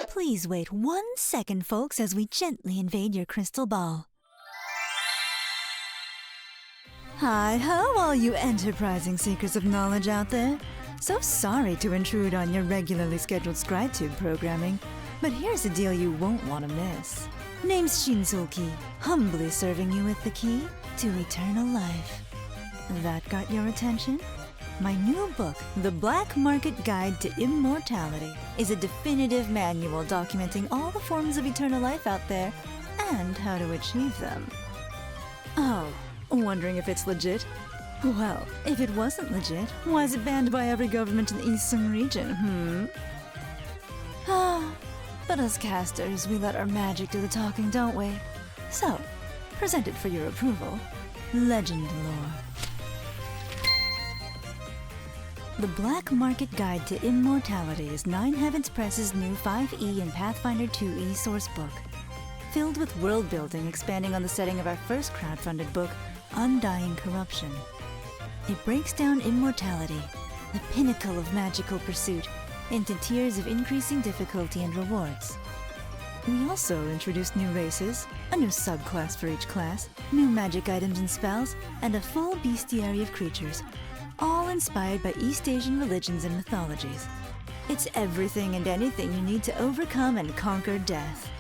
Please wait 1 second, folks, as we gently invade your crystal ball. Hi-ho, all you enterprising seekers of knowledge out there. So sorry to intrude on your regularly scheduled ScribeTube programming, but here's a deal you won't want to miss. Name's Shinsulki, humbly serving you with the key to eternal life. That got your attention? My new book, The Black Market Guide to Immortality, is a definitive manual documenting all the forms of eternal life out there and how to achieve them. Oh, wondering if it's legit? Well, if it wasn't legit, why is it banned by every government in the Eastern region, But us casters, we let our magic do the talking, don't we? So, present it for your approval. Legend lore. The Black Market Guide to Immortality is Nine Heavens Press's new 5E and Pathfinder 2E sourcebook. Filled with world building expanding on the setting of our first crowdfunded book, Undying Corruption. It breaks down immortality, the pinnacle of magical pursuit, into tiers of increasing difficulty and rewards. We also introduced new races, a new subclass for each class, new magic items and spells, and a full bestiary of creatures, all inspired by East Asian religions and mythologies. It's everything and anything you need to overcome and conquer death.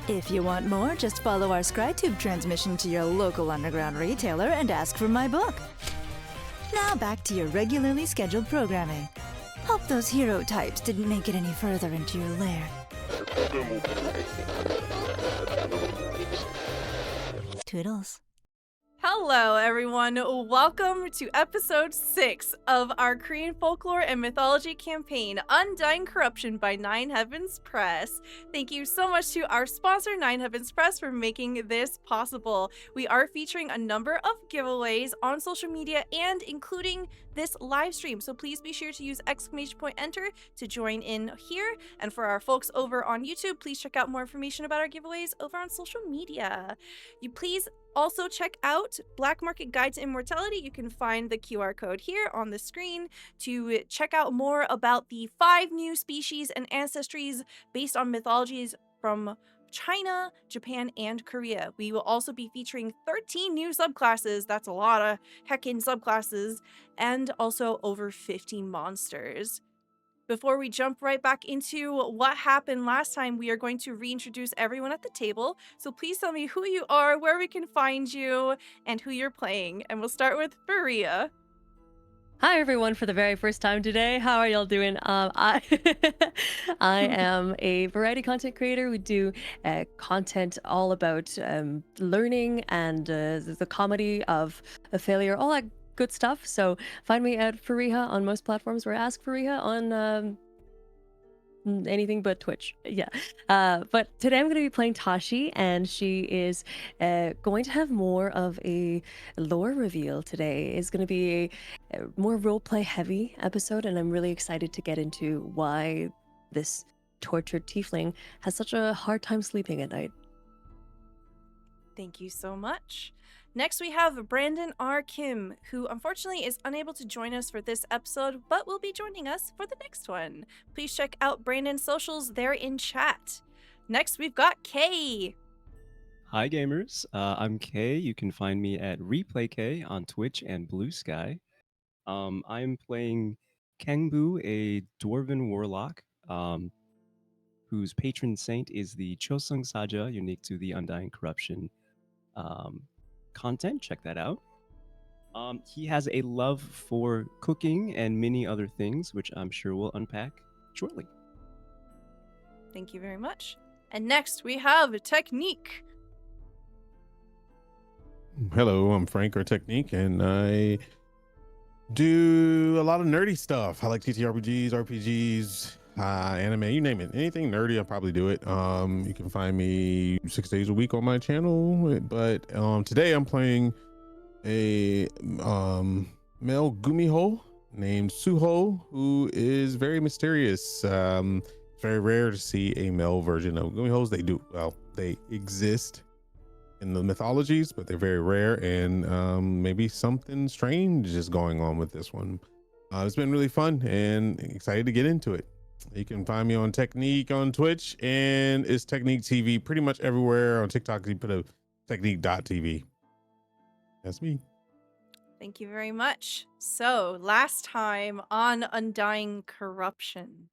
If you want more, just follow our ScribeTube transmission to your local underground retailer and ask for my book. Now back to your regularly scheduled programming. Hope those hero types didn't make it any further into your lair. Toodles. Hello, everyone. Welcome to episode 6 of our Korean folklore and mythology campaign, Undying Corruption by Nine Heavens Press. Thank you so much to our sponsor, Nine Heavens Press, for making this possible. We are featuring a number of giveaways on social media and including this live stream, so please be sure to use !enter to join in here. And for our folks over on YouTube, please check out more information about our giveaways over on social media. You please also check out Black Market Guide to Immortality. You can find the QR code here on the screen to check out more about the 5 new species and ancestries based on mythologies from China, Japan, and Korea. We will also be featuring 13 new subclasses, that's a lot of heckin' subclasses, and also over 50 monsters. Before we jump right back into what happened last time, we are going to reintroduce everyone at the table. So please tell me who you are, where we can find you, and who you're playing. And we'll start with Faria. Hi everyone, for the very first time today. How are y'all doing? I am a variety content creator. We do content all about learning and the comedy of failure, all that good stuff. So find me at Fariha on most platforms, or ask Fariha on anything but Twitch. Yeah. But today I'm going to be playing Tashi, and she is going to have more of a lore reveal today. It's going to be a more roleplay heavy episode, and I'm really excited to get into why this tortured tiefling has such a hard time sleeping at night. Thank you so much. Next, we have Brandon R. Kim, who unfortunately is unable to join us for this episode, but will be joining us for the next one. Please check out Brandon's socials there in chat. Next, we've got Kay. Hi, gamers. I'm Kay. You can find me at ReplayK on Twitch and Blue Sky. I'm playing Kangbu, a dwarven warlock, whose patron saint is the Chosung Saja, unique to the Undying Corruption content. Check that out. He has a love for cooking and many other things, which I'm sure we'll unpack shortly. Thank you very much. And next we have Technique. Hello, I'm Frank, or Technique, and I do a lot of nerdy stuff. I like TTRPGs, RPGs, anime, you name it. Anything nerdy, I'll probably do it. You can find me 6 days a week on my channel, but today I'm playing a male gumiho named Suho, who is very mysterious. It's very rare to see a male version of gumihos. They exist in the mythologies, but they're very rare, and maybe something strange is going on with this one. It's been really fun and excited to get into it. You can find me on Technique on Twitch, and it's Technique TV pretty much everywhere. On TikTok, you put a technique.tv. That's me. Thank you very much. So, last time on Undying Corruption,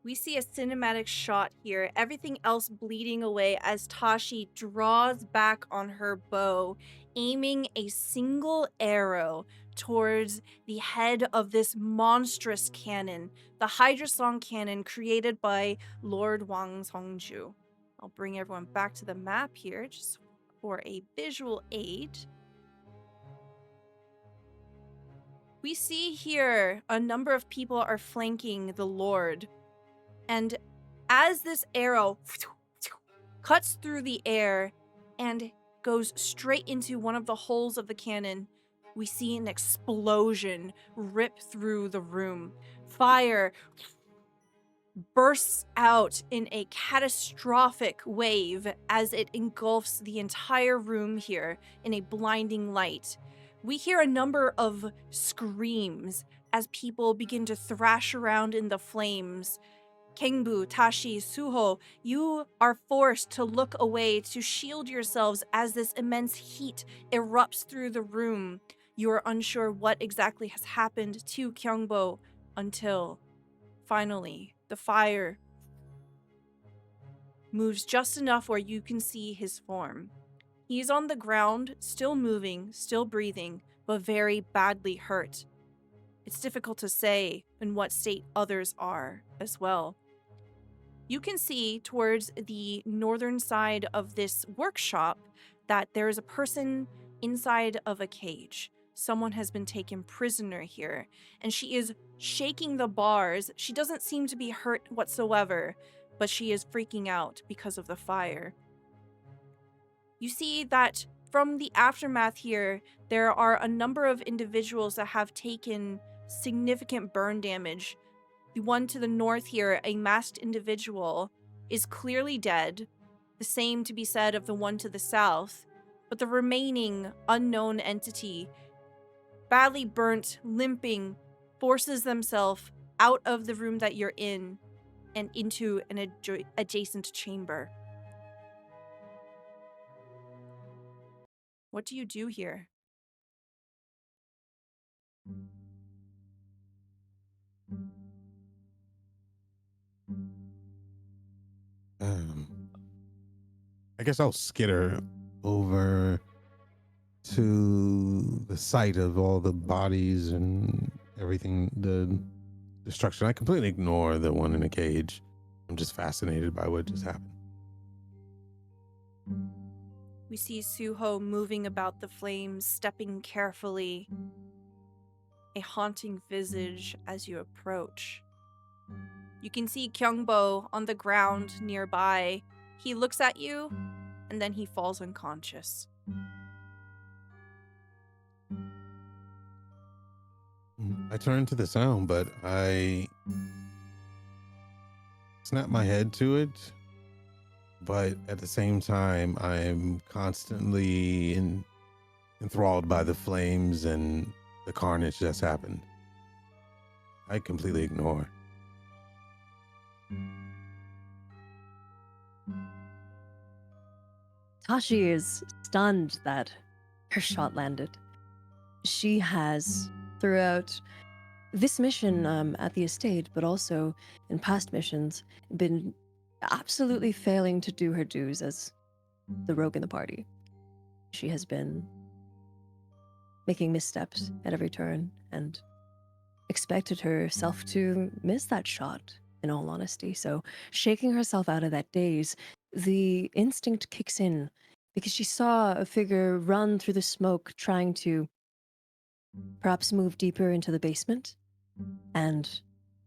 we see a cinematic shot here, everything else bleeding away as Tashi draws back on her bow, aiming a single arrow towards the head of this monstrous cannon, the Hydrosong cannon created by Lord Wang Zhongju. I'll bring everyone back to the map here just for a visual aid. We see here a number of people are flanking the Lord. And as this arrow cuts through the air and goes straight into one of the holes of the cannon, we see an explosion rip through the room. Fire bursts out in a catastrophic wave as it engulfs the entire room here in a blinding light. We hear a number of screams as people begin to thrash around in the flames. Kengbu, Tashi, Suho, you are forced to look away to shield yourselves as this immense heat erupts through the room. You are unsure what exactly has happened to Kyungbo until, finally, the fire moves just enough where you can see his form. He's on the ground, still moving, still breathing, but very badly hurt. It's difficult to say in what state others are as well. You can see towards the northern side of this workshop that there is a person inside of a cage. Someone has been taken prisoner here, and she is shaking the bars. She doesn't seem to be hurt whatsoever, but she is freaking out because of the fire. You see that from the aftermath here, there are a number of individuals that have taken significant burn damage. The one to the north here, a masked individual, is clearly dead. The same to be said of the one to the south. But the remaining unknown entity, badly burnt, limping, forces themselves out of the room that you're in and into an adjacent chamber. What do you do here? I guess I'll skitter over to the site of all the bodies and everything, the destruction. I completely ignore the one in a cage. I'm just fascinated by what just happened. We see Suho moving about the flames, stepping carefully, a haunting visage as you approach. You can see Kyungbo on the ground nearby. He looks at you, and then he falls unconscious. I turn to the sound, but I snap my head to it. But at the same time, I'm constantly enthralled by the flames and the carnage that's happened. I completely ignore. Tashi is stunned that her shot landed. She has, throughout this mission at the estate, but also in past missions, been absolutely failing to do her dues as the rogue in the party. She has been making missteps at every turn and expected herself to miss that shot, in all honesty. So shaking herself out of that daze, the instinct kicks in because she saw a figure run through the smoke trying to perhaps move deeper into the basement, and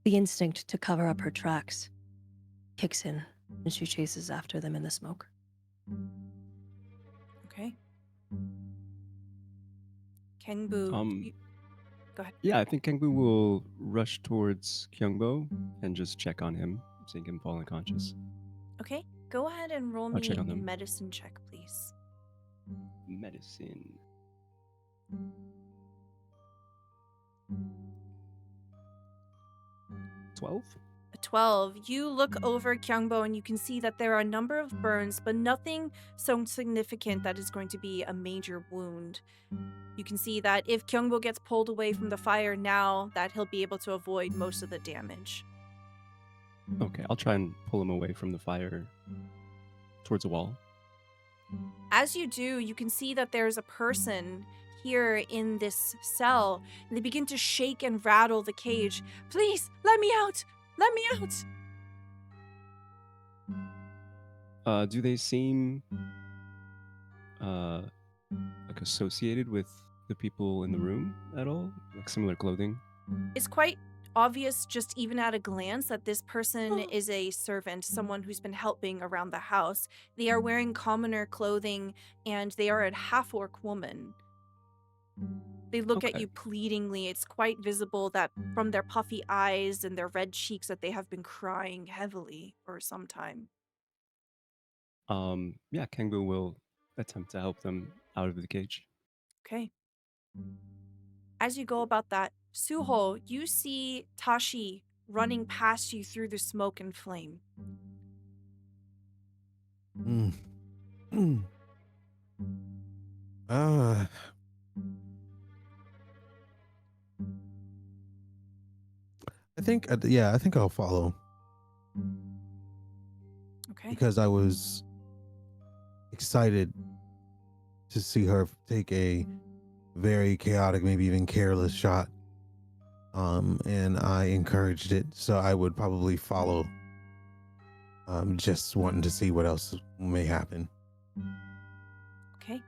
the instinct to cover up her tracks kicks in and she chases after them in the smoke. Okay. Kengbu, go ahead. Yeah, I think Kengbu will rush towards Kyungbo and just check on him, seeing him fall unconscious. Okay, go ahead and roll I'll me check on a them. medicine check, please. Medicine. $12. A 12. You look over Kyungbo and you can see that there are a number of burns, but nothing so significant that is going to be a major wound. You can see that if Kyungbo gets pulled away from the fire now, that he'll be able to avoid most of the damage. Okay, I'll try and pull him away from the fire towards a wall. As you do, you can see that there's a person here in this cell, and they begin to shake and rattle the cage. Please, let me out! Let me out! Do they seem like associated with the people in the room at all? Like similar clothing? It's quite obvious just even at a glance that this person is a servant, someone who's been helping around the house. They are wearing commoner clothing, and they are a half-orc woman. They look at Okay. you pleadingly. It's quite visible that from their puffy eyes and their red cheeks that they have been crying heavily for some time. Yeah, Kangbu will attempt to help them out of the cage. Okay. As you go about that, Suho, you see Tashi running past you through the smoke and flame. Mm. uh, I think I'll follow Okay. because I was excited to see her take a very chaotic, maybe even careless shot. And I encouraged it, so I would probably follow. Just wanting to see what else may happen. Okay.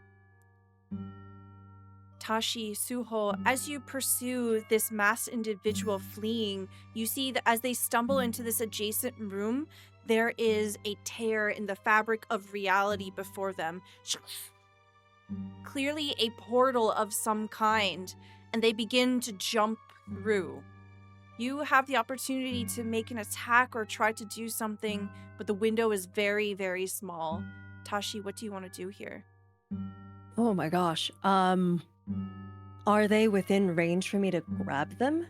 Tashi, Suho, as you pursue this masked individual fleeing, you see that as they stumble into this adjacent room, there is a tear in the fabric of reality before them. Clearly a portal of some kind, and they begin to jump through. You have the opportunity to make an attack or try to do something, but the window is very, very small. Tashi, what do you want to do here? Oh my gosh. Are they within range for me to grab them?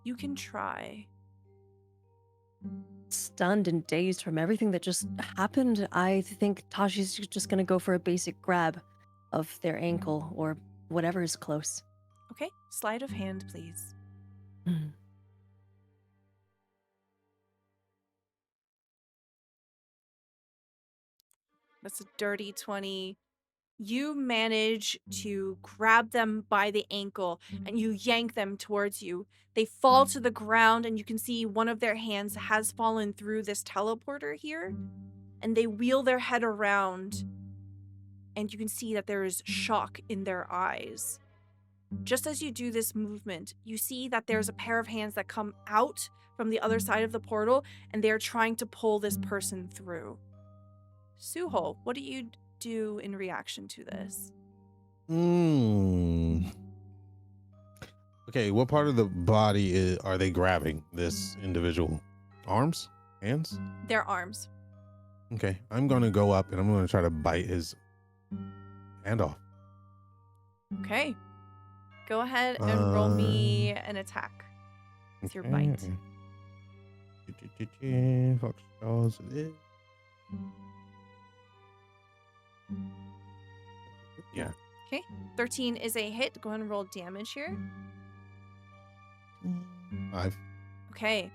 You can try. Stunned and dazed from everything that just happened, I think Tashi's just gonna go for a basic grab of their ankle or whatever is close. Okay, sleight of hand, please. That's a dirty 20. You manage to grab them by the ankle and you yank them towards you. They fall to the ground, and you can see one of their hands has fallen through this teleporter here. And they wheel their head around, and you can see that there is shock in their eyes. Just as you do this movement, you see that there's a pair of hands that come out from the other side of the portal, and they are trying to pull this person through. Suho, what do you do in reaction to this? Okay, what part of the body are they grabbing this individual? Arms? Hands? Their arms. Okay, I'm gonna go up and I'm gonna try to bite his hand off. Okay. Go ahead and roll me an attack with your bite. Fox Jaws it is. Yeah. Okay. 13 is a hit. Go ahead and roll damage here. 5. Okay.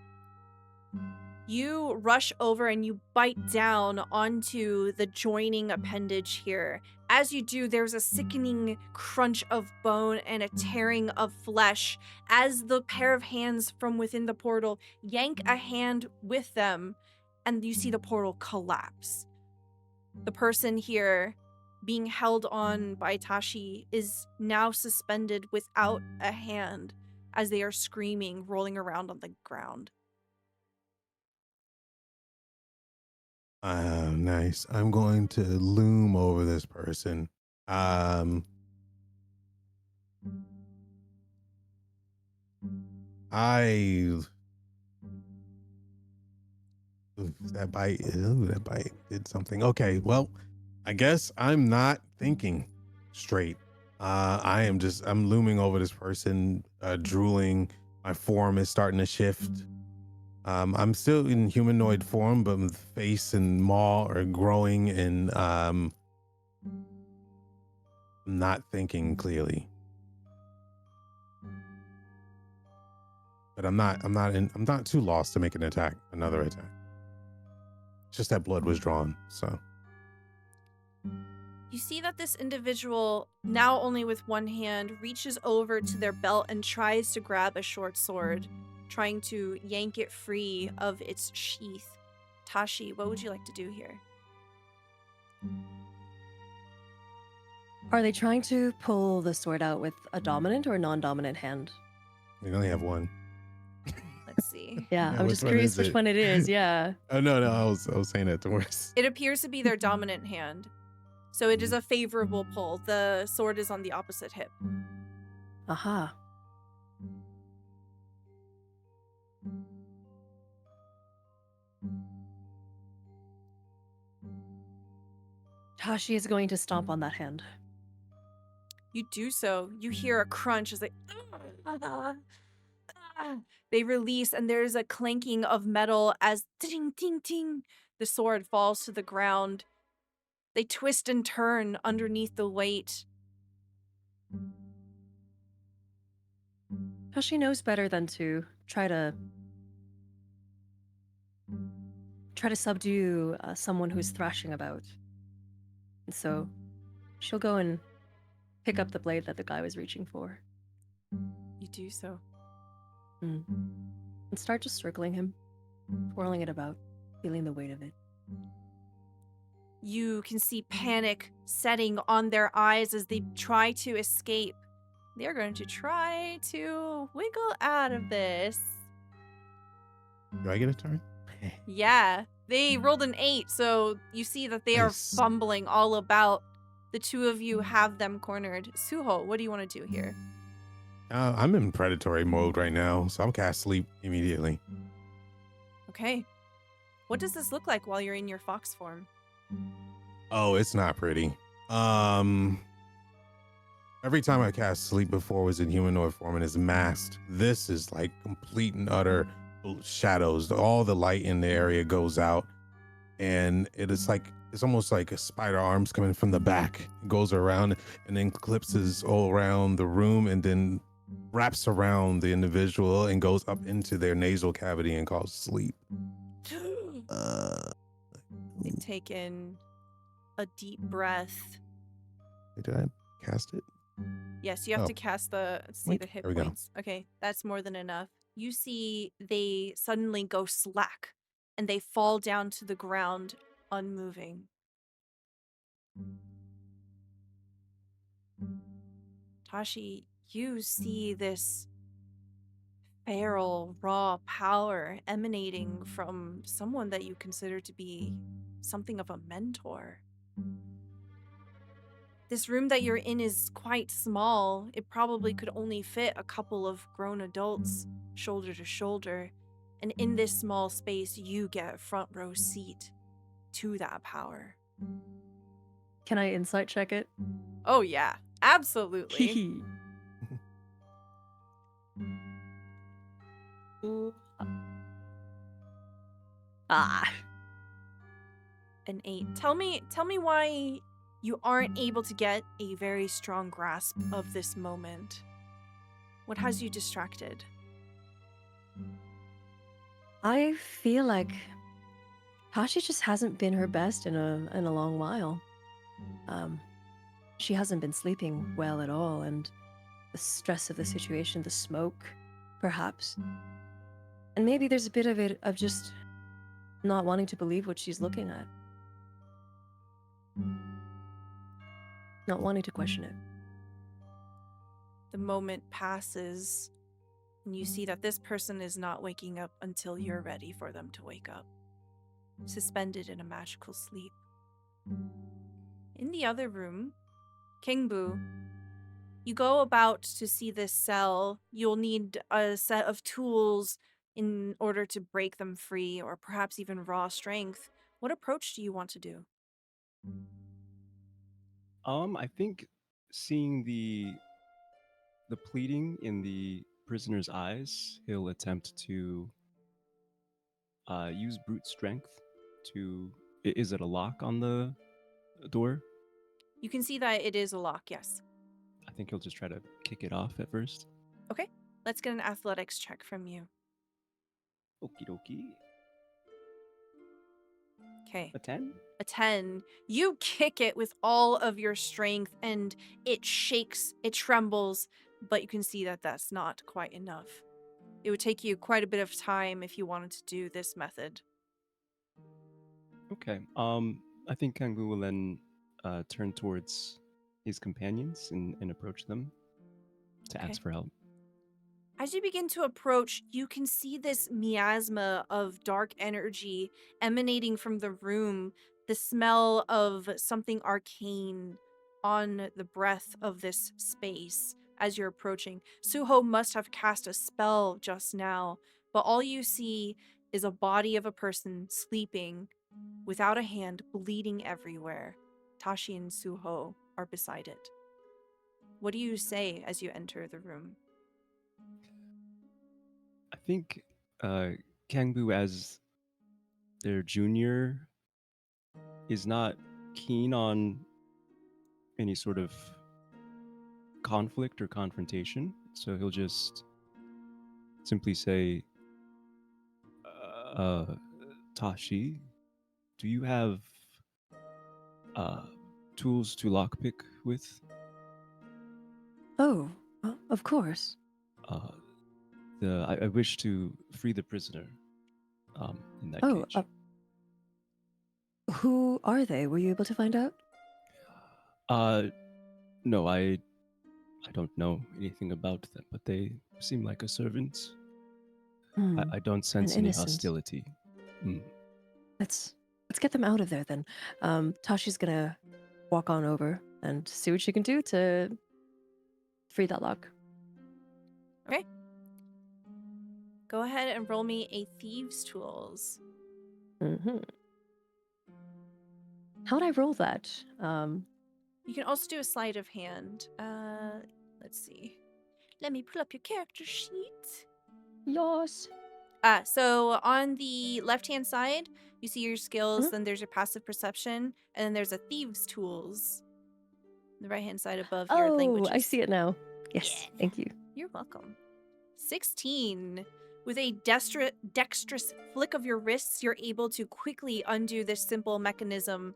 You rush over and you bite down onto the joining appendage here. As you do, there's a sickening crunch of bone and a tearing of flesh as the pair of hands from within the portal yank a hand with them, and you see the portal collapse. The person here being held on by Tashi is now suspended without a hand as they are screaming, rolling around on the ground. Nice. I'm going to loom over this person. I that bite did something. Okay, well, I guess I'm not thinking straight. I'm looming over this person, drooling. My form is starting to shift. I'm still in humanoid form, but my face and maw are growing, and not thinking clearly. But I'm not too lost to make another attack. It's just that blood was drawn, so. You see that this individual, now only with one hand, reaches over to their belt and tries to grab a short sword, trying to yank it free of its sheath. Tashi, what would you like to do here? Are they trying to pull the sword out with a dominant or non-dominant hand? We only have one. Let's see. Yeah, Yeah, I'm which just one curious is which it? one it is. Yeah. Oh no, I was saying that to worse. It appears to be their dominant hand. So it is a favorable pull. The sword is on the opposite hip. Aha. Tashi is going to stomp on that hand. You do so. You hear a crunch as they they release, and there's a clanking of metal as ting ting ting the sword falls to the ground. They twist and turn underneath the weight. Tashi knows better than to try to subdue someone who's thrashing about. And so she'll go and pick up the blade that the guy was reaching for. You do so. And start just circling him, twirling it about, feeling the weight of it. You can see panic setting on their eyes as they try to escape. They're going to try to wiggle out of this. Do I get a turn? Yeah, they rolled an 8, so you see that they are Nice. fumbling all about. The two of you have them cornered. Suho, what do you want to do here? I'm in predatory mode right now, so I'm cast sleep immediately. Okay. What does this look like while you're in your fox form? Oh, it's not pretty. Every time I cast sleep before was in humanoid form and is masked. This is like complete and utter shadows. All the light in the area goes out, and it's almost like a spider arms coming from the back. It goes around and then eclipses all around the room, and then wraps around the individual and goes up into their nasal cavity and causes sleep. They take in a deep breath. Did I cast it? Yes, you have Oh. to cast the Wink. hit There we go. points. Okay, that's more than enough. You see they suddenly go slack and they fall down to the ground unmoving. Tashi, you see this feral, raw power emanating from someone that you consider to be something of a mentor. This room that you're in is quite small. It probably could only fit a couple of grown adults, shoulder to shoulder. And in this small space, you get a front row seat to that power. Can I insight check it? Oh, yeah, absolutely. Ah. An 8. Tell me why you aren't able to get a very strong grasp of this moment. What has you distracted? I feel like Tashi just hasn't been her best in a long while. She hasn't been sleeping well at all, and the stress of the situation, the smoke, perhaps. And maybe there's a bit of it of just not wanting to believe what she's looking at. Not wanting to question it. The moment passes, and you see that this person is not waking up until you're ready for them to wake up, suspended in a magical sleep. In the other room, Kingbu, you go about to see this cell. You'll need a set of tools in order to break them free, or perhaps even raw strength. What approach do you want to do? I think seeing the pleading in the prisoner's eyes, he'll attempt to use brute strength to. Is it a lock on the door? You can see that it is a lock, yes. I think he'll just try to kick it off at first. Okay, let's get an athletics check from you. Okie dokie. Okay. A 10? A 10. You kick it with all of your strength and it shakes, it trembles, but you can see that that's not quite enough. It would take you quite a bit of time if you wanted to do this method. Okay. I think Kangu will then turn towards his companions and approach them to Okay. ask for help. As you begin to approach, you can see this miasma of dark energy emanating from the room, the smell of something arcane on the breath of this space as you're approaching. Suho must have cast a spell just now, but all you see is a body of a person sleeping without a hand, bleeding everywhere. Tashi and Suho are beside it. What do you say as you enter the room? I think Kangbu, as their junior, is not keen on any sort of conflict or confrontation. So he'll just simply say, Tashi, do you have tools to lockpick with? Oh, of course. Uh, I wish to free the prisoner in that Oh, cage. who are they? Were you able to find out? No, I don't know anything about them, but they seem like a servant. Hmm, I don't an sense any innocent. hostility. Mm. Let's get them out of there then. Tashi's gonna walk on over and see what she can do to free that lock. Okay. Go ahead and roll me a Thieves' Tools. Mm-hmm. How would I roll that? You can also do a sleight of hand. Let's see. Let me pull up your character sheet. Loss. So on the left-hand side, you see your skills, Mhm. then there's your passive perception, and then there's a Thieves' Tools. The right-hand side above your Oh, languages. I see it now. Yes, Yeah. thank you. You're welcome. 16. With a dexterous flick of your wrists, you're able to quickly undo this simple mechanism,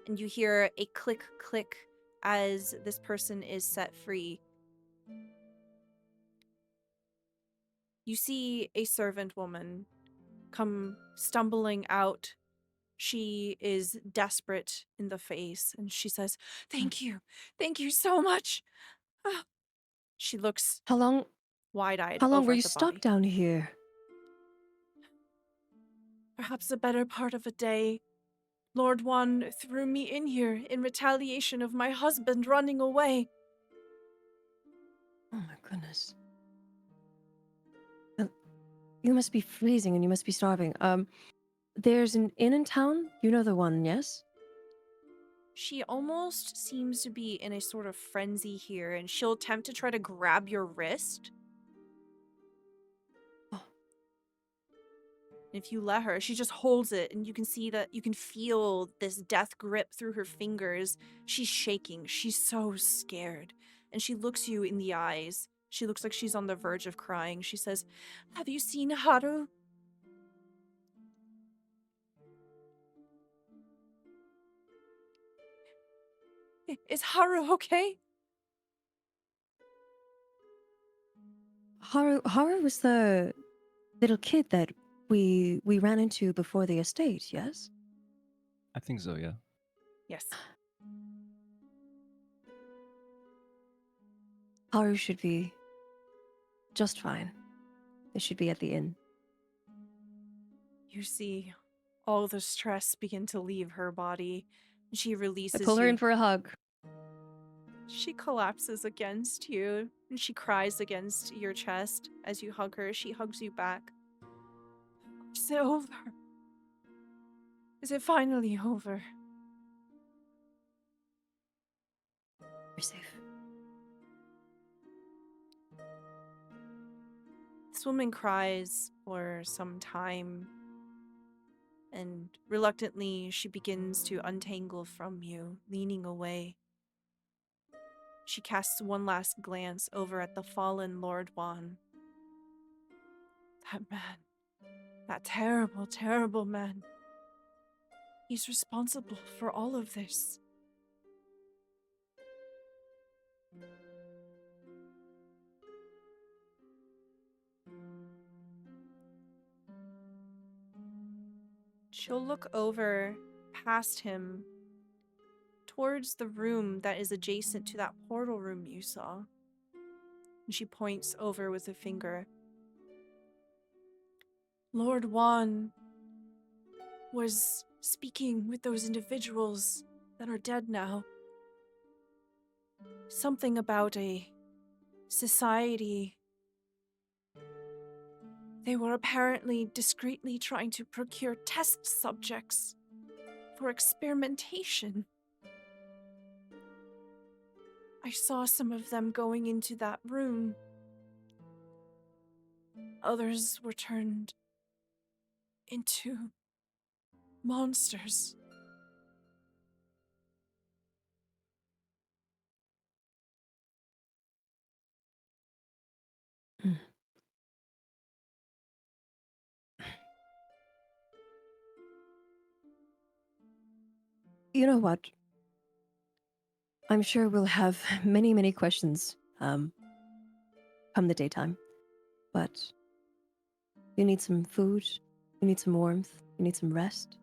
and you hear a click click as this person is set free. You see a servant woman come stumbling out. She is desperate in the face, and she says, "Thank you. Thank you so much." Ah. She looks How long wide-eyed How long over were at you the stuck body. down here? Perhaps a better part of a day. Lord Juan threw me in here in retaliation of my husband running away. Oh my goodness. You must be freezing and you must be starving. There's an inn in town. You know the one, yes? She almost seems to be in a sort of frenzy here, and she'll attempt to try to grab your wrist. Oh. If you let her, she just holds it, and you can see that you can feel this death grip through her fingers. She's shaking. She's so scared. And she looks you in the eyes. She looks like she's on the verge of crying. She says, "Have you seen Haru?" Is Haru okay? Haru was the little kid that we ran into before the estate, yes? I think so, yeah. Yes. Haru should be just fine. They should be at the inn. You see all the stress begin to leave her body. She I releases pull her you. in for a hug. She collapses against you, and she cries against your chest as you hug her. She hugs you back. Is it over? Is it finally over? You're safe. woman cries for some time, and reluctantly she begins to untangle from you, leaning away. She casts one last glance over at the fallen Lord Juan. That man. That terrible, terrible man. He's responsible for all of this. She'll look over past him towards the room that is adjacent to that portal room you saw. And she points over with a finger. Lord Juan was speaking with those individuals that are dead now. Something about a society. They were apparently discreetly trying to procure test subjects for experimentation. I saw some of them going into that room. Others were turned into monsters. You know what? I'm sure we'll have many, many questions come the daytime. But you need some food, you need some warmth, you need some rest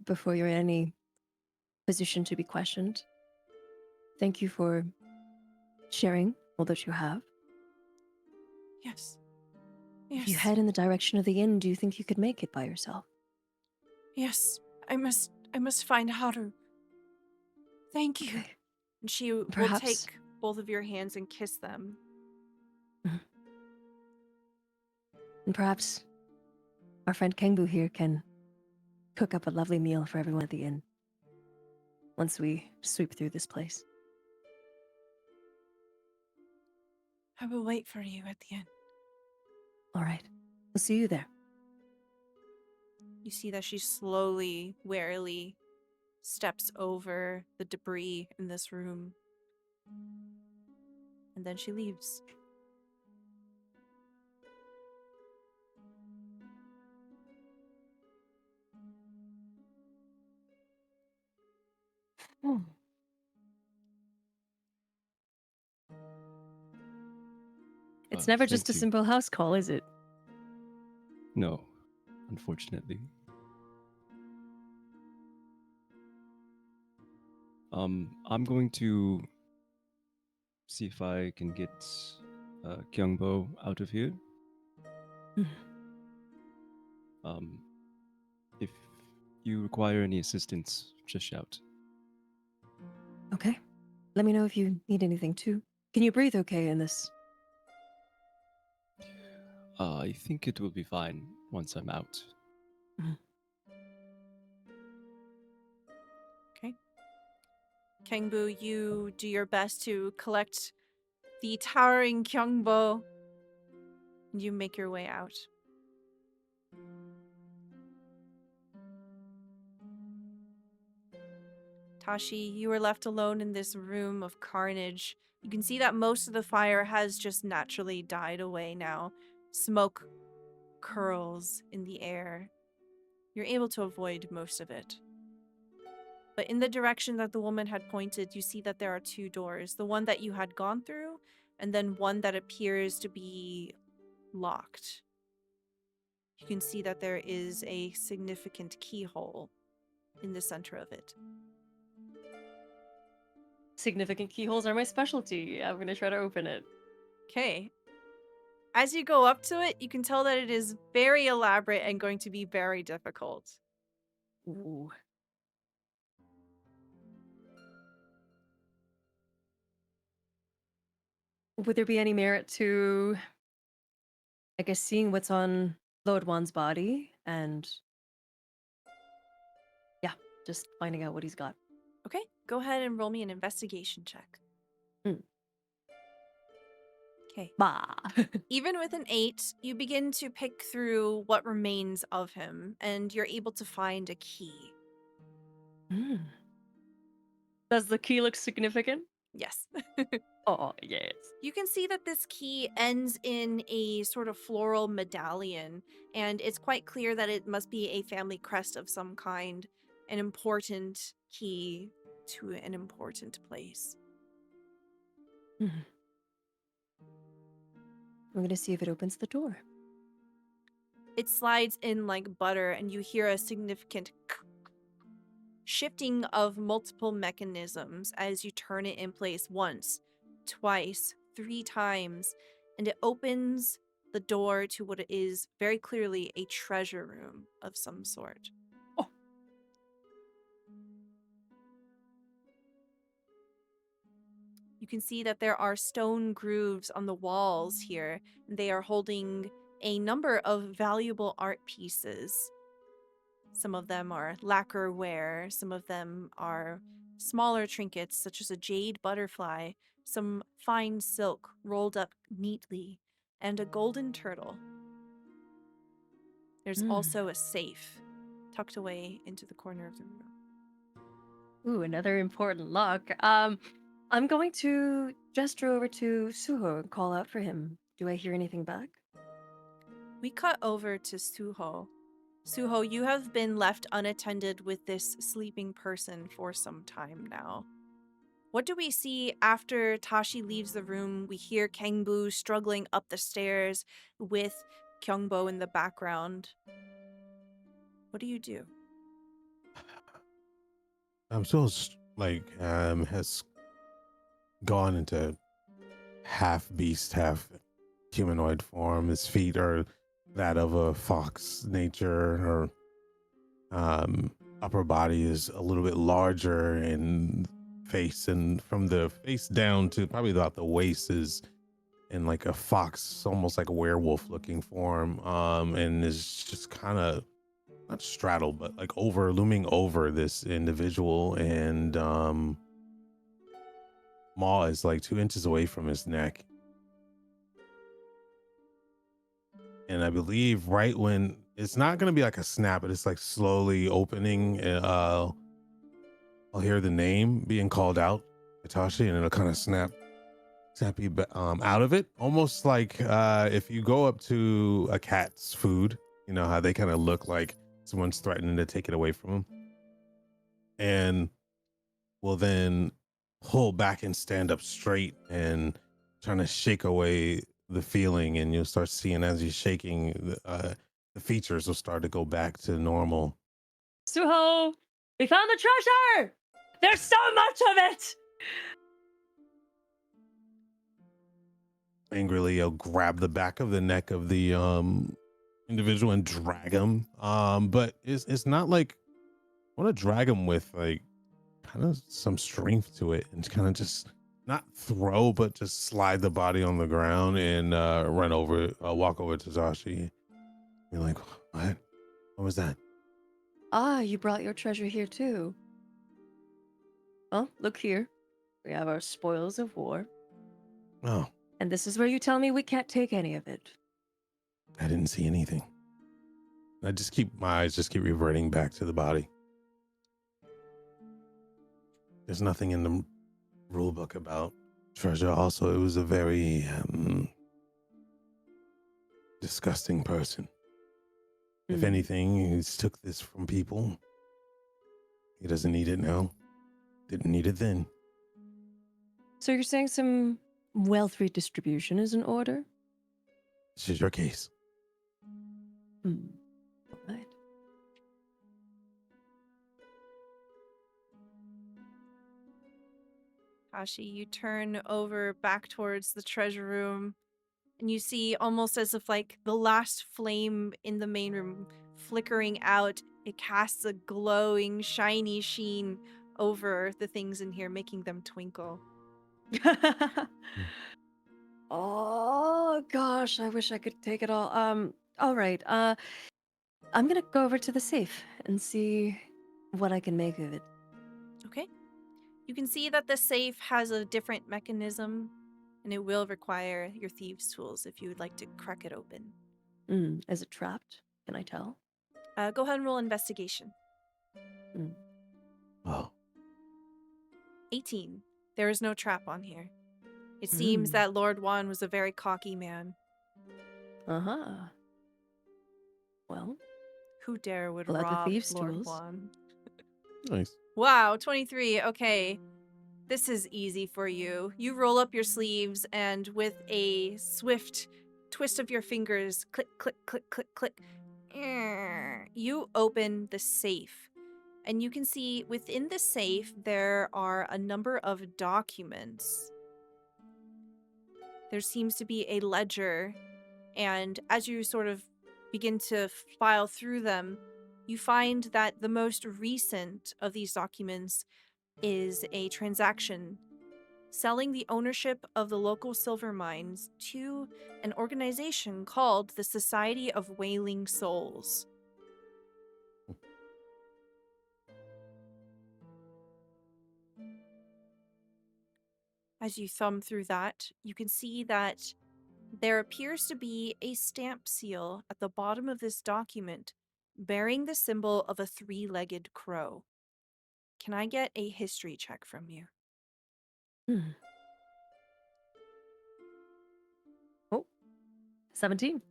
before you're in any position to be questioned. Thank you for sharing all that you have. Yes. If you head in the direction of the inn, do you think you could make it by yourself? Yes. I must find how to. Thank you. Okay. And she will Perhaps- take both of your hands and kiss them. And perhaps our friend Kengbu here can cook up a lovely meal for everyone at the inn once we sweep through this place. I will wait for you at the end. All right. We'll see you there. You see that she slowly, warily steps over the debris in this room. And then she leaves. It's never just a Thank you. simple house call, is it? No, unfortunately. I'm going to see if I can get Kyungbo out of here. If you require any assistance, just shout. Okay. Let me know if you need anything too. Can you breathe okay in this? I think it will be fine once I'm out. Okay. Kengbu, you do your best to collect the towering Kyungbo. And you make your way out. Tashi, you are left alone in this room of carnage. You can see that most of the fire has just naturally died away now. Smoke curls in the air. You're able to avoid most of it. But in the direction that the woman had pointed, you see that there are two doors. The one that you had gone through, and then one that appears to be locked. You can see that there is a significant keyhole in the center of it. Significant keyholes are my specialty. I'm going to try to open it. Okay. As you go up to it, you can tell that it is very elaborate and going to be very difficult. Ooh. Would there be any merit to, I guess, seeing what's on Lord Juan's body and, yeah, just finding out what he's got? Okay, go ahead and roll me an investigation check. Okay. Bah. Even with an 8, you begin to pick through what remains of him, and you're able to find a key. Mm. Does the key look significant? Yes. Oh, yes. You can see that this key ends in a sort of floral medallion, and it's quite clear that it must be a family crest of some kind, an important key to an important place. Mhm. I'm gonna see if it opens the door. It slides in like butter, and you hear a significant shifting of multiple mechanisms as you turn it in place once, twice, 3 times, and it opens the door to what is very clearly a treasure room of some sort. Oh. You can see that there are stone grooves on the walls here, and they are holding a number of valuable art pieces. Some of them are lacquerware, some of them are smaller trinkets such as a jade butterfly, some fine silk rolled up neatly, and a golden turtle. There's Mm. also a safe tucked away into the corner of the room. Ooh, another important lock. I'm going to gesture over to Suho and call out for him. Do I hear anything back? We cut over to Suho. Suho, you have been left unattended with this sleeping person for some time now. What do we see after Tashi leaves the room? We hear Kangbu struggling up the stairs with Kyungbo in the background. What do you do? I'm still has gone into half beast, half humanoid form. His feet are that of a fox nature. Her upper body is a little bit larger in face, and from the face down to probably about the waist is in like a fox, almost like a werewolf looking form. And is just kind of not straddled, but like looming over this individual. And maw is like 2 inches away from his neck. And I believe right when it's not going to be like a snap, but it's like slowly opening. I'll hear the name being called out, Hitachi, and it'll kind of snap you out of it. Almost like if you go up to a cat's food, you know how they kind of look like someone's threatening to take it away from them, and will then pull back and stand up straight and trying to shake away the feeling, and you'll start seeing as he's shaking, the features will start to go back to normal. Suho, we found the treasure! There's so much of it! Angrily, he'll grab the back of the neck of the individual and drag him. But it's not like I want to drag him with like kind of some strength to it, and kind of just not throw, but just slide the body on the ground and walk over to Zashi. You're like, what? What was that? Ah, you brought your treasure here too. Well, look here. We have our spoils of war. Oh, And this is where you tell me we can't take any of it. I didn't see anything. My eyes just keep reverting back to the body. There's nothing in the rule book about treasure. Also, it was a very disgusting person. If anything, he's took this from people. He doesn't need it now. Didn't need it then. So you're saying some wealth redistribution is in order? This is your case. All right. Tashi, you turn over back towards the treasure room, and you see almost as if like the last flame in the main room flickering out, it casts a glowing, shiny sheen over the things in here, making them twinkle. Oh gosh, I wish I could take it all. All right. I'm gonna go over to the safe and see what I can make of it. Okay. You can see that the safe has a different mechanism. and it will require your thieves' tools if you would like to crack it open. Is it trapped? Can I tell? Go ahead and roll investigation. Oh. 18. There is no trap on here. It seems that Lord Juan was a very cocky man. Uh-huh. Well, Who dare would pull out the rob thieves' Lord tools. Juan? Nice. Wow, 23. Okay. This is easy for you. You roll up your sleeves and with a swift twist of your fingers, click, click, click, click, click, you open the safe. And you can see within the safe, there are a number of documents. There seems to be a ledger. And as you sort of begin to file through them, you find that the most recent of these documents is a transaction selling the ownership of the local silver mines to an organization called the Society of Wailing Souls. As you thumb through that, you can see that there appears to be a stamp seal at the bottom of this document bearing the symbol of a three-legged crow. Can I get a history check from you? Oh, 17.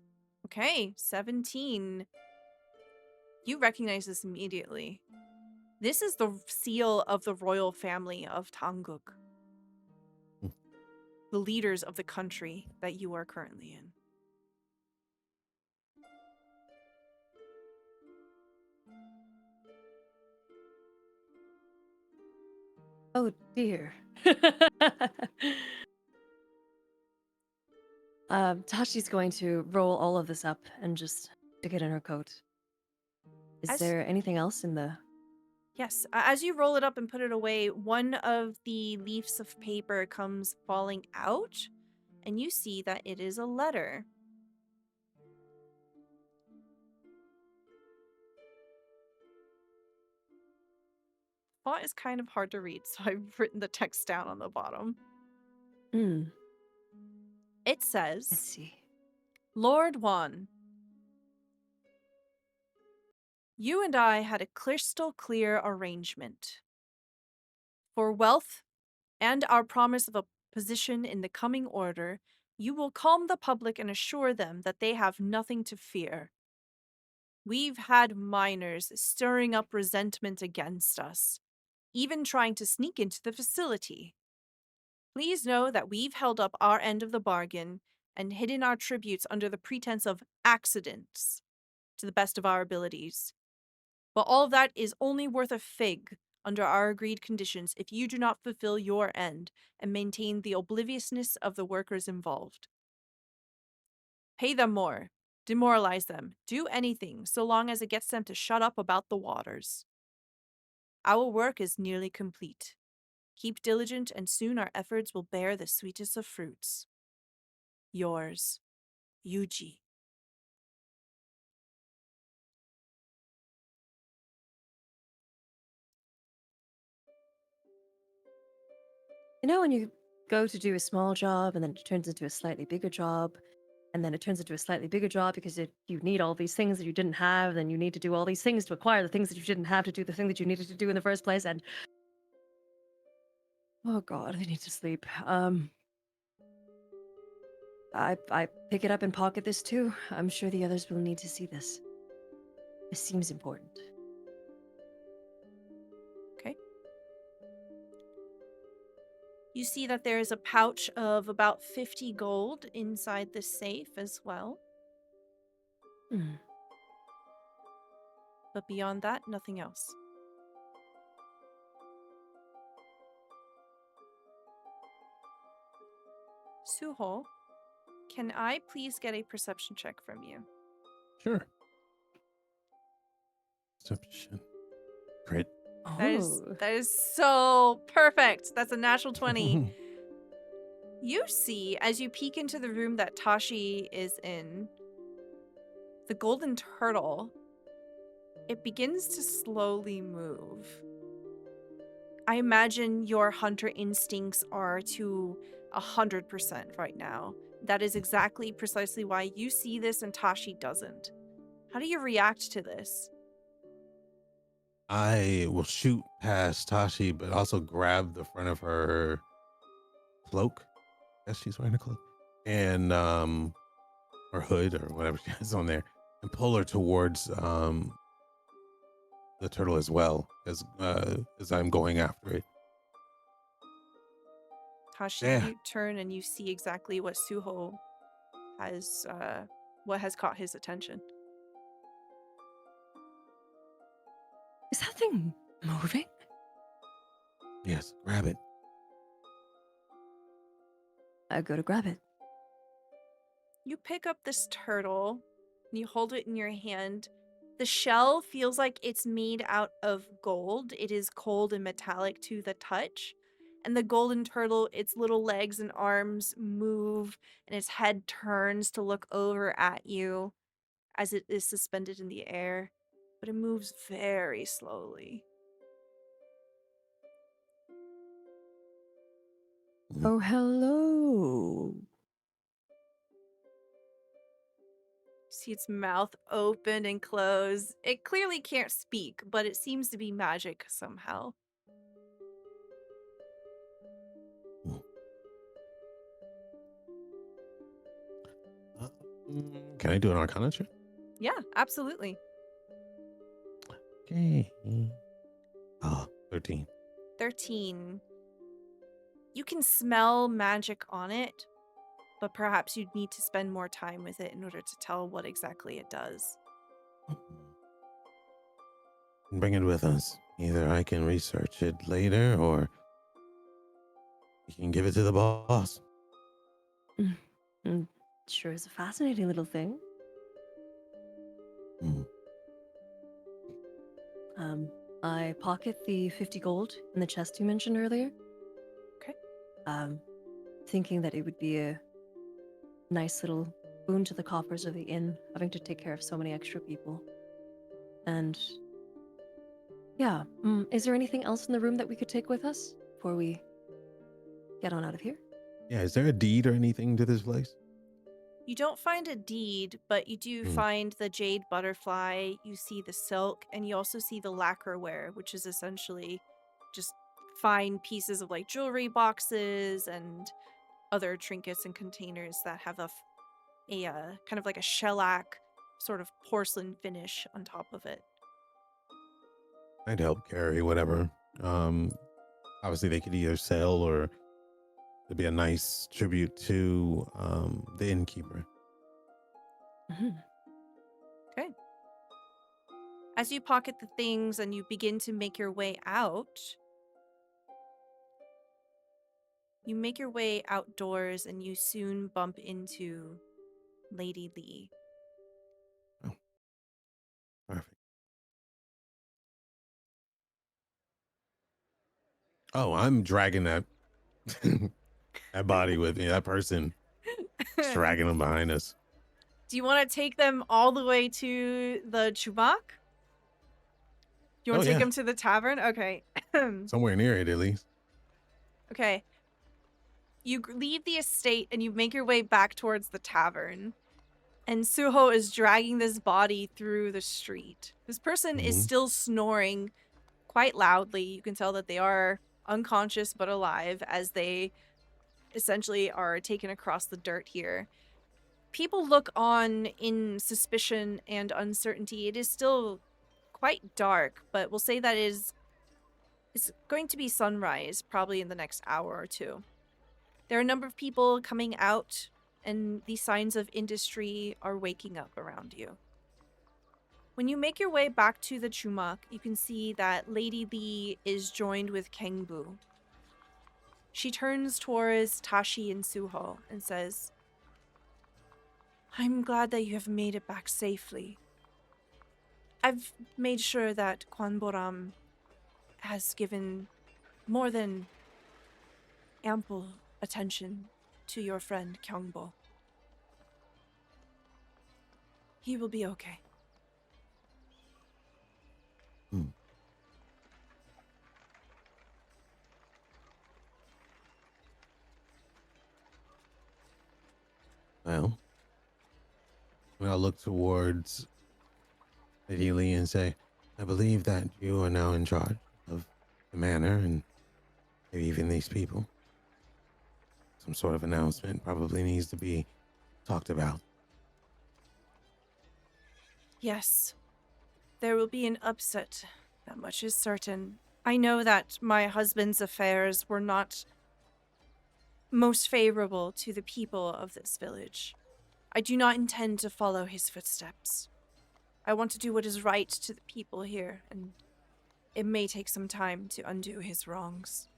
Okay, 17. You recognize this immediately. This is the seal of the royal family of Danguk, the leaders of the country that you are currently in. Oh, dear. Tashi's going to roll all of this up and just stick it in her coat. Is there anything else in the... Yes, as you roll it up and put it away, one of the leaves of paper comes falling out, and you see that it is a letter. Font is kind of hard to read, so I've written the text down on the bottom. It Let's says, see. Lord Juan, you and I had a crystal clear arrangement. For wealth and our promise of a position in the coming order, you will calm the public and assure them that they have nothing to fear. We've had miners stirring up resentment against us, even trying to sneak into the facility. Please know that we've held up our end of the bargain and hidden our tributes under the pretense of accidents to the best of our abilities. But all of that is only worth a fig under our agreed conditions if you do not fulfill your end and maintain the obliviousness of the workers involved. Pay them more, demoralize them, do anything so long as it gets them to shut up about the waters. Our work is nearly complete. Keep diligent and soon our efforts will bear the sweetest of fruits. Yours, Yuji. You know when you go to do a small job and then it turns into a slightly bigger job, and then it turns into a slightly bigger job because you need all these things that you didn't have, then you need to do all these things to acquire the things that you didn't have to do the thing that you needed to do in the first place, and... Oh god, I need to sleep. I pick it up and pocket this too. I'm sure the others will need to see this. This seems important. Okay. You see that there is a pouch of about 50 gold inside the safe as well. But beyond that, nothing else. Suho, can I please get a perception check from you? Sure. Perception. Crit. That is so perfect. That's a natural 20. You see, as you peek into the room that Tashi is in, the golden turtle, it begins to slowly move. I imagine your hunter instincts are to 100% right now. That is exactly precisely why you see this and Tashi doesn't. How do you react to this? I will shoot past Tashi, but also grab the front of her cloak. Yes, she's wearing a cloak. And or hood or whatever she has on there, and pull her towards the turtle as well as I'm going after it. Tashi, Yeah. you turn and you see exactly what Suho has, what has caught his attention. Is that thing moving? Yes, grab it. I go to grab it. You pick up this turtle and you hold it in your hand. The shell feels like it's made out of gold. It is cold and metallic to the touch. And the golden turtle, its little legs and arms move, and its head turns to look over at you as it is suspended in the air. But it moves very slowly. Oh, hello. See its mouth open and close. It clearly can't speak, but it seems to be magic somehow. Can I do an Arcana check? Yeah, absolutely. Okay. 13. 13. You can smell magic on it, but perhaps you'd need to spend more time with it in order to tell what exactly it does. Bring it with us. Either I can research it later, or you can give it to the boss. Sure is a fascinating little thing. Mm. I pocket the 50 gold in the chest you mentioned earlier. Okay. Thinking that it would be a nice little boon to the coffers of the inn, having to take care of so many extra people. And yeah, is there anything else in the room that we could take with us before we get on out of here? Yeah, is there a deed or anything to this place? You don't find a deed, but you do find the jade butterfly, you see the silk, and you also see the lacquerware, which is essentially just fine pieces of like jewelry boxes and other trinkets and containers that have a kind of like a shellac sort of porcelain finish on top of it. I'd help carry whatever. Obviously they could either sell, or it'd be a nice tribute to the innkeeper. Okay. As you pocket the things and you begin to make your way out, you make your way outdoors and you soon bump into Lady Lee. Oh, perfect. Oh, I'm dragging that that body with me. That person dragging them behind us. Do you want to take them all the way to the Chubak? Do you want to take them to the tavern? Okay. Somewhere near it, at least. Okay. You leave the estate and you make your way back towards the tavern. And Suho is dragging this body through the street. This person is still snoring quite loudly. You can tell that they are unconscious but alive as they essentially are taken across the dirt here. People look on in suspicion and uncertainty. It is still quite dark, but we'll say that it's going to be sunrise probably in the next hour or two. There are a number of people coming out, and the signs of industry are waking up around you. When you make your way back to the Chumak, you can see that Lady Lee is joined with Kengbu. She turns towards Tashi and Suho and says, I'm glad that you have made it back safely. I've made sure that Kwanboram has given more than ample attention to your friend Kyungbo. He will be okay. I'll look towards Lady Lee and say, I believe that you are now in charge of the manor and maybe even these people. Some sort of announcement probably needs to be talked about. Yes, there will be an upset. That much is certain. I know that my husband's affairs were not most favorable to the people of this village. I do not intend to follow his footsteps. I want to do what is right to the people here, and it may take some time to undo his wrongs.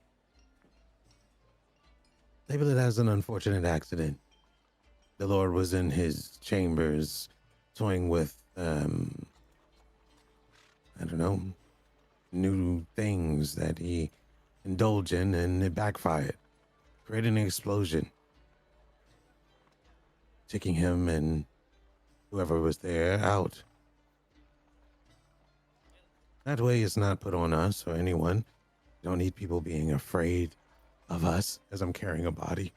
Label it as an unfortunate accident. The Lord was in his chambers toying with, I don't know, new things that he indulged in, and it backfired, creating an explosion, taking him and whoever was there out. That way it's not put on us or anyone. We don't need people being afraid of us as I'm carrying a body.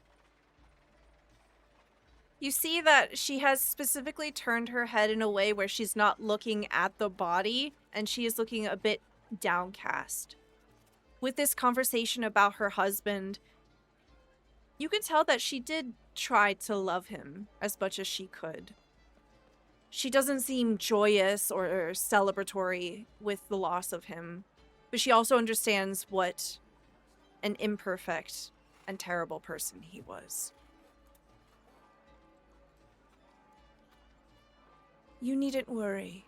You see that she has specifically turned her head in a way where she's not looking at the body, and she is looking a bit downcast. With this conversation about her husband, you could tell that she did try to love him as much as she could. She doesn't seem joyous or celebratory with the loss of him, but she also understands what an imperfect and terrible person he was. You needn't worry.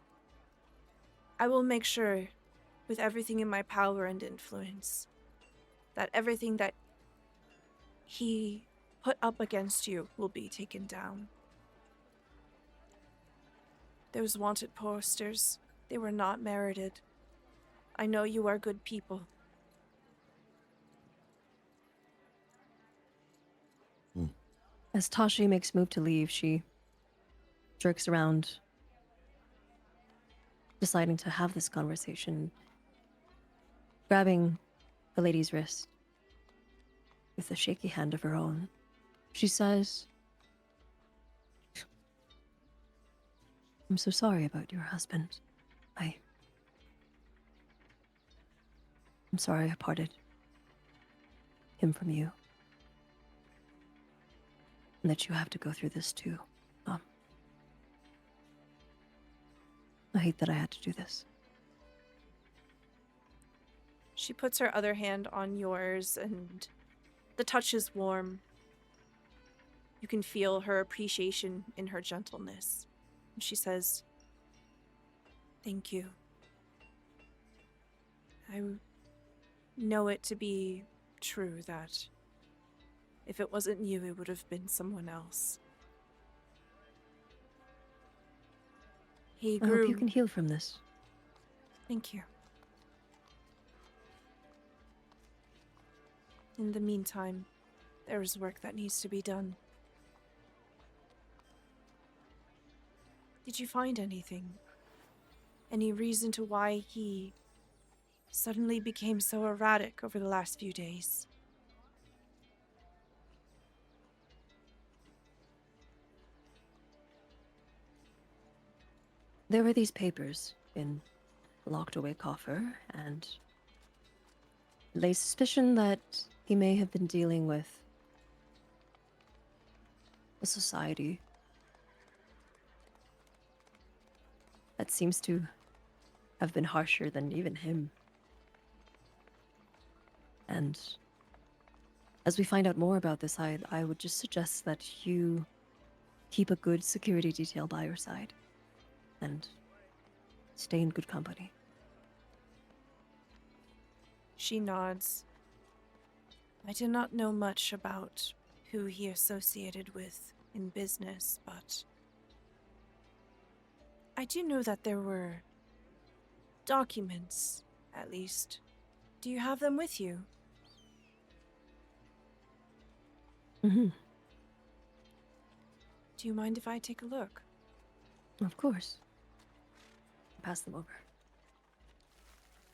I will make sure, with everything in my power and influence, that everything that he put up against you will be taken down. Those wanted posters, they were not merited. I know you are good people. As Tashi makes move to leave, she jerks around, deciding to have this conversation, grabbing the lady's wrist with a shaky hand of her own. She says, I'm so sorry about your husband. I'm sorry I parted him from you. And that you have to go through this too. I hate that I had to do this. She puts her other hand on yours, and the touch is warm. You can feel her appreciation in her gentleness. And she says, thank you. I know it to be true that if it wasn't you, it would have been someone else. He I grew... hope you can heal from this. Thank you. In the meantime, there is work that needs to be done. Did you find anything? Any reason to why he suddenly became so erratic over the last few days? There were these papers in a locked away coffer, and it lay suspicion that he may have been dealing with a society that seems to have been harsher than even him. And as we find out more about this, I would just suggest that you keep a good security detail by your side and stay in good company. She nods. I do not know much about who he associated with in business, but I do know that there were documents, at least. Do you have them with you? Mm-hmm. Do you mind if I take a look? Of course. Pass them over.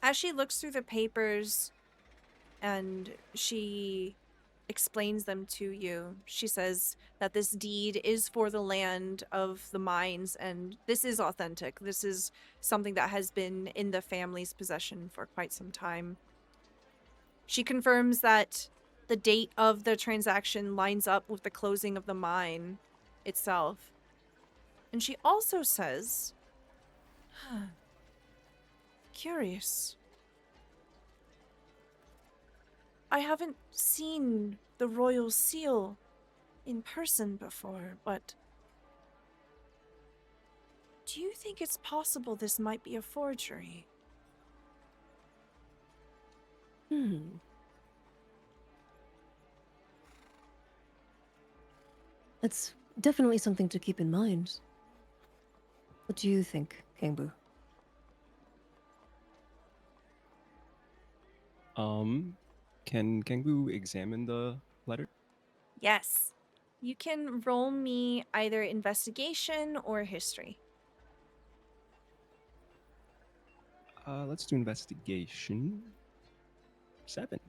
As she looks through the papers and she explains them to you. She says that this deed is for the land of the mines, and this is authentic. This is something that has been in the family's possession for quite some time. She confirms that the date of the transaction lines up with the closing of the mine itself. And she also says, curious. I haven't seen the royal seal in person before, but do you think it's possible this might be a forgery? That's definitely something to keep in mind. What do you think, Kangbu? Can Kangbu examine the letter? Yes. You can roll me either investigation or history. Let's do investigation. 7.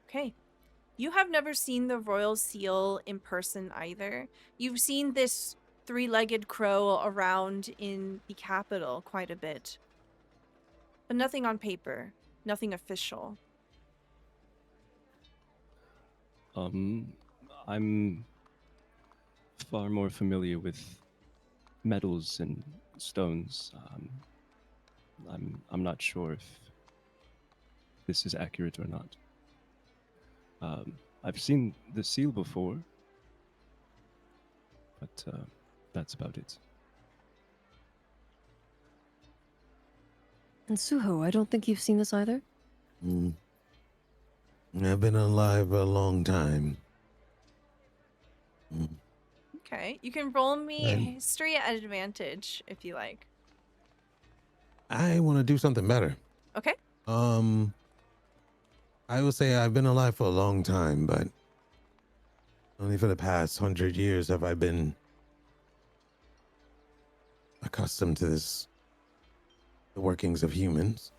Okay. You have never seen the royal seal in person either. You've seen this three-legged crow around in the capital quite a bit. But nothing on paper. Nothing official. I'm far more familiar with metals and stones. I'm not sure if this is accurate or not. I've seen the seal before, but that's about it. And Suho, I don't think you've seen this either. I've been alive a long time. Okay. You can roll me And- history at advantage if you like. I want to do something better. Okay. I would say I've been alive for a long time, but only for the past 100 years have I been accustomed to the workings of humans.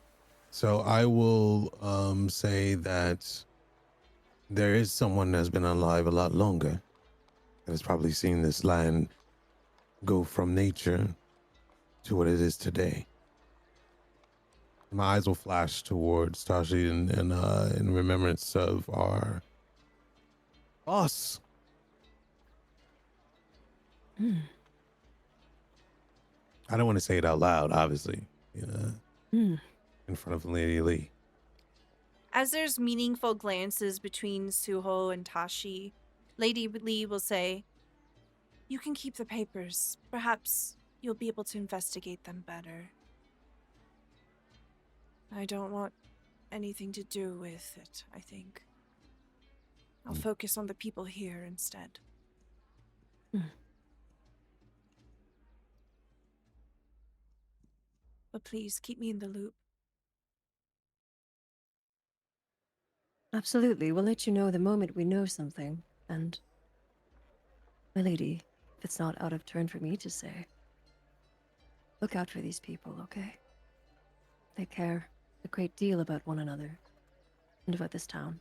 So I will say that there is someone that's been alive a lot longer that has probably seen this land go from nature to what it is today. My eyes will flash towards Tashi in remembrance of our boss. I don't want to say it out loud, obviously, in front of Lady Lee. As there's meaningful glances between Suho and Tashi, Lady Lee will say, "You can keep the papers. Perhaps you'll be able to investigate them better. I don't want anything to do with it, I think. I'll focus on the people here instead." But please keep me in the loop. Absolutely. We'll let you know the moment we know something. And, my lady, if it's not out of turn for me to say, look out for these people, okay? They care a great deal about one another and about this town.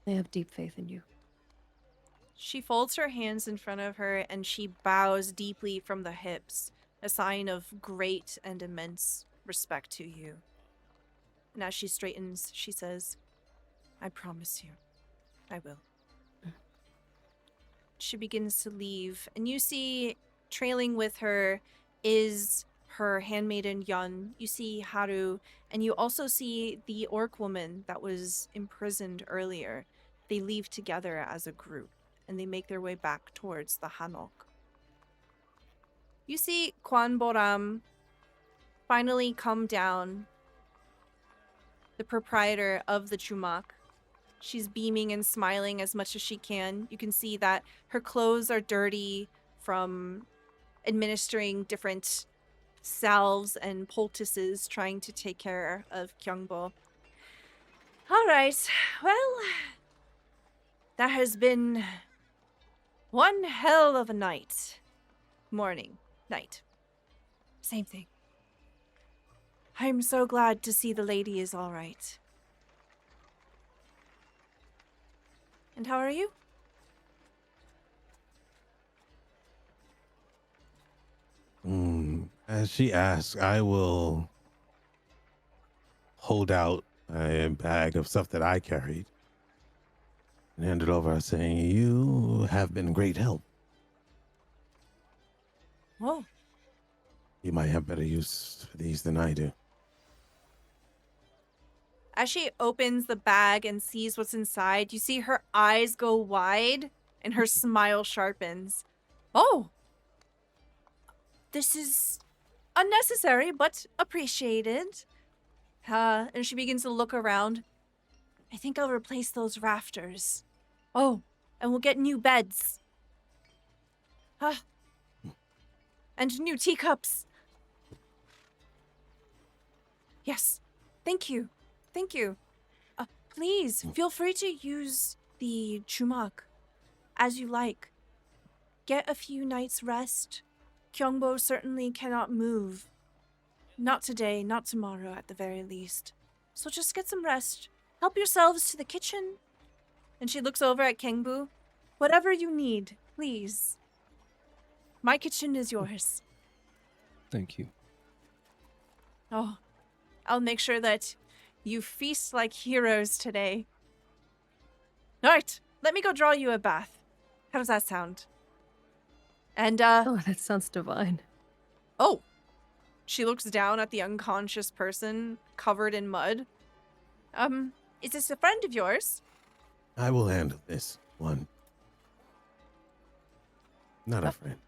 They have deep faith in you. She folds her hands in front of her and she bows deeply from the hips, a sign of great and immense respect to you. And as she straightens, she says, "I promise you, I will." She begins to leave, and you see, trailing with her is her handmaiden Yun. You see Haru, and you also see the orc woman that was imprisoned earlier. They leave together as a group, and they make their way back towards the Hanok. You see Kwan Boram finally come down, the proprietor of the Chumak. She's beaming and smiling as much as she can. You can see that her clothes are dirty from administering different salves and poultices trying to take care of Kyungbo. All right, well, that has been one hell of a night. Morning, night. Same thing. I'm so glad to see the lady is all right. And how are you? As she asks, I will hold out a bag of stuff that I carried and hand it over, saying, "You have been great help. Oh, You might have better use for these than I do." as she opens the bag and sees what's inside, you see her eyes go wide and her smile sharpens. Oh, this is unnecessary but appreciated. And she begins to look around. I think I'll replace those rafters. Oh, and we'll get new beds. And new teacups. Yes, thank you. Thank you. Please, feel free to use the chumak as you like. Get a few nights' rest. Kyongbo certainly cannot move. Not today, not tomorrow at the very least. So just get some rest. Help yourselves to the kitchen. And she looks over at Kengbu. Whatever you need, please. My kitchen is yours. Thank you. Oh, I'll make sure that you feast like heroes today. All right, let me go draw you a bath. How does that sound? And, Oh, that sounds divine. oh, she looks down at the unconscious person covered in mud. Is this a friend of yours? I will handle this one. Not a friend.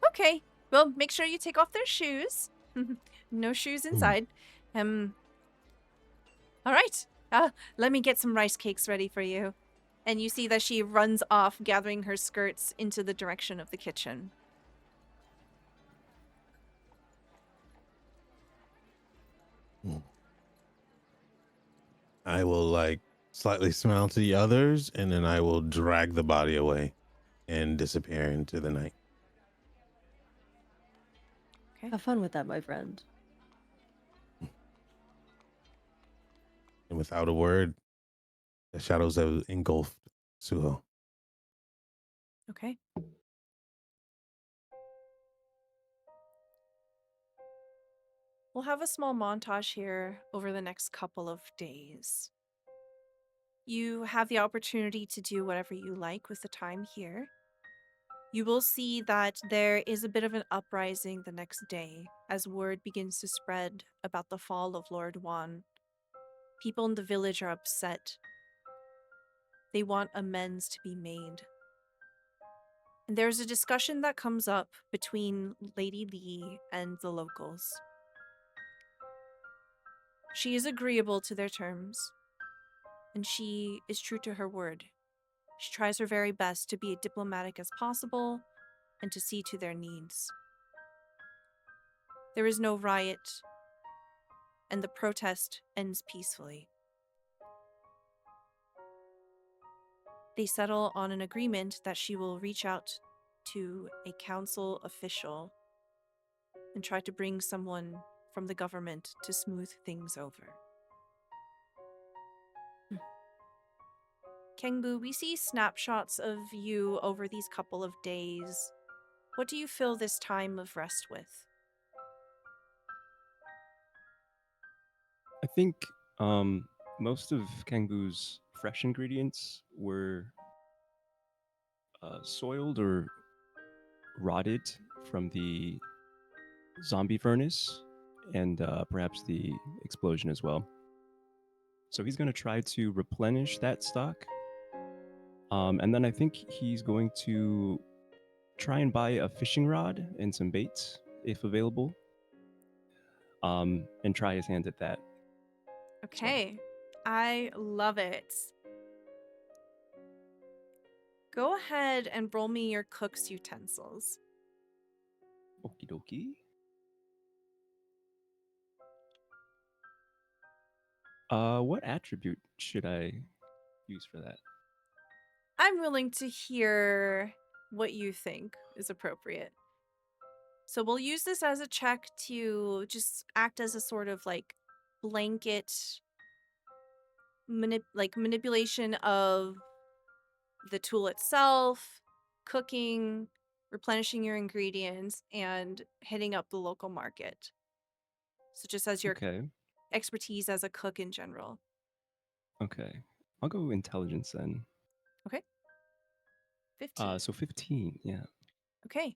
Okay, well, make sure you take off their shoes. No shoes inside. All right, let me get some rice cakes ready for you. And you see that she runs off, gathering her skirts into the direction of the kitchen. I will slightly smile to the others, and then I will drag the body away and disappear into the night. Have fun with that, my friend. And without a word, the shadows have engulfed Suho. Okay. We'll have a small montage here over the next couple of days. You have the opportunity to do whatever you like with the time here. You will see that there is a bit of an uprising the next day as word begins to spread about the fall of Lord Wan. People in the village are upset. They want amends to be made. And there's a discussion that comes up between Lady Lee and the locals. She is agreeable to their terms, and she is true to her word. She tries her very best to be as diplomatic as possible and to see to their needs. There is no riot, and the protest ends peacefully. They settle on an agreement that she will reach out to a council official and try to bring someone from the government to smooth things over. Kengbu, we see snapshots of you over these couple of days. What do you fill this time of rest with? I think most of Kangbu's fresh ingredients were soiled or rotted from the zombie furnace and perhaps the explosion as well. So he's going to try to replenish that stock. And then I think he's going to try and buy a fishing rod and some baits, if available, and try his hand at that. Okay, I love it. Go ahead and roll me your cook's utensils. Okie dokie. What attribute should I use for that? I'm willing to hear what you think is appropriate. So we'll use this as a check to just act as a sort of blanket manipulation of the tool itself, cooking, replenishing your ingredients, and hitting up the local market. So just as your Okay. expertise as a cook in general. Okay. I'll go intelligence then. Okay. 15. So 15. Yeah. Okay.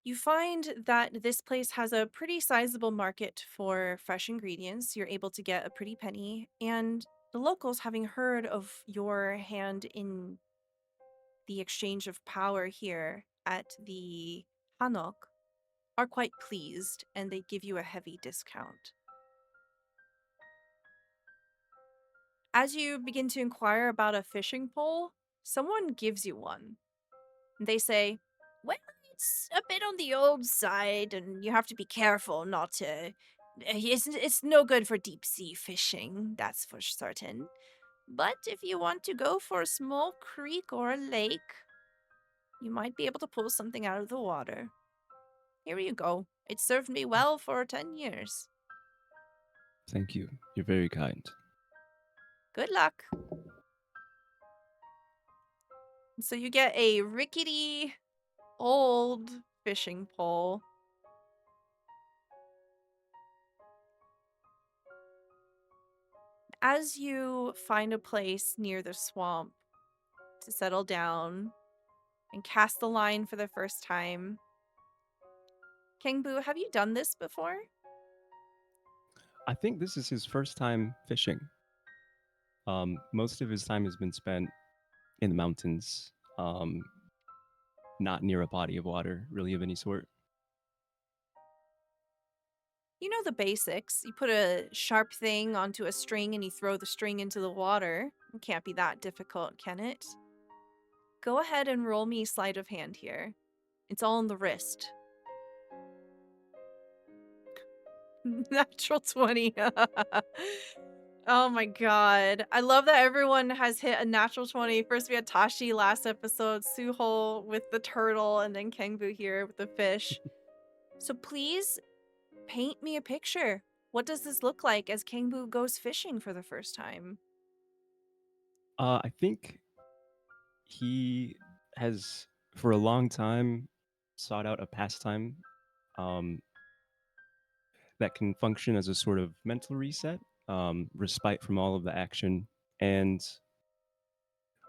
You find that this place has a pretty sizable market for fresh ingredients. You're able to get a pretty penny, and the locals, having heard of your hand in the exchange of power here at the Hanok, are quite pleased, and they give you a heavy discount. As you begin to inquire about a fishing pole, someone gives you one. They say, well, it's a bit on the old side, and you have to be careful not to. It's no good for deep sea fishing, that's for certain. But if you want to go for a small creek or a lake, you might be able to pull something out of the water. Here you go. It served me well for 10 years. Thank you. You're very kind. Good luck. So you get a rickety old fishing pole. As you find a place near the swamp to settle down and cast the line for the first time, Kangbu, have you done this before? I think this is his first time fishing. Most of his time has been spent in the mountains, not near a body of water, really, of any sort. You know the basics. You put a sharp thing onto a string and you throw the string into the water. It can't be that difficult, can it? Go ahead and roll me sleight of hand here. It's all in the wrist. Natural 20. Oh my god. I love that everyone has hit a natural 20. First we had Tashi last episode, Suho with the turtle, and then Kangbu here with the fish. So please paint me a picture. What does this look like as Kangbu goes fishing for the first time? I think he has, for a long time, sought out a pastime um, that can function as a sort of mental reset, respite from all of the action. And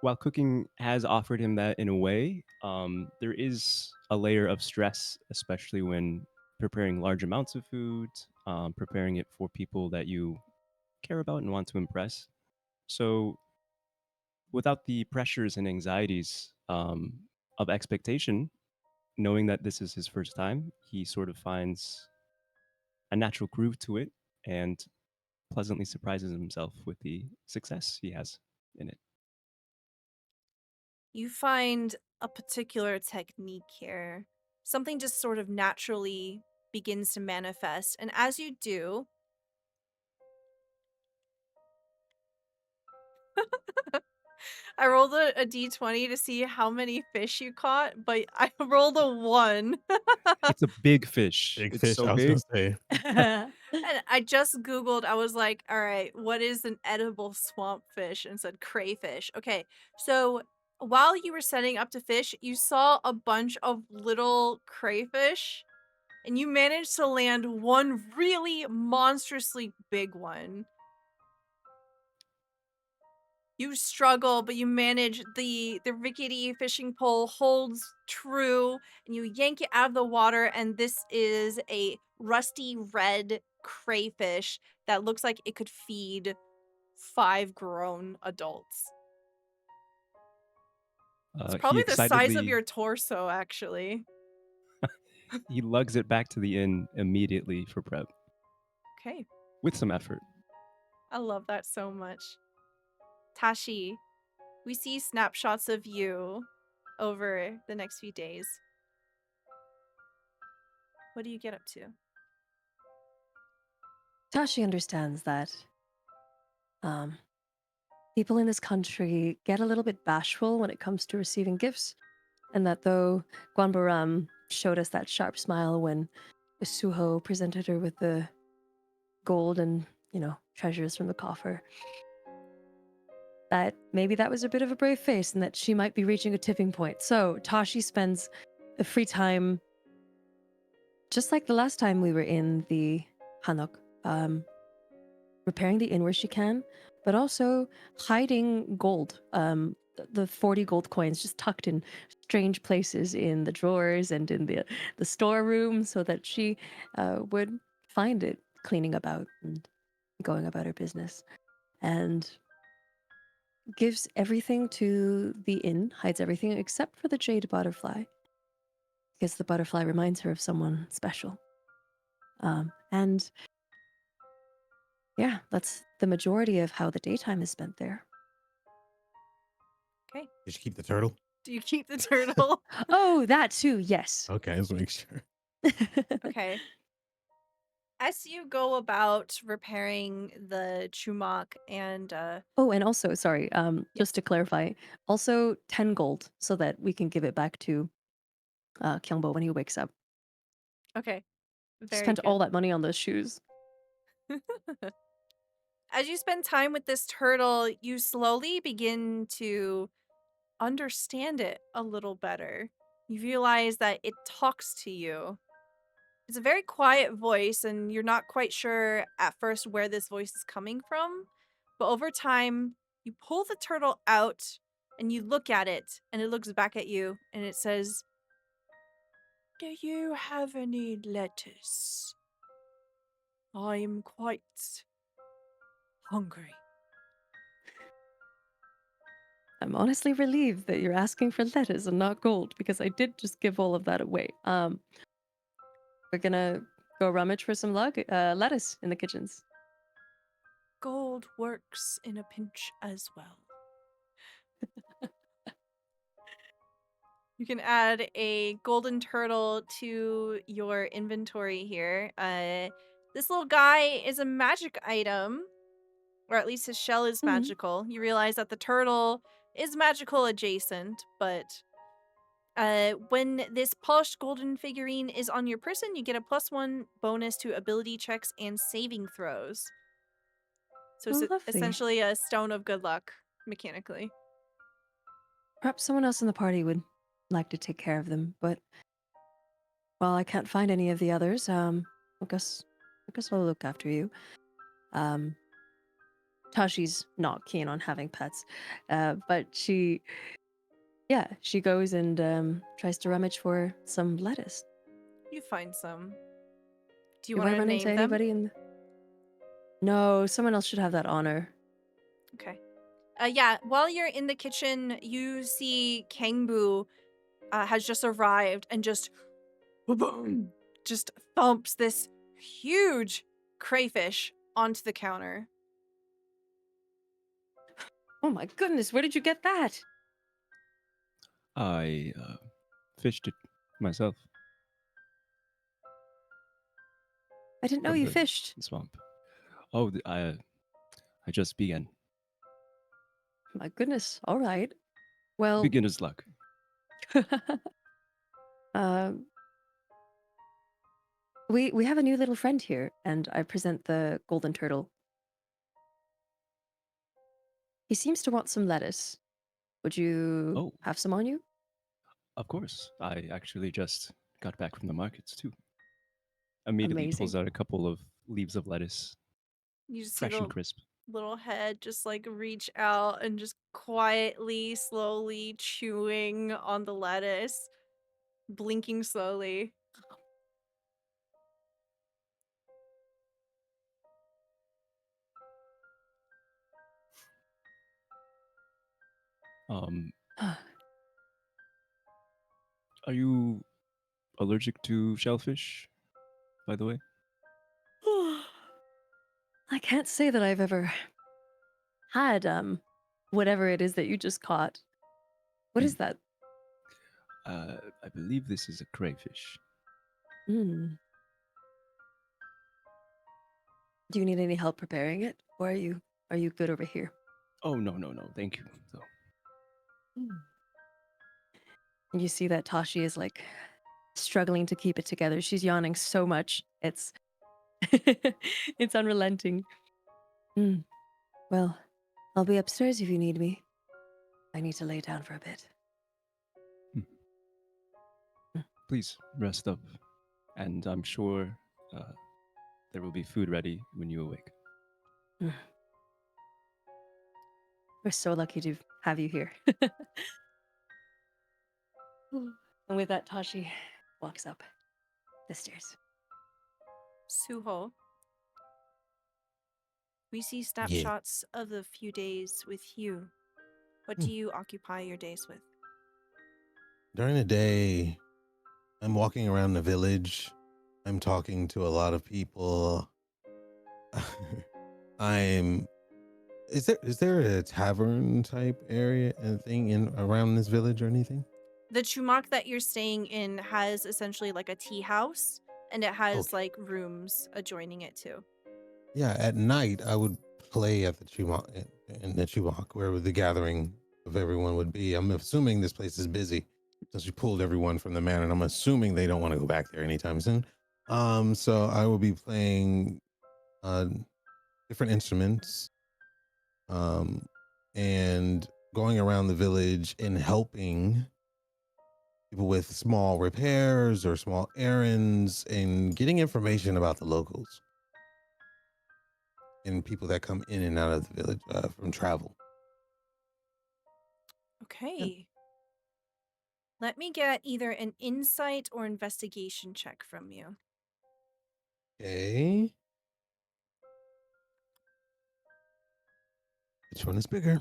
while cooking has offered him that in a way, there is a layer of stress, especially when preparing large amounts of food, preparing it for people that you care about and want to impress. So, without the pressures and anxieties of expectation, knowing that this is his first time, he sort of finds a natural groove to it and pleasantly surprises himself with the success he has in it. You find a particular technique here. Something just sort of naturally begins to manifest. And as you do, I rolled a d20 to see how many fish you caught, but I rolled a 1. It's a big fish. Big It's fish. so I was gonna big. say. And I just Googled, I was like, all right, what is an edible swamp fish? And it said crayfish. Okay, so while you were setting up to fish, you saw a bunch of little crayfish, and you managed to land one really monstrously big one. You struggle, but you manage. The rickety fishing pole holds true, and you yank it out of the water, and this is a rusty red crayfish that looks like it could feed 5 grown adults. It's He probably the size of your torso, actually. he lugs it back to the inn immediately for prep Okay, with some effort. I love that so much. Tashi, we see snapshots of you over the next few days. What do you get up to? Tashi understands that people in this country get a little bit bashful when it comes to receiving gifts, and that though Guanbaram showed us that sharp smile when Suho presented her with the gold and, treasures from the coffer, that maybe that was a bit of a brave face and that she might be reaching a tipping point. So Tashi spends the free time, just like the last time we were in the Hanok, repairing the inn where she can, but also hiding gold. The 40 gold coins just tucked in strange places in the drawers and in the storeroom so that she would find it cleaning about and going about her business. And gives everything to the inn, hides everything except for the jade butterfly, because the butterfly reminds her of someone special. And yeah, that's the majority of how the daytime is spent there. Okay. Did you keep the turtle? Do you keep the turtle? Oh, that too, yes. Okay, let's make sure. Okay. As you go about repairing the Chumak and Oh, and also, sorry, just to clarify, also 10 gold so that we can give it back to Kyungbo when he wakes up. okay. Very Spent good. all that money on those shoes. As you spend time with this turtle, you slowly begin to understand it a little better. You realize that it talks to you. It's a very quiet voice, and you're not quite sure at first where this voice is coming from. But over time, you pull the turtle out and you look at it, and it looks back at you and it says, "Do you have any lettuce? I'm quite hungry." I'm honestly relieved that you're asking for lettuce and not gold because I did just give all of that away. We're gonna go rummage for some lettuce in the kitchens. Gold works in a pinch as well. You can add a golden turtle to your inventory here. This little guy is a magic item, or at least his shell is Mhm. magical. You realize that the turtle is magical adjacent, but when this polished golden figurine is on your person, you get a +1 bonus to ability checks and saving throws. So Oh, it's lovely. essentially a stone of good luck, mechanically. Perhaps someone else in the party would like to take care of them, but while I can't find any of the others, I guess I'll look after you. Tashi's not keen on having pets, but she goes and tries to rummage for some lettuce. You find some. Do you Do want I to run into name them? anybody in? No, someone else should have that honor. Okay. Yeah, while you're in the kitchen, you see Kangbu has just arrived and just boom, just thumps this huge crayfish onto the counter. Oh my goodness, where did you get that? I fished it myself I didn't know from you the fished. swamp. Oh, I just began. My goodness. All right. Well, Beginner's luck. um, we have a new little friend here, and I present the golden turtle. He seems to want some lettuce. Would you Oh, have some on you? of course. I actually just got back from the markets too. Immediately Amazing. pulls out a couple of leaves of lettuce, You just see fresh the and crisp. little head just like reach out and just quietly, slowly chewing on the lettuce, blinking slowly. Are you allergic to shellfish, by the way? I can't say that I've ever had whatever it is that you just caught. What Hmm. is that? I believe this is a crayfish. Mm. Do you need any help preparing it, or are you good over here? Oh, no, thank you. So, And you see that Tashi is like struggling to keep it together. She's yawning so much. It's it's unrelenting. Well, I'll be upstairs if you need me. I need to lay down for a bit. Please rest up, and I'm sure there will be food ready when you awake. We're so lucky to have you here. And with that, Tashi walks up the stairs. Suho, we see Yeah. snapshots of the few days with you. What do you occupy your days with? During the day, I'm walking around the village. I'm talking to a lot of people. Is there a tavern type area and thing in around this village or anything? The Chumak that you're staying in has essentially like a tea house, and it has Okay. like rooms adjoining it too. Yeah, at night I would play at the Chumok in the Chumok where the gathering of everyone would be. I'm assuming this place is busy since you pulled everyone from the manor, and I'm assuming they don't want to go back there anytime soon. So I will be playing different instruments, and going around the village and helping people with small repairs or small errands and getting information about the locals and people that come in and out of the village from travel. Okay. Let me get either an insight or investigation check from you. Okay. Which one is bigger?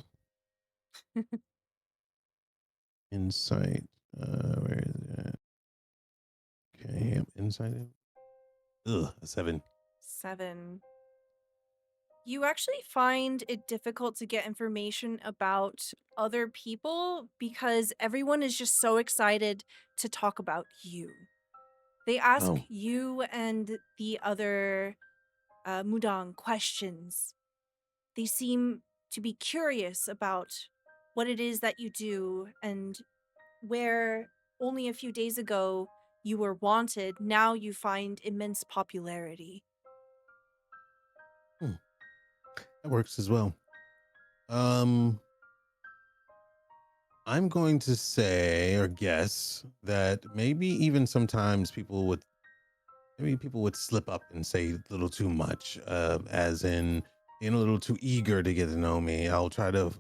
Insight. Where is it? Okay, insight. Ugh, a 7. 7. You actually find it difficult to get information about other people because everyone is just so excited to talk about you. They ask Oh. you and the other Mudang questions. They seem to be curious about what it is that you do, and where only a few days ago you were wanted, now you find immense popularity. That works as well. I'm going to say or guess that maybe even sometimes people would slip up and say a little too much, as in being a little too eager to get to know me. I'll try to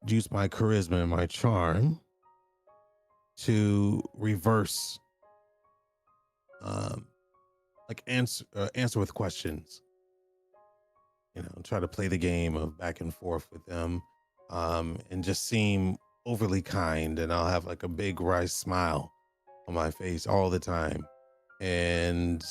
use my charisma and my charm to reverse, like answer with questions. Try to play the game of back and forth with them, and just seem overly kind. And I'll have like a big wry smile on my face all the time. And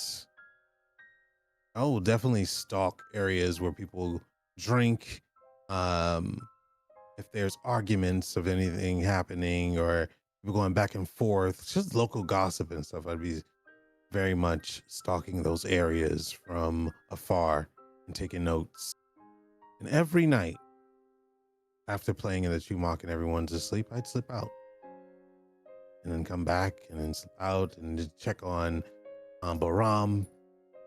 I will definitely stalk areas where people drink. If there's arguments of anything happening or people going back and forth, just local gossip and stuff, I'd be very much stalking those areas from afar and taking notes. And every night after playing in the Chumok and everyone's asleep, I'd slip out and then come back and then slip out and just check on Baram and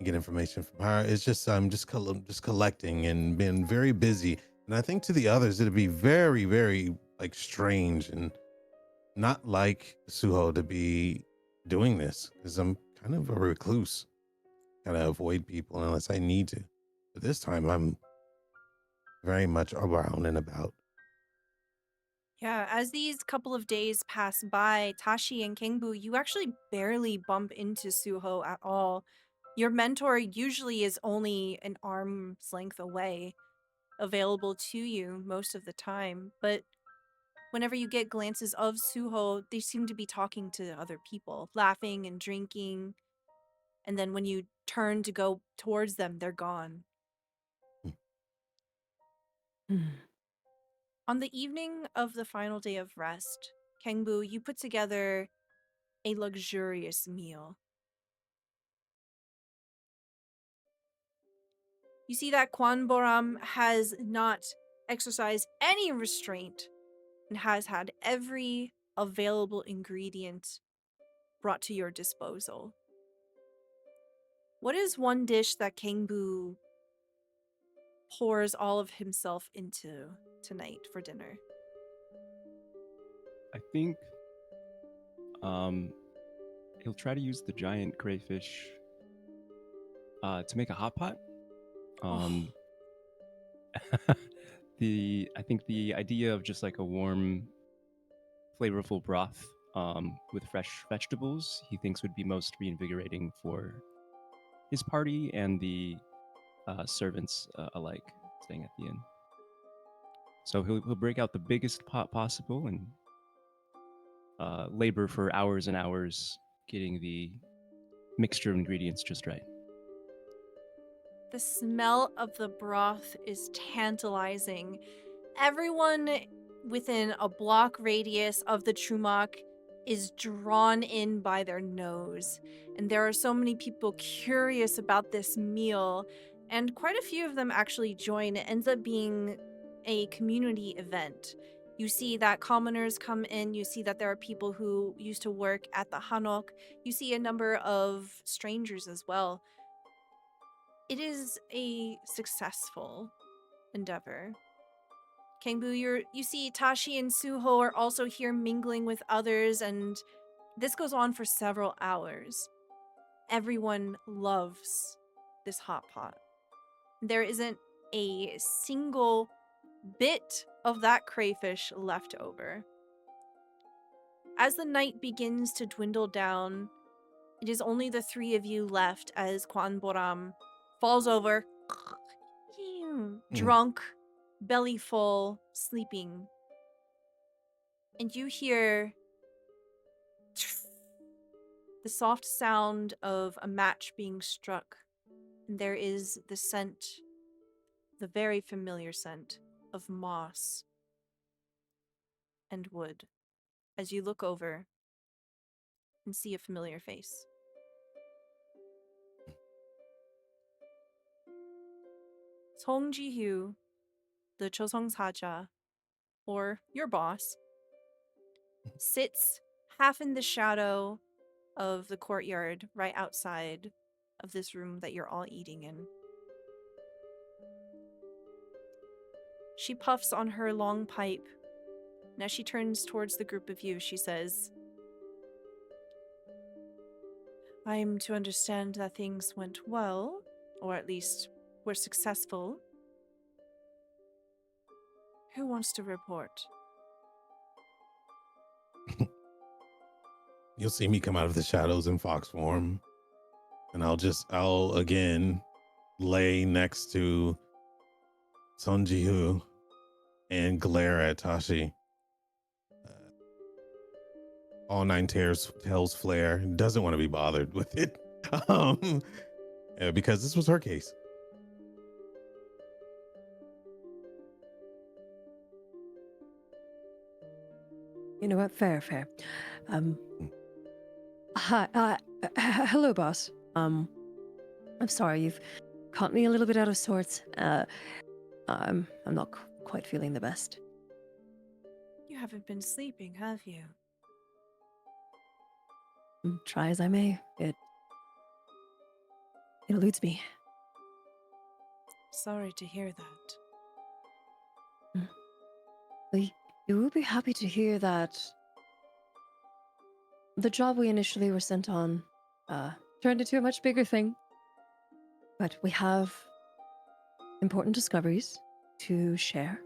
get information from her. It's just I'm just collecting and been very busy. And I think to the others it'd be very, very like strange and not like Suho to be doing this because I'm kind of a recluse. Kind of avoid people unless I need to. But this time I'm very much around and about. Yeah, as these couple of days pass by, Tashi and Kingbu, you actually barely bump into Suho at all. Your mentor usually is only an arm's length away, available to you most of the time, but whenever you get glances of Suho, they seem to be talking to other people, laughing and drinking, and then when you turn to go towards them, they're gone. On the evening of the final day of rest, Kengbu, you put together a luxurious meal. You see that Kwan Boram has not exercised any restraint and has had every available ingredient brought to your disposal. What is one dish that Kengbu pours all of himself into tonight for dinner? I think he'll try to use the giant crayfish to make a hot pot. Oh. I think the idea of just like a warm, flavorful broth with fresh vegetables, he thinks would be most reinvigorating for his party and the servants alike staying at the inn. So he'll break out the biggest pot possible and labor for hours and hours getting the mixture of ingredients just right. The smell of the broth is tantalizing. Everyone within a block radius of the Trumak is drawn in by their nose. And there are so many people curious about this meal, and quite a few of them actually join. It ends up being a community event. You see that commoners come in, you see that there are people who used to work at the Hanok, you see a number of strangers as well. It is a successful endeavor. Kangbu, you see Tashi and Suho are also here mingling with others, and this goes on for several hours. Everyone loves this hot pot. There isn't a single bit of that crayfish left over. As the night begins to dwindle down, it is only the three of you left as Kwan Boram falls over, drunk, belly full, sleeping. And you hear the soft sound of a match being struck. And there is the scent, the very familiar scent of moss and wood as you look over and see a familiar face. Song Ji-hyu, the Chosong Sacha, or your boss, sits half in the shadow of the courtyard right outside of this room that you're all eating in. She puffs on her long pipe, and as she turns towards the group of you, she says, I am to understand that things went well, or at least were successful. Who wants to report? You'll see me come out of the shadows in fox form, and I'll again lay next to Son Ji-hoo and glare at Tashi. All nine tails flare. Doesn't want to be bothered with it, because this was her case. You know what? Fair. Hi, hello, boss. I'm sorry, you've caught me a little bit out of sorts. I'm not quite feeling the best. You haven't been sleeping, have you? Try as I may, it eludes me. Sorry to hear that. You will be happy to hear that the job we initially were sent on turned into a much bigger thing. But we have important discoveries to share.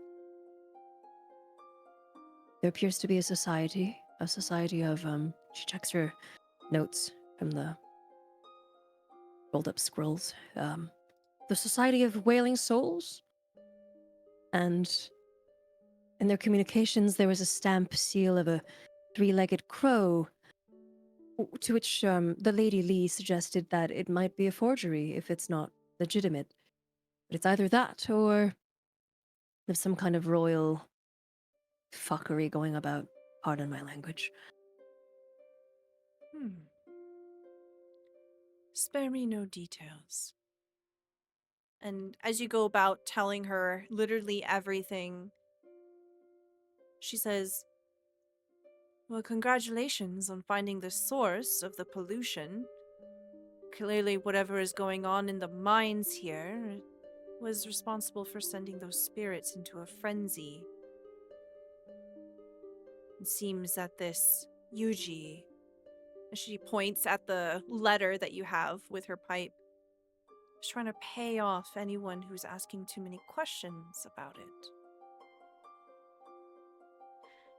There appears to be a society of, she checks her notes from the rolled up scrolls. The Society of Wailing Souls. And in their communications, there was a stamp seal of a three-legged crow, to which the Lady Lee suggested that it might be a forgery if it's not legitimate. But it's either that or there's some kind of royal fuckery going about. Pardon my language. Spare me no details. And as you go about telling her literally everything, she says, well, congratulations on finding the source of the pollution. Clearly, whatever is going on in the mines here, was responsible for sending those spirits into a frenzy. It seems that this Yuji, she points at the letter that you have with her pipe, is trying to pay off anyone who's asking too many questions about it.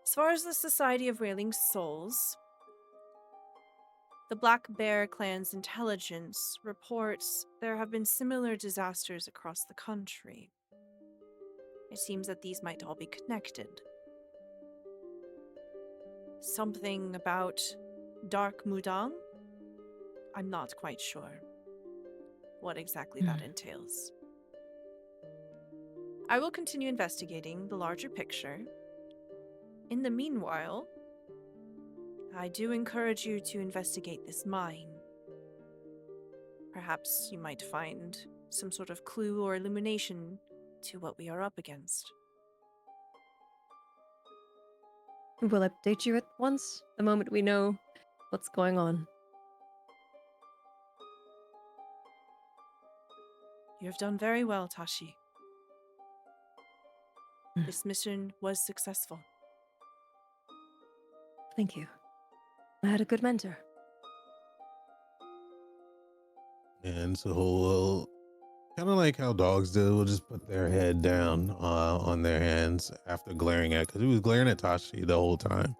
As far as the Society of Wailing Souls, the Black Bear Clan's intelligence reports there have been similar disasters across the country. It seems that these might all be connected. Something about Dark Mudang? I'm not quite sure what exactly that entails. I will continue investigating the larger picture. In the meanwhile, I do encourage you to investigate this mine. Perhaps you might find some sort of clue or illumination to what we are up against. We'll update you at once, the moment we know what's going on. You have done very well, Tashi. This mission was successful. Thank you. I had a good mentor. And so we'll kind of like how dogs do, we'll just put their head down on their hands after glaring at, because he was glaring at Tashi the whole time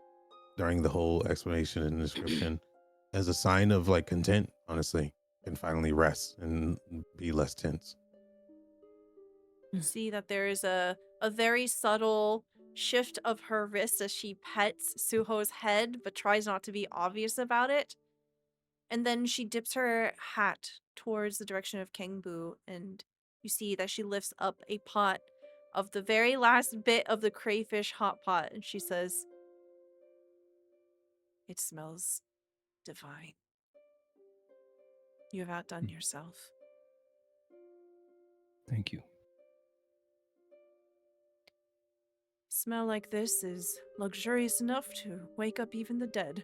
during the whole explanation and description as a sign of like content, honestly, and finally rest and be less tense. You see that there is a very subtle shift of her wrist as she pets Suho's head, but tries not to be obvious about it. And then she dips her hat towards the direction of Kangbu, and you see that she lifts up a pot of the very last bit of the crayfish hot pot, and she says, "It smells divine. You have outdone yourself." Thank you. Smell like this is luxurious enough to wake up even the dead.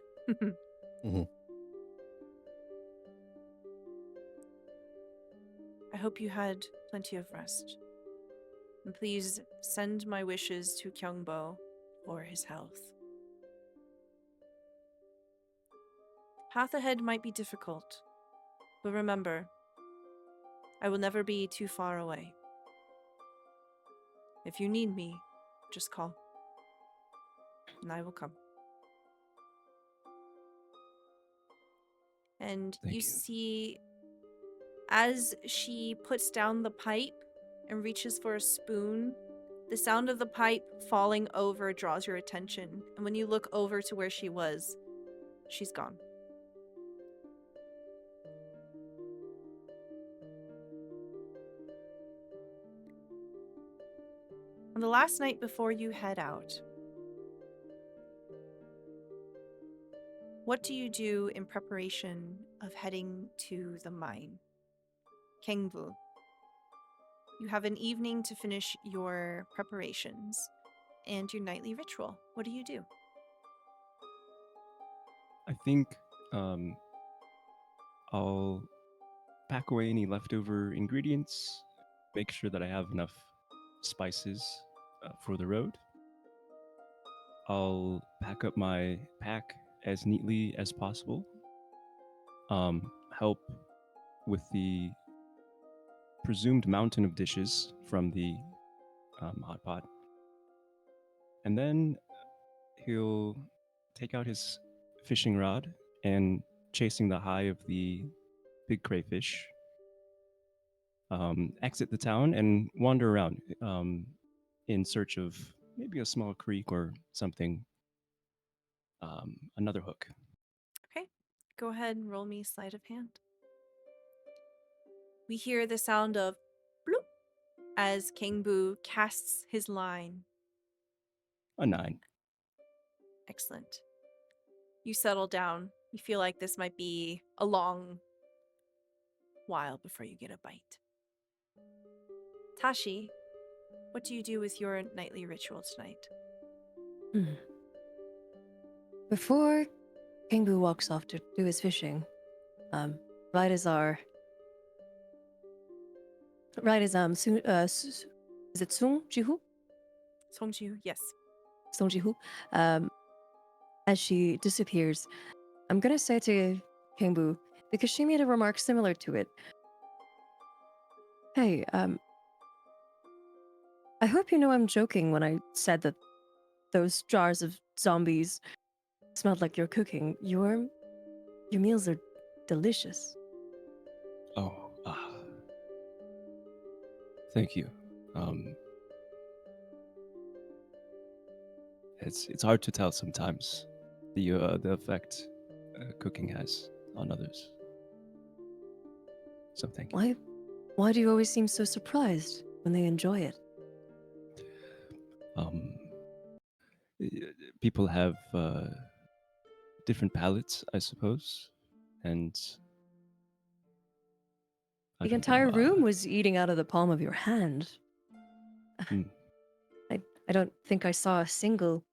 I hope you had plenty of rest. And please send my wishes to Kyungbo for his health. Path ahead might be difficult, but remember, I will never be too far away. If you need me, just call, and I will come. And Thank you you. see, as she puts down the pipe and reaches for a spoon, the sound of the pipe falling over draws your attention. And when you look over to where she was, she's gone. On the last night before you head out, what do you do in preparation of heading to the mine? Kengbu, you have an evening to finish your preparations and your nightly ritual. What do you do? I think I'll pack away any leftover ingredients, make sure that I have enough spices for the road. I'll pack up my pack as neatly as possible. Help with the presumed mountain of dishes from the hot pot. And then he'll take out his fishing rod and chasing the high of the big crayfish, exit the town and wander around in search of maybe a small creek or something, another hook. Okay, go ahead and roll me sleight of hand. We hear the sound of bloop as Kangbu casts his line. A 9. Excellent. You settle down. You feel like this might be a long while before you get a bite. Tashi, what do you do with your nightly ritual tonight? Before Kangbu walks off to do his fishing, right as our Right is is it Sung Jihu? Songju, yes. Sung Jihu. As she disappears, I'm gonna say to Kangbu, because she made a remark similar to it. Hey, I hope you know I'm joking when I said that those jars of zombies smelled like your cooking. Your meals are delicious. Oh, thank you. It's hard to tell sometimes the effect cooking has on others. So thank you. Why do you always seem so surprised when they enjoy it? Um, people have different palates, I suppose, and I The don't know. entire room was eating out of the palm of your hand. Hmm. I don't think I saw a single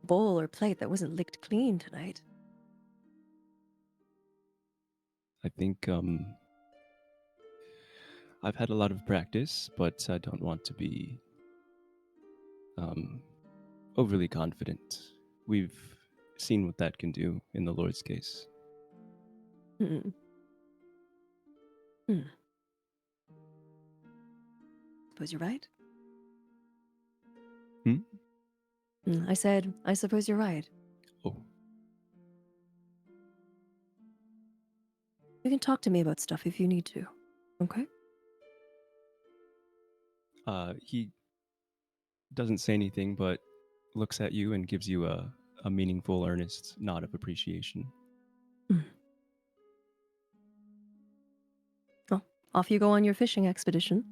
bowl or plate that wasn't licked clean tonight. I think I've had a lot of practice, but I don't want to be overly confident. We've seen what that can do in the Lord's case. Hmm. Hmm. Suppose you're right. Hmm? I said, I suppose you're right. Oh, You can talk to me about stuff if you need to. Okay? he doesn't say anything, but looks at you and gives you a meaningful, earnest nod of appreciation. Hmm. Well, off you go on your fishing expedition.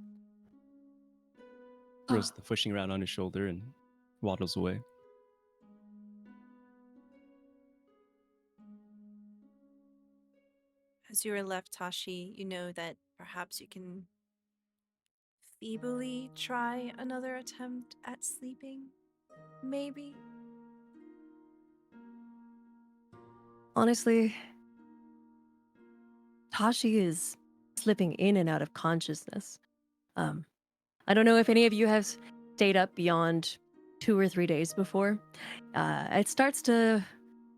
Throws the fishing rod on his shoulder and waddles away. As you are left, Tashi, you know that perhaps you can feebly try another attempt at sleeping. Maybe. Honestly, Tashi is slipping in and out of consciousness. I don't know if any of you have stayed up beyond 2 or 3 days before. It starts to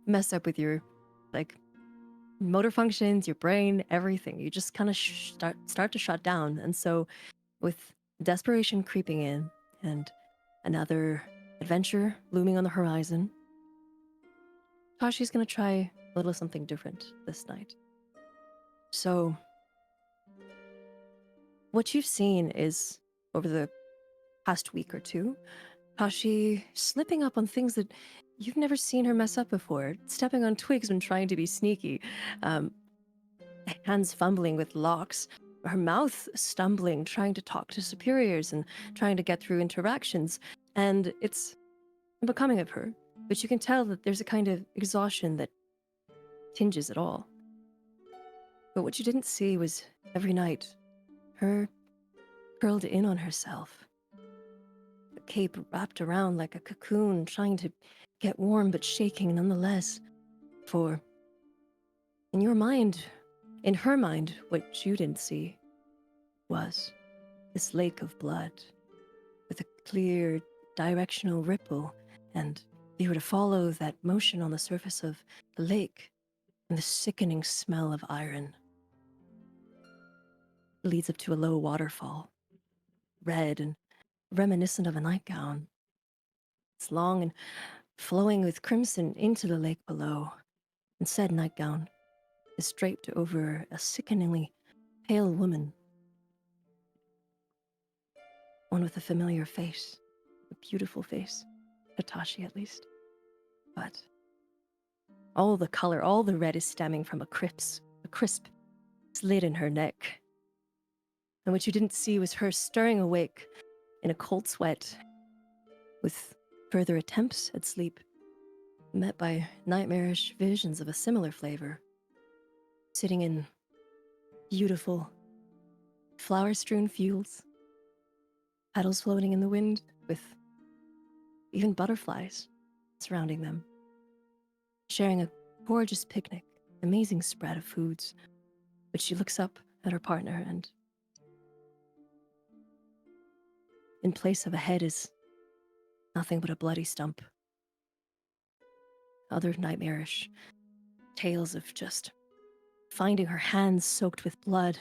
mess up with your like motor functions, your brain, everything. You just kind of start to shut down. And so, with desperation creeping in and another adventure looming on the horizon, Tashi's gonna try a little something different this night. So, what you've seen is over the past week or two, Tashi slipping up on things that you've never seen her mess up before, stepping on twigs when trying to be sneaky, um, hands fumbling with locks, her mouth stumbling, trying to talk to superiors and trying to get through interactions. And it's becoming of her, but you can tell that there's a kind of exhaustion that tinges it all. But what you didn't see was every night, her curled in on herself, the cape wrapped around like a cocoon, trying to get warm but shaking nonetheless. For in your mind, in her mind, what you didn't see was this lake of blood with a clear directional ripple, and if you were to follow that motion on the surface of the lake and the sickening smell of iron, it leads up to a low waterfall, red and reminiscent of a nightgown. It's long and flowing with crimson into the lake below, and said nightgown is draped over a sickeningly pale woman, one with a familiar face, a beautiful face, Hitachi at least. But all the color, all the red is stemming from a crisp slit in her neck. And what you didn't see was her stirring awake in a cold sweat with further attempts at sleep, met by nightmarish visions of a similar flavor, sitting in beautiful, flower-strewn fields, petals floating in the wind with even butterflies surrounding them, sharing a gorgeous picnic, amazing spread of foods. But she looks up at her partner and in place of a head is nothing but a bloody stump. Other nightmarish tales of just finding her hands soaked with blood,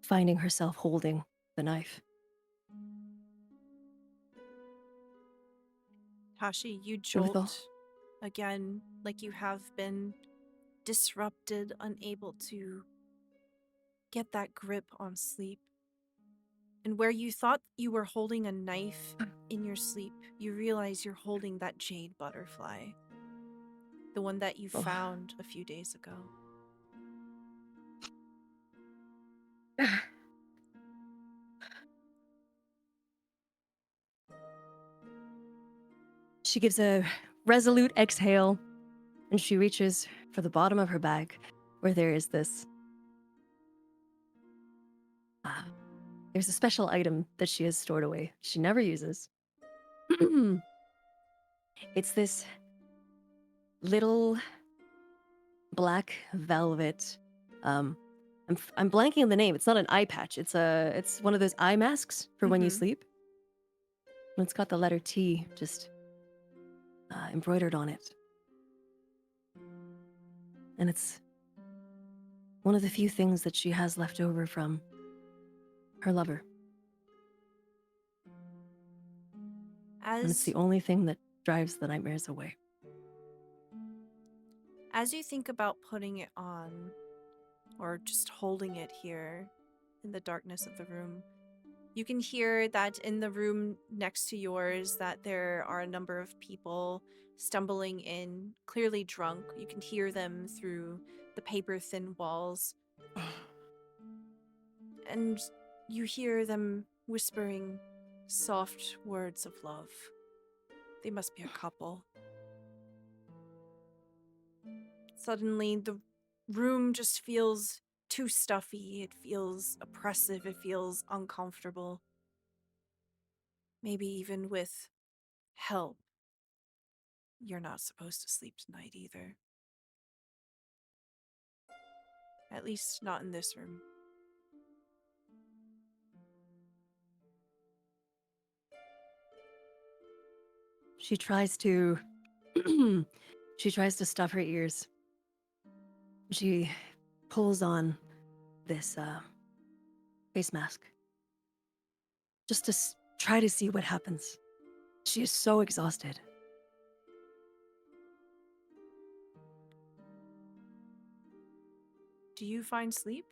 finding herself holding the knife. Tashi, you And with all- jolt again, like you have been disrupted, unable to get that grip on sleep. And where you thought you were holding a knife in your sleep, you realize you're holding that jade butterfly. The one that you Oh. found a few days ago. She gives a resolute exhale, and she reaches for the bottom of her bag, where there is this. There's a special item that she has stored away. She never uses. It's this little black velvet. I'm blanking on the name. It's not an eye patch. It's one of those eye masks for when you Mhm. sleep. And it's got the letter T just embroidered on it. And it's one of the few things that she has left over from her lover. And it's As the only thing that drives the nightmares away. As you think about putting it on, or just holding it here in the darkness of the room, you can hear that in the room next to yours that there are a number of people stumbling in, clearly drunk. You can hear them through the paper-thin walls. And you hear them whispering soft words of love. They must be a couple. Suddenly, the room just feels too stuffy. It feels oppressive. It feels uncomfortable. Maybe even with help, you're not supposed to sleep tonight either. At least not in this room. She tries to she tries to stuff her ears. She pulls on this face mask just to try to see what happens. She is so exhausted. Do you find sleep?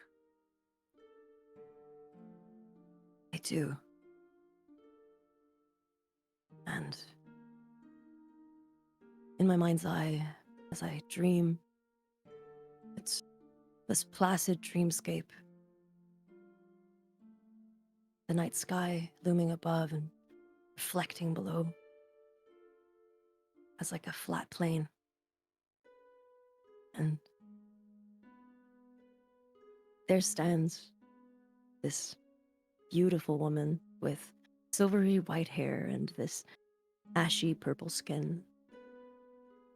I do. And in my mind's eye, as I dream, it's this placid dreamscape. The night sky looming above and reflecting below as like a flat plane. And there stands this beautiful woman with silvery white hair and this ashy purple skin,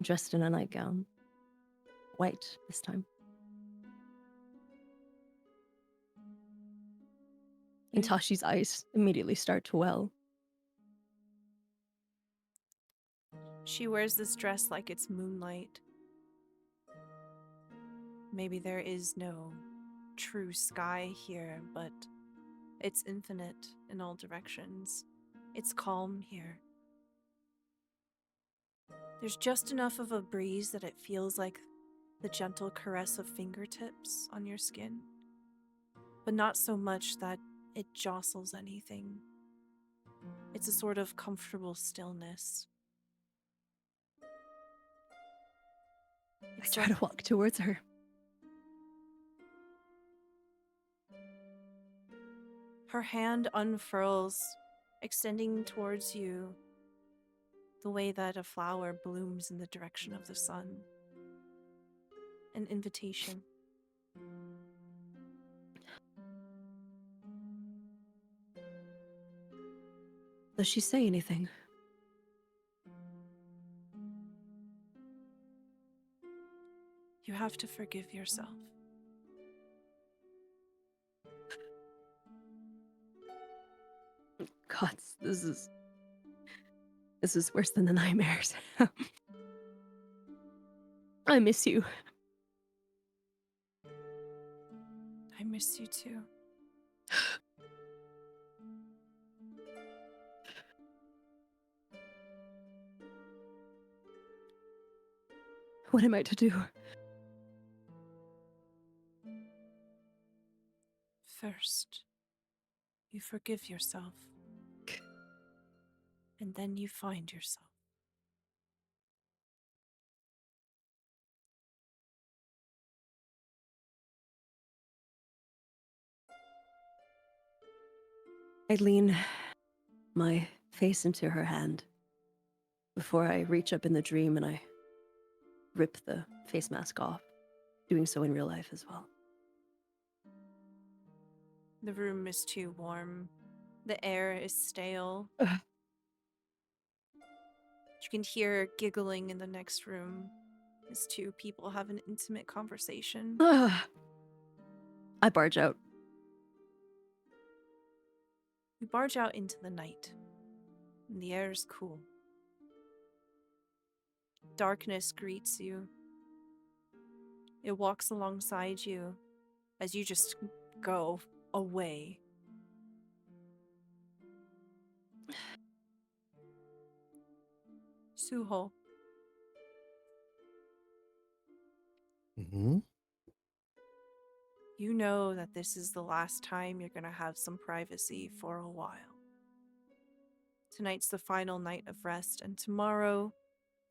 dressed in a nightgown. White this time. And Tashi's eyes immediately start to well. She wears this dress like it's moonlight. Maybe there is no true sky here, but it's infinite in all directions. It's calm here. There's just enough of a breeze that it feels like the gentle caress of fingertips on your skin, but not so much that it jostles anything. It's a sort of comfortable stillness. I try to walk towards her. Her hand unfurls, extending towards you the way that a flower blooms in the direction of the sun. An invitation. Does she say anything? You have to forgive yourself. God, this is worse than the nightmares. I miss you. I miss you too. What am I to do? First, you forgive yourself. And then you find yourself. I lean my face into her hand before I reach up in the dream and I rip the face mask off, doing so in real life as well. The room is too warm. The air is stale. Ugh. You can hear giggling in the next room as two people have an intimate conversation. I barge out. You barge out into the night, and the air is cool. Darkness greets you. It walks alongside you as you just go away. Suho, Mm-hmm. you know that this is the last time you're going to have some privacy for a while. Tonight's the final night of rest, and tomorrow,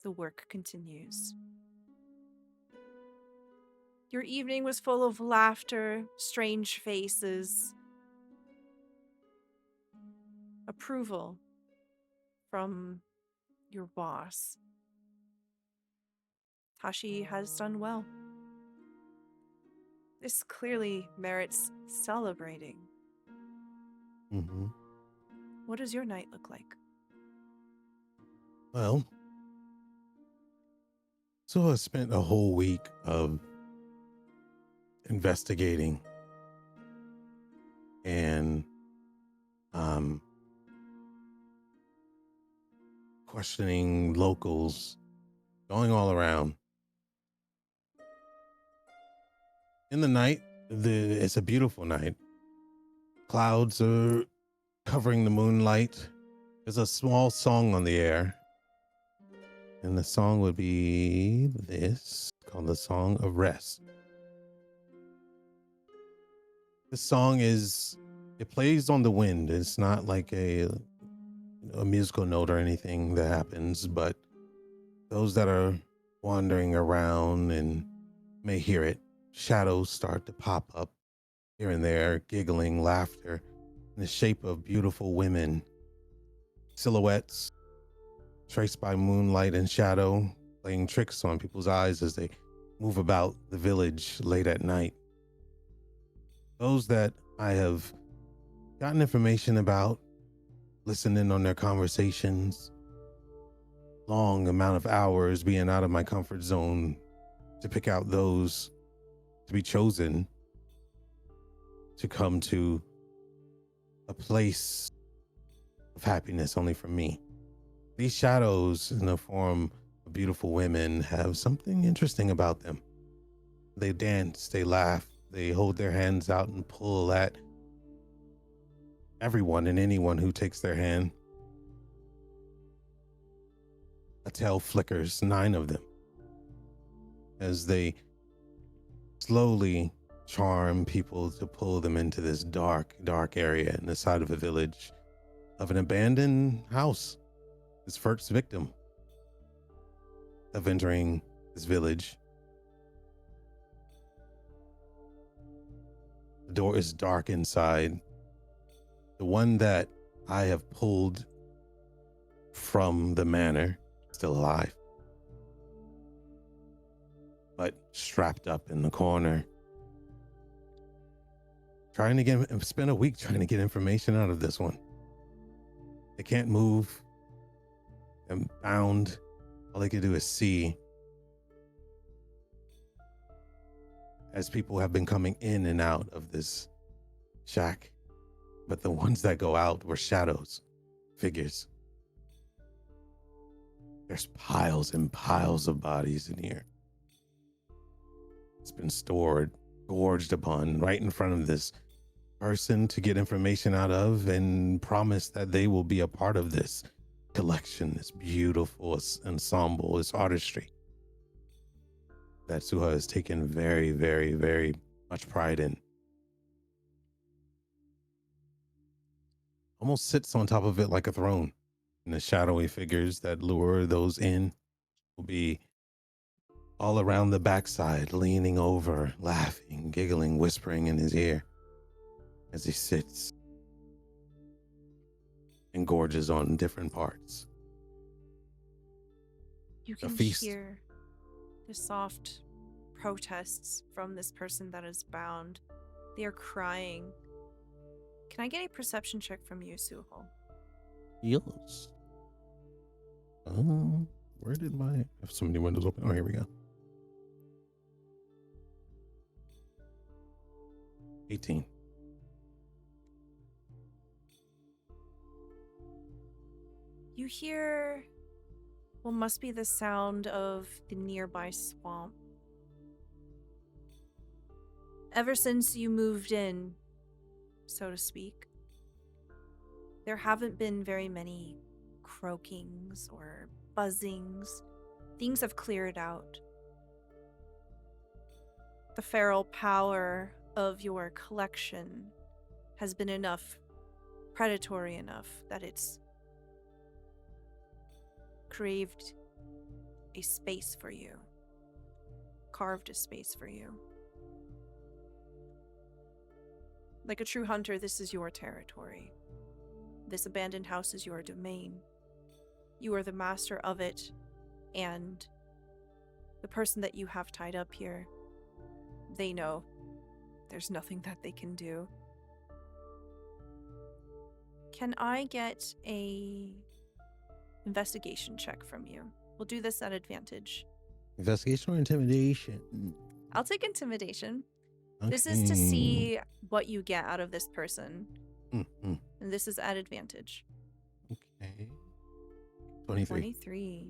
the work continues. Your evening was full of laughter, strange faces, approval from your boss. Tashi has done well. This clearly merits celebrating. Mm-hmm. What does your night look like? Well, so I spent a whole week of investigating and questioning locals, going all around. In the night, it's a beautiful night. Clouds are covering the moonlight. There's a small song on the air. And the song would be this, called the Song of Rest. This song it plays on the wind. It's not like a musical note or anything that happens, but those that are wandering around and may hear it, shadows start to pop up here and there, giggling, laughter in the shape of beautiful women, silhouettes traced by moonlight and shadow, playing tricks on people's eyes as they move about the village late at night. Those that I have gotten information about, listening on their conversations, long amount of hours being out of my comfort zone to pick out those to be chosen to come to a place of happiness only for me. These shadows in the form of beautiful women have something interesting about them. They dance, they laugh, they hold their hands out and pull at everyone and anyone who takes their hand. A tail flickers, 9 of them, as they slowly charm people to pull them into this dark, dark area in the side of a village of an abandoned house. His first victim of entering this village. The door is dark inside. The one that I have pulled from the manor, still alive, but strapped up in the corner, spend a week trying to get information out of this one. They can't move. I'm bound. All they can do is see as people have been coming in and out of this shack. But the ones that go out were shadows. figures. There's piles and piles of bodies in here. It's been stored, gorged upon right in front of this person to get information out of and promise that they will be a part of this collection, this beautiful ensemble, this artistry that Suha has taken very, very, very much pride in. Almost sits on top of it like a throne. And the shadowy figures that lure those in will be all around the backside, leaning over, laughing, giggling, whispering in his ear as he sits and gorges on different parts. You can feast. hear the soft protests from this person that is bound. They are crying. Can I get a perception check from you, Suho? Yes. Where did I have so many windows open? Oh, here we go. 18. You hear what must be the sound of the nearby swamp. Ever since you moved in, so to speak, there haven't been very many croakings or buzzings. Things have cleared out. The feral power of your collection has been enough, predatory enough, that it's craved a space for you, carved a space for you. Like a true hunter, this is your territory. This abandoned house is your domain. You are the master of it, and the person that you have tied up here, they know there's nothing that they can do. Can I get a investigation check from you? We'll do this at advantage. Investigation or intimidation? I'll take intimidation. Okay. This is to see what you get out of this person. Mm-hmm. And this is at advantage. Okay. 23. 23.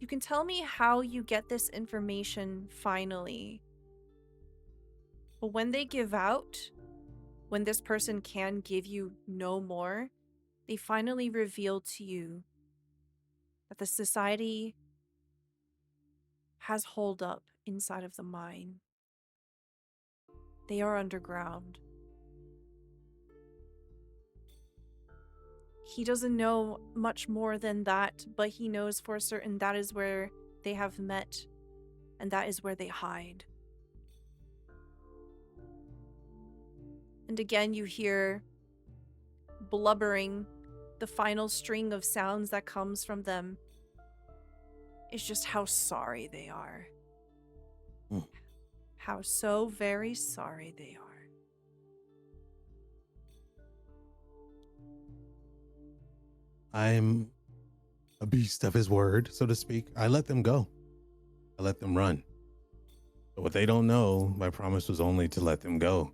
You can tell me how you get this information finally. But when they give out, when this person can give you no more, they finally reveal to you that the society has holed up inside of the mine. They are underground. He doesn't know much more than that, but he knows for certain that is where they have met, and that is where they hide. And again, you hear blubbering. The final string of sounds that comes from them is just how sorry they are. Mm. How so very sorry they are. I'm a beast of his word, so to speak. I let them go. I let them run. But what they don't know, my promise was only to let them go.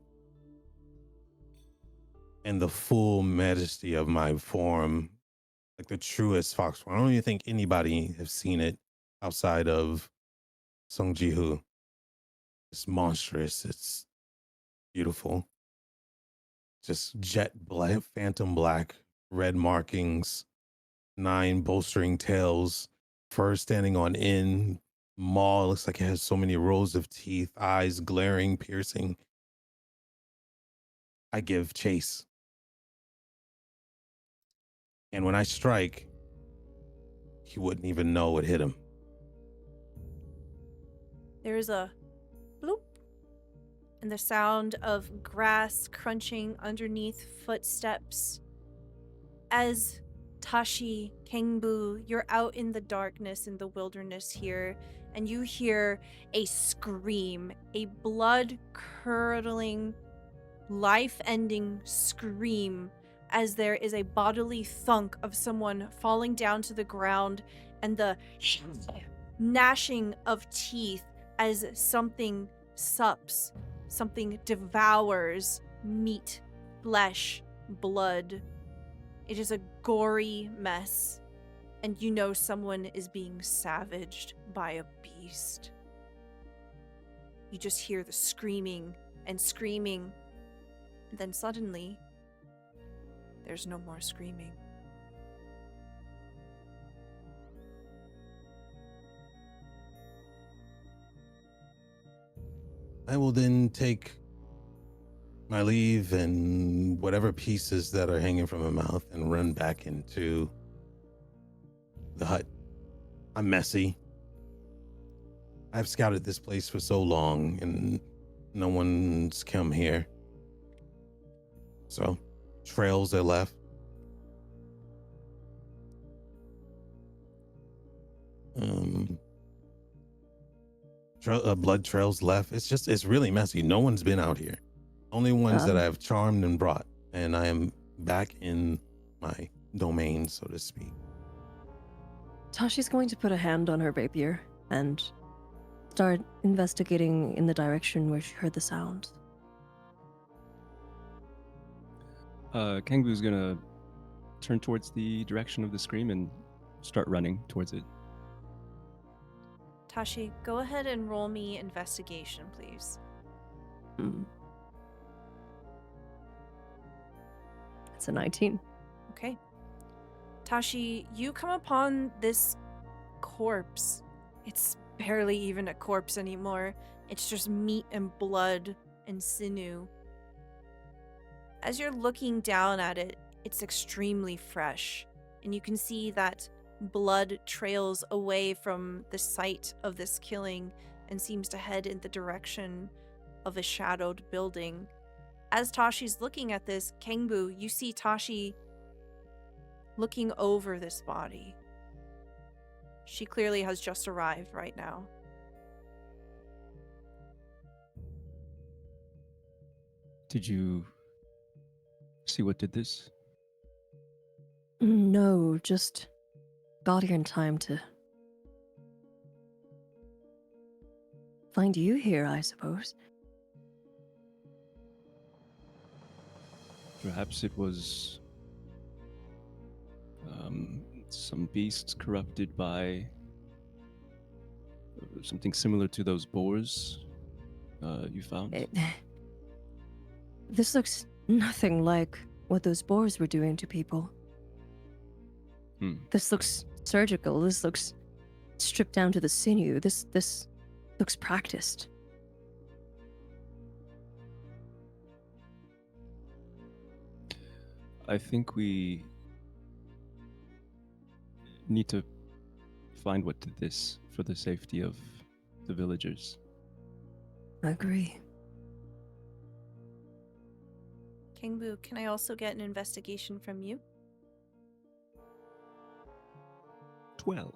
And the full majesty of my form, like the truest fox form. I don't even think anybody has seen it outside of Song Ji-hoo. It's monstrous. It's beautiful. Just jet black, phantom black, red markings, 9 bolstering tails, fur standing on end, maw looks like it has so many rows of teeth, eyes glaring, piercing. I give chase. And when I strike, he wouldn't even know what hit him. There is a bloop, and the sound of grass crunching underneath footsteps. As Tashi, Kengbu, you're out in the darkness in the wilderness here, and you hear a scream, a blood-curdling, life-ending scream, as there is a bodily thunk of someone falling down to the ground, and the gnashing of teeth as something sups, something devours meat, flesh, blood. It is a gory mess, and you know someone is being savaged by a beast. You just hear the screaming and screaming, and then suddenly, there's no more screaming. I will then take my leave and whatever pieces that are hanging from my mouth and run back into the hut. I'm messy. I've scouted this place for so long and no one's come here. So, trails are left. Blood trails left. It's really messy. No one's been out here. Only ones that I've charmed and brought. And I am back in my domain, so to speak. Tashi's going to put a hand on her rapier and start investigating in the direction where she heard the sound. Kangbu's gonna turn towards the direction of the scream and start running towards it. Tashi, go ahead and roll me investigation, please. It's a 19. Okay. Tashi, you come upon this corpse. It's barely even a corpse anymore. It's just meat and blood and sinew. As you're looking down at it, it's extremely fresh, and you can see that blood trails away from the site of this killing and seems to head in the direction of a shadowed building. As Tashi's looking at this, Kangbu, you see Tashi looking over this body. She clearly has just arrived right now. Did you see what did this? No, just got here in time to find you here, I suppose. Perhaps it was some beasts corrupted by something similar to those boars you found? This looks nothing like what those boars were doing to people. This looks surgical. This looks stripped down to the sinew. This looks practiced. I think we need to find what did this for the safety of the villagers. I agree. Kangbu, can I also get an investigation from you? 12.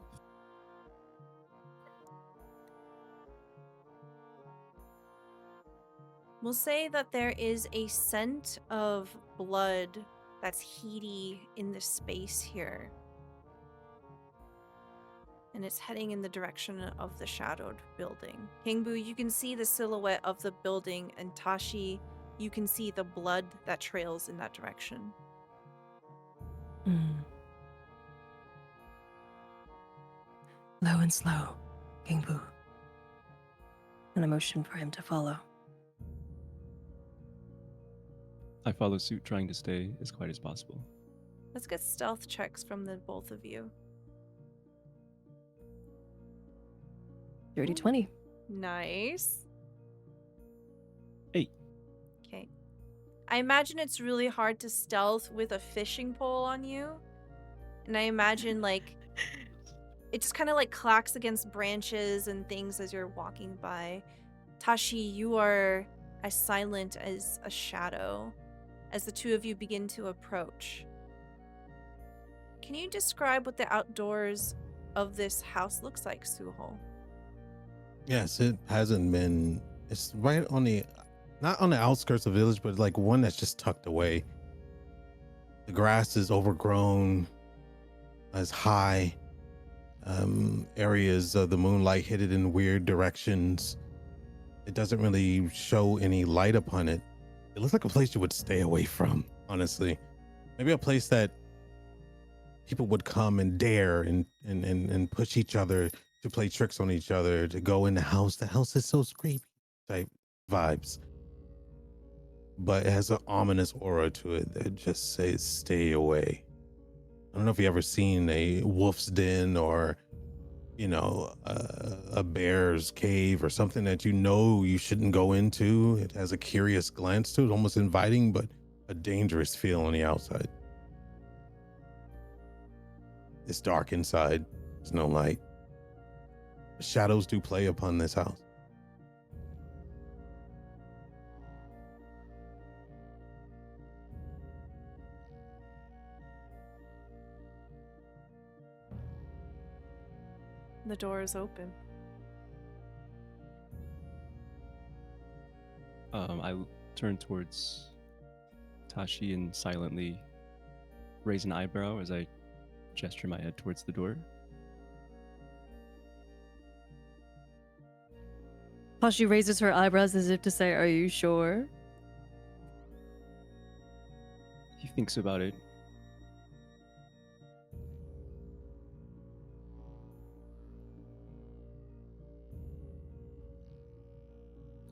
We'll say that there is a scent of blood that's heady in the space here. And it's heading in the direction of the shadowed building. Kangbu, you can see the silhouette of the building, and Tashi, you can see the blood that trails in that direction. Low and slow, Kangbu. And I motion for him to follow. I follow suit, trying to stay as quiet as possible. Let's get stealth checks from the both of you. Dirty 20. Nice. 8. Okay. I imagine it's really hard to stealth with a fishing pole on you. And I imagine, like, it just kind of, like, clacks against branches and things as you're walking by. Tashi, you are as silent as a shadow as the two of you begin to approach. Can you describe what the outdoors of this house looks like, Suho? Yes, it hasn't been. It's right on the, not on the outskirts of the village, but like one that's just tucked away. The grass is overgrown, as high. Areas of the moonlight hit it in weird directions. It doesn't really show any light upon it. It looks like a place you would stay away from, honestly. Maybe a place that people would come and dare and push each other to play tricks on each other, to go in the house. The house is so creepy type vibes. But it has an ominous aura to it that just says stay away. I don't know if you ever seen a wolf's den or, you know, a bear's cave or something that you shouldn't go into. It has a curious glance to it, almost inviting, but a dangerous feel on the outside. It's dark inside. There's no light. The shadows do play upon this house. The door is open. I turn towards Tashi and silently raise an eyebrow as I gesture my head towards the door. Tashi raises her eyebrows as if to say, "Are you sure?" He thinks about it.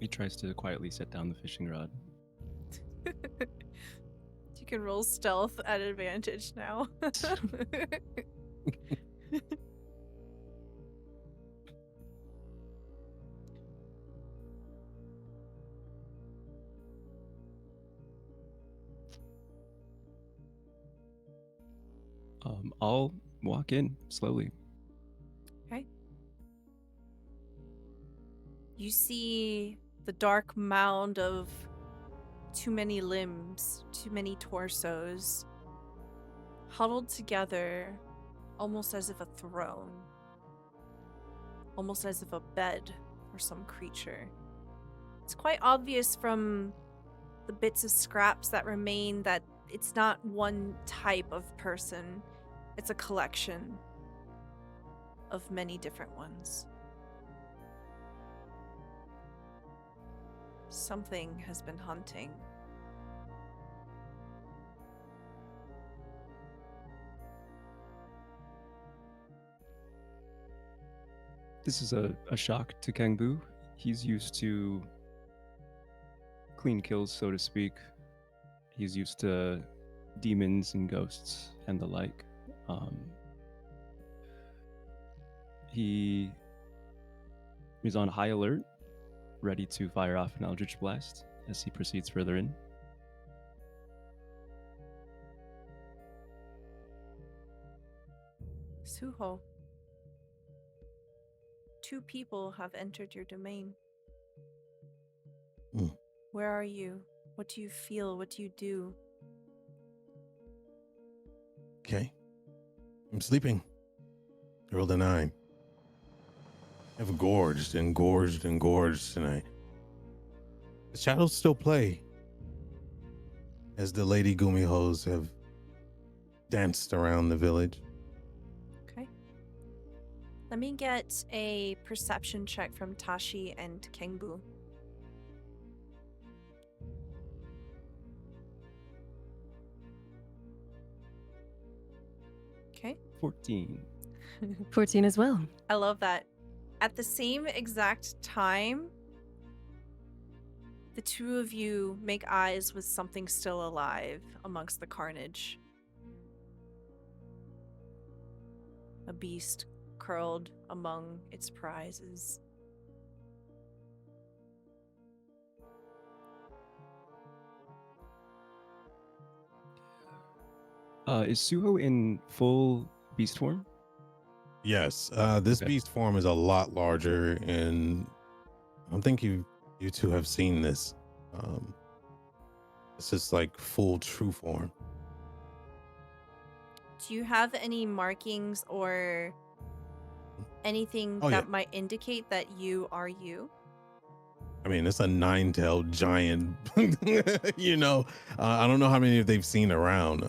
He tries to quietly set down the fishing rod. You can roll stealth at advantage now. I'll walk in slowly. Okay. You see the dark mound of too many limbs, too many torsos, huddled together, almost as if a throne, almost as if a bed for some creature. It's quite obvious from the bits of scraps that remain that it's not one type of person. It's a collection of many different ones. Something has been hunting. This is a shock to Kangbu. He's used to clean kills, so to speak. He's used to demons and ghosts and the like. He is on high alert, ready to fire off an Eldritch Blast as he proceeds further in. Suho. 2 people have entered your domain. Where are you? What do you feel? What do you do? Okay. I'm sleeping. I rolled a 9. I've gorged and gorged and gorged tonight. The shadows still play as the Lady Gumihos have danced around the village. Okay. Let me get a perception check from Tashi and Kengbu. Okay. 14. 14 as well. I love that. At the same exact time, the 2 of you make eyes with something still alive amongst the carnage. A beast curled among its prizes. Is Suho in full beast form? Yes, this Okay. beast form is a lot larger, and I don't think you 2 have seen this. It's just like full true form. Do you have any markings or anything Oh, that yeah. might indicate that you are you? I mean, it's a 9-tailed giant. You know, I don't know how many they've seen around,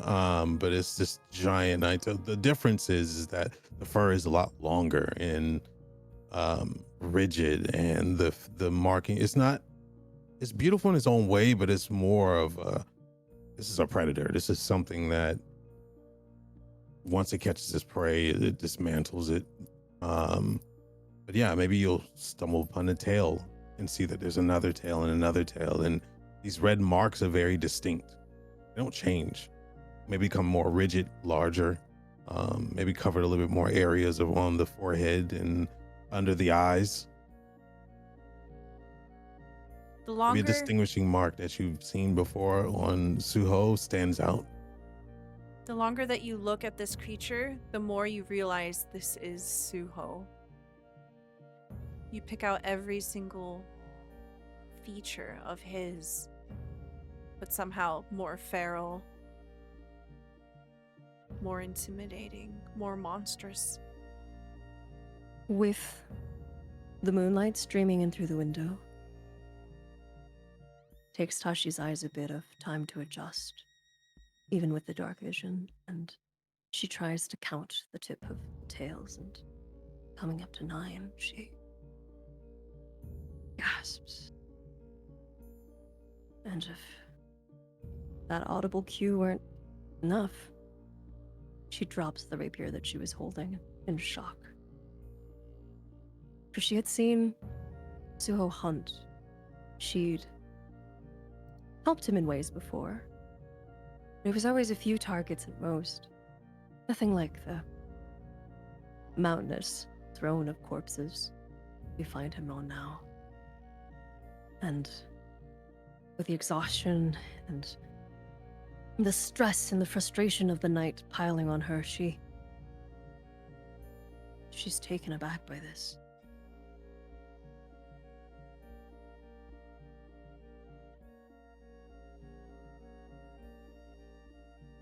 but it's just giant 9-tailed. The difference is that the fur is a lot longer, and rigid, and the marking. It's beautiful in its own way, but it's more of this is a predator. This is something that once it catches its prey, it dismantles it. But yeah, maybe you'll stumble upon a tail and see that there's another tail and another tail, and these red marks are very distinct. They don't change. Maybe become more rigid, larger, maybe covered a little bit more areas on the forehead and under the eyes. The Maybe longer a distinguishing mark that you've seen before on Suho stands out. the longer that you look at this creature, the more you realize this is Suho. You pick out every single feature of his, but somehow more feral, more intimidating, more monstrous. With the moonlight streaming in through the window, takes Tashi's eyes a bit of time to adjust, even with the dark vision, and she tries to count the tip of the tails, and coming up to 9, she gasps. And if that audible cue weren't enough, she drops the rapier that she was holding in shock. For she had seen Suho hunt. She'd helped him in ways before. There was always a few targets at most. Nothing like the mountainous throne of corpses we find him on now. And with the exhaustion and the stress and the frustration of the night piling on her, she's taken aback by this.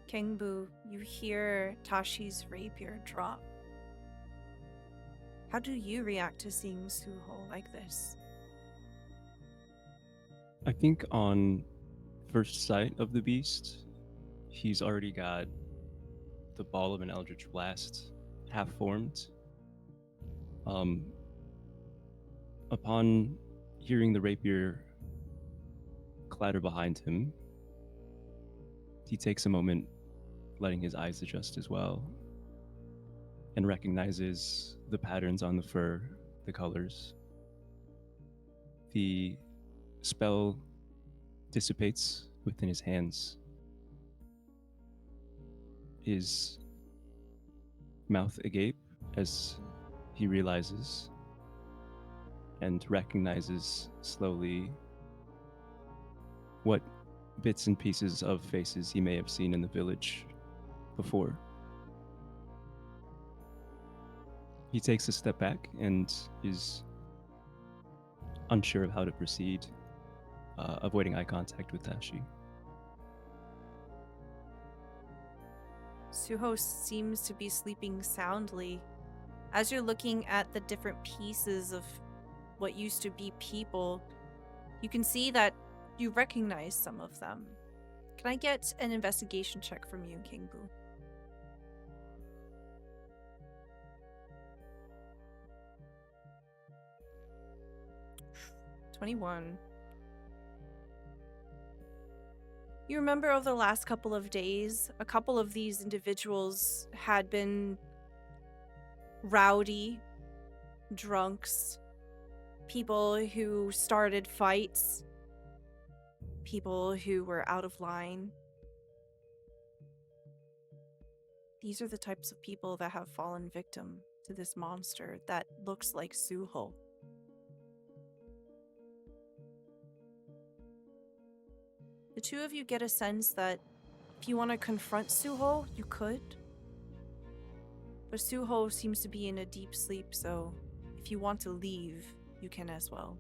Kengbu, you hear Tashi's rapier drop. How do you react to seeing Suho like this? I think on first sight of the beast, he's already got the ball of an Eldritch Blast half formed. Upon hearing the rapier clatter behind him, he takes a moment, letting his eyes adjust as well, and recognizes the patterns on the fur, the colors. The spell dissipates within his hands. His mouth agape as he realizes and recognizes slowly what bits and pieces of faces he may have seen in the village before. He takes a step back and is unsure of how to proceed, avoiding eye contact with Tashi. Suho seems to be sleeping soundly. As you're looking at the different pieces of what used to be people, you can see that you recognize some of them. Can I get an investigation check from you, Kingbu? 21. You remember over the last couple of days, a couple of these individuals had been rowdy, drunks, people who started fights, people who were out of line. These are the types of people that have fallen victim to this monster that looks like Suho. The two of you get a sense that if you want to confront Suho, you could. But Suho seems to be in a deep sleep, so if you want to leave, you can as well.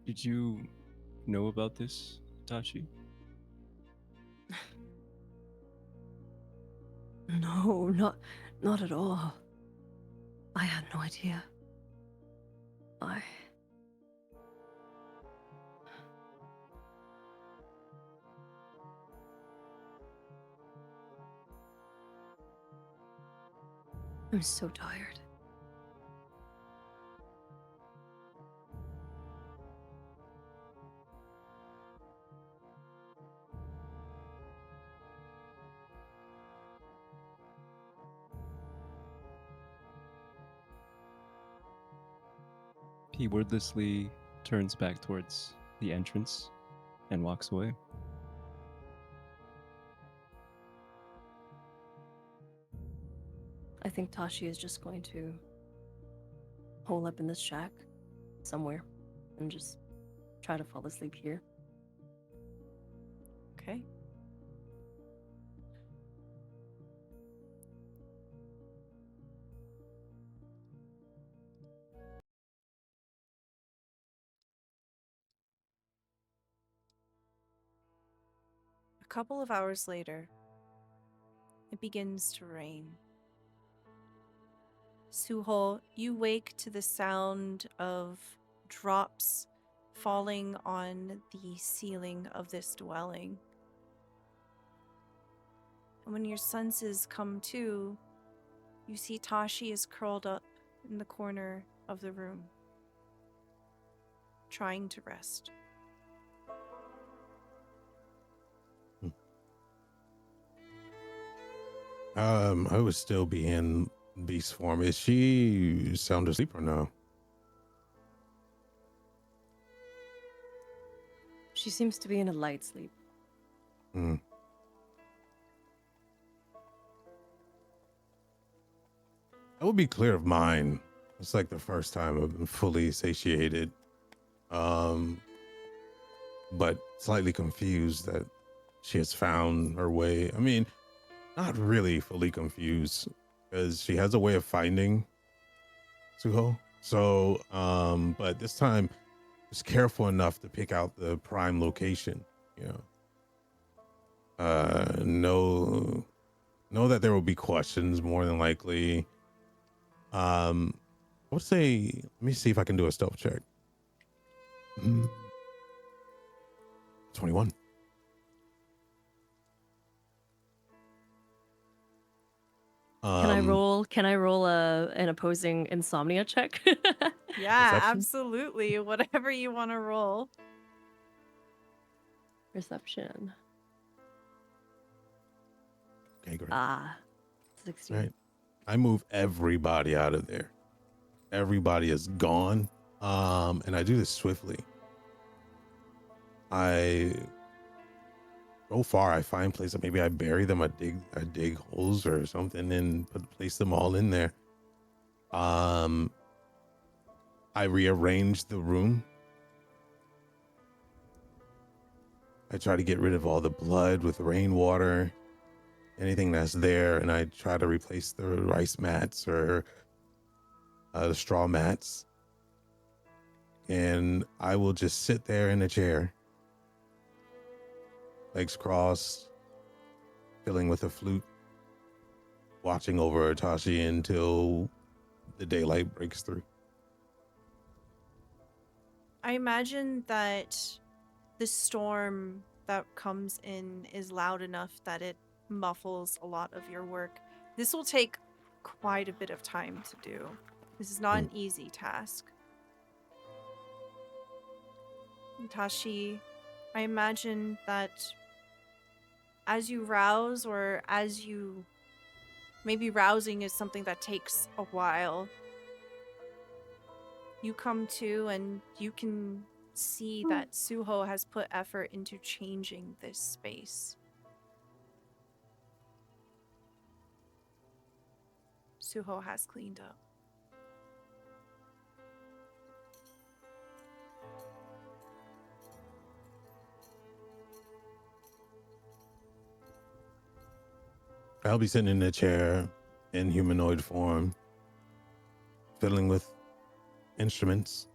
Did you know about this Tashi? No, not at all. I had no idea. I'm so tired. He wordlessly turns back towards the entrance and walks away. I think Tashi is just going to hole up in this shack somewhere and just try to fall asleep here. Okay. A couple of hours later, it begins to rain. Suho, you wake to the sound of drops falling on the ceiling of this dwelling. And when your senses come to, you see Tashi is curled up in the corner of the room, trying to rest. I would still be in beast form. Is she sound asleep or no? She seems to be in a light sleep. Hmm. I would be clear of mine. It's like the first time I've been fully satiated. But slightly confused that she has found her way. I mean, not really fully confused because she has a way of finding Suho. So, but this time was careful enough to pick out the prime location, you know. Know that there will be questions more than likely. I would say, let me see if I can do a stealth check. 21. Can I roll an opposing insomnia check? Yeah, Perception? absolutely. Whatever you want to roll. Perception. Okay, great. 16. Right. I move everybody out of there. Everybody is gone. And I do this swiftly. I go far. I find places. Maybe I bury them. I dig holes or something and place them all in there. I rearrange the room. I try to get rid of all the blood with rainwater, anything that's there, and I try to replace the rice mats or the straw mats. And I will just sit there in a chair, legs crossed, filling with a flute, watching over Tashi until the daylight breaks through. I imagine that the storm that comes in is loud enough that it muffles a lot of your work. This will take quite a bit of time to do. This is not an easy task. Tashi, I imagine that as you rouse, or as you... Maybe rousing is something that takes a while. You come to and you can see that Suho has put effort into changing this space. Suho has cleaned up. I'll be sitting in a chair in humanoid form, fiddling with instruments.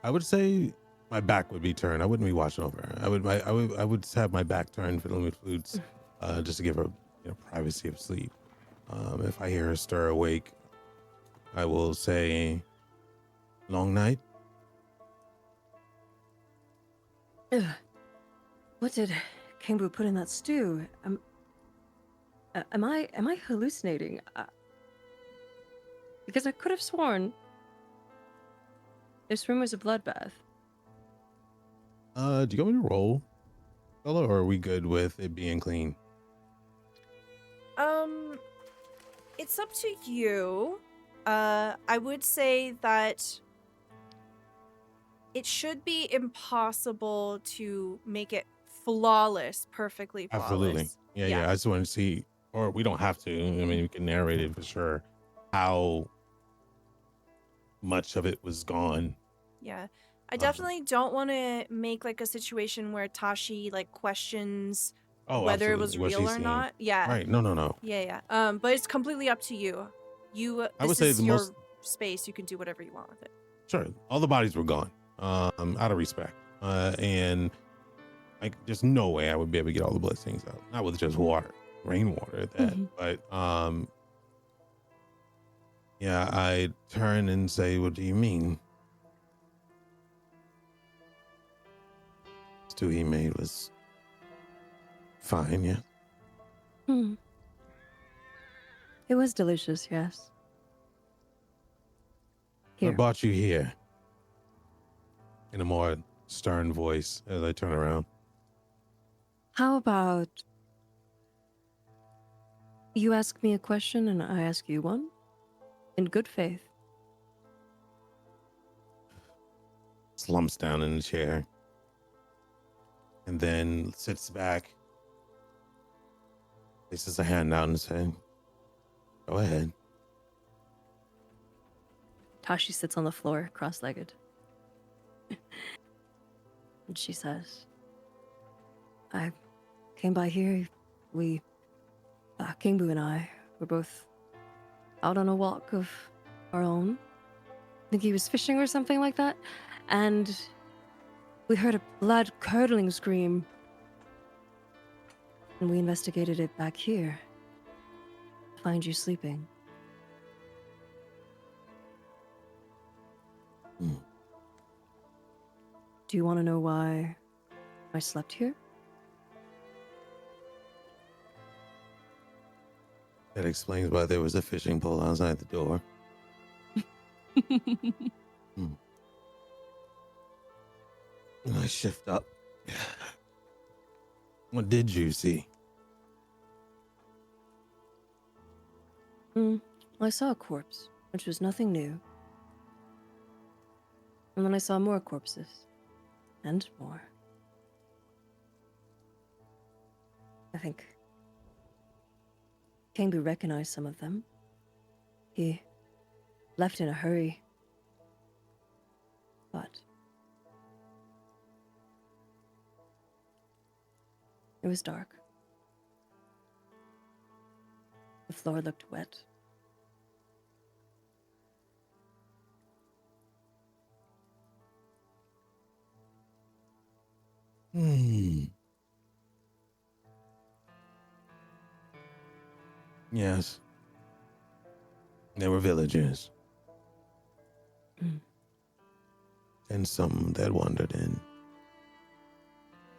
I would say my back would be turned. I wouldn't be watching over her. I would have my back turned fiddling with flutes, just to give her privacy of sleep. If I hear her stir awake, I will say, "Long night." Ugh. What did Kingbu put in that stew? Am I hallucinating? Because I could have sworn this room was a bloodbath. Do you want me to roll, fella, or are we good with it being clean? It's up to you. I would say that it should be impossible to make it flawless, perfectly flawless. Absolutely. Yeah. I just want to see, or we don't have to. I mean, we can narrate it for sure. How much of it was gone? Yeah. I definitely don't want to make like a situation where Tashi like questions whether it was real or not. Yeah. Right. No. Yeah. But it's completely up to you. I would This say is the your most space. You can do whatever you want with it. sure. All the bodies were gone. Out of respect. And like, there's no way I would be able to get all the bloodstains out. Not with just water, rainwater at that. But yeah, I turn and say, "What do you mean?" Stew he made was fine, yeah. It was delicious, yes. I Here. brought you here. In a more stern voice as I turn around. How about you ask me a question and I ask you one? In good faith. Slumps down in the chair. And then sits back. Places a hand out and says, "Go ahead." Tashi sits on the floor, cross-legged. And she says, I came by here. Kingbu and I were both out on a walk of our own. I think he was fishing or something like that. And we heard a blood-curdling scream. And we investigated it back here. To find you sleeping. Do you want to know why I slept here? That explains why there was a fishing pole outside the door. And I shift up. What did you see? I saw a corpse, which was nothing new. And then I saw more corpses. And more. I think Kingbu recognized some of them. He left in a hurry. But it was dark. The floor looked wet. Yes. There were villagers. And some that wandered in.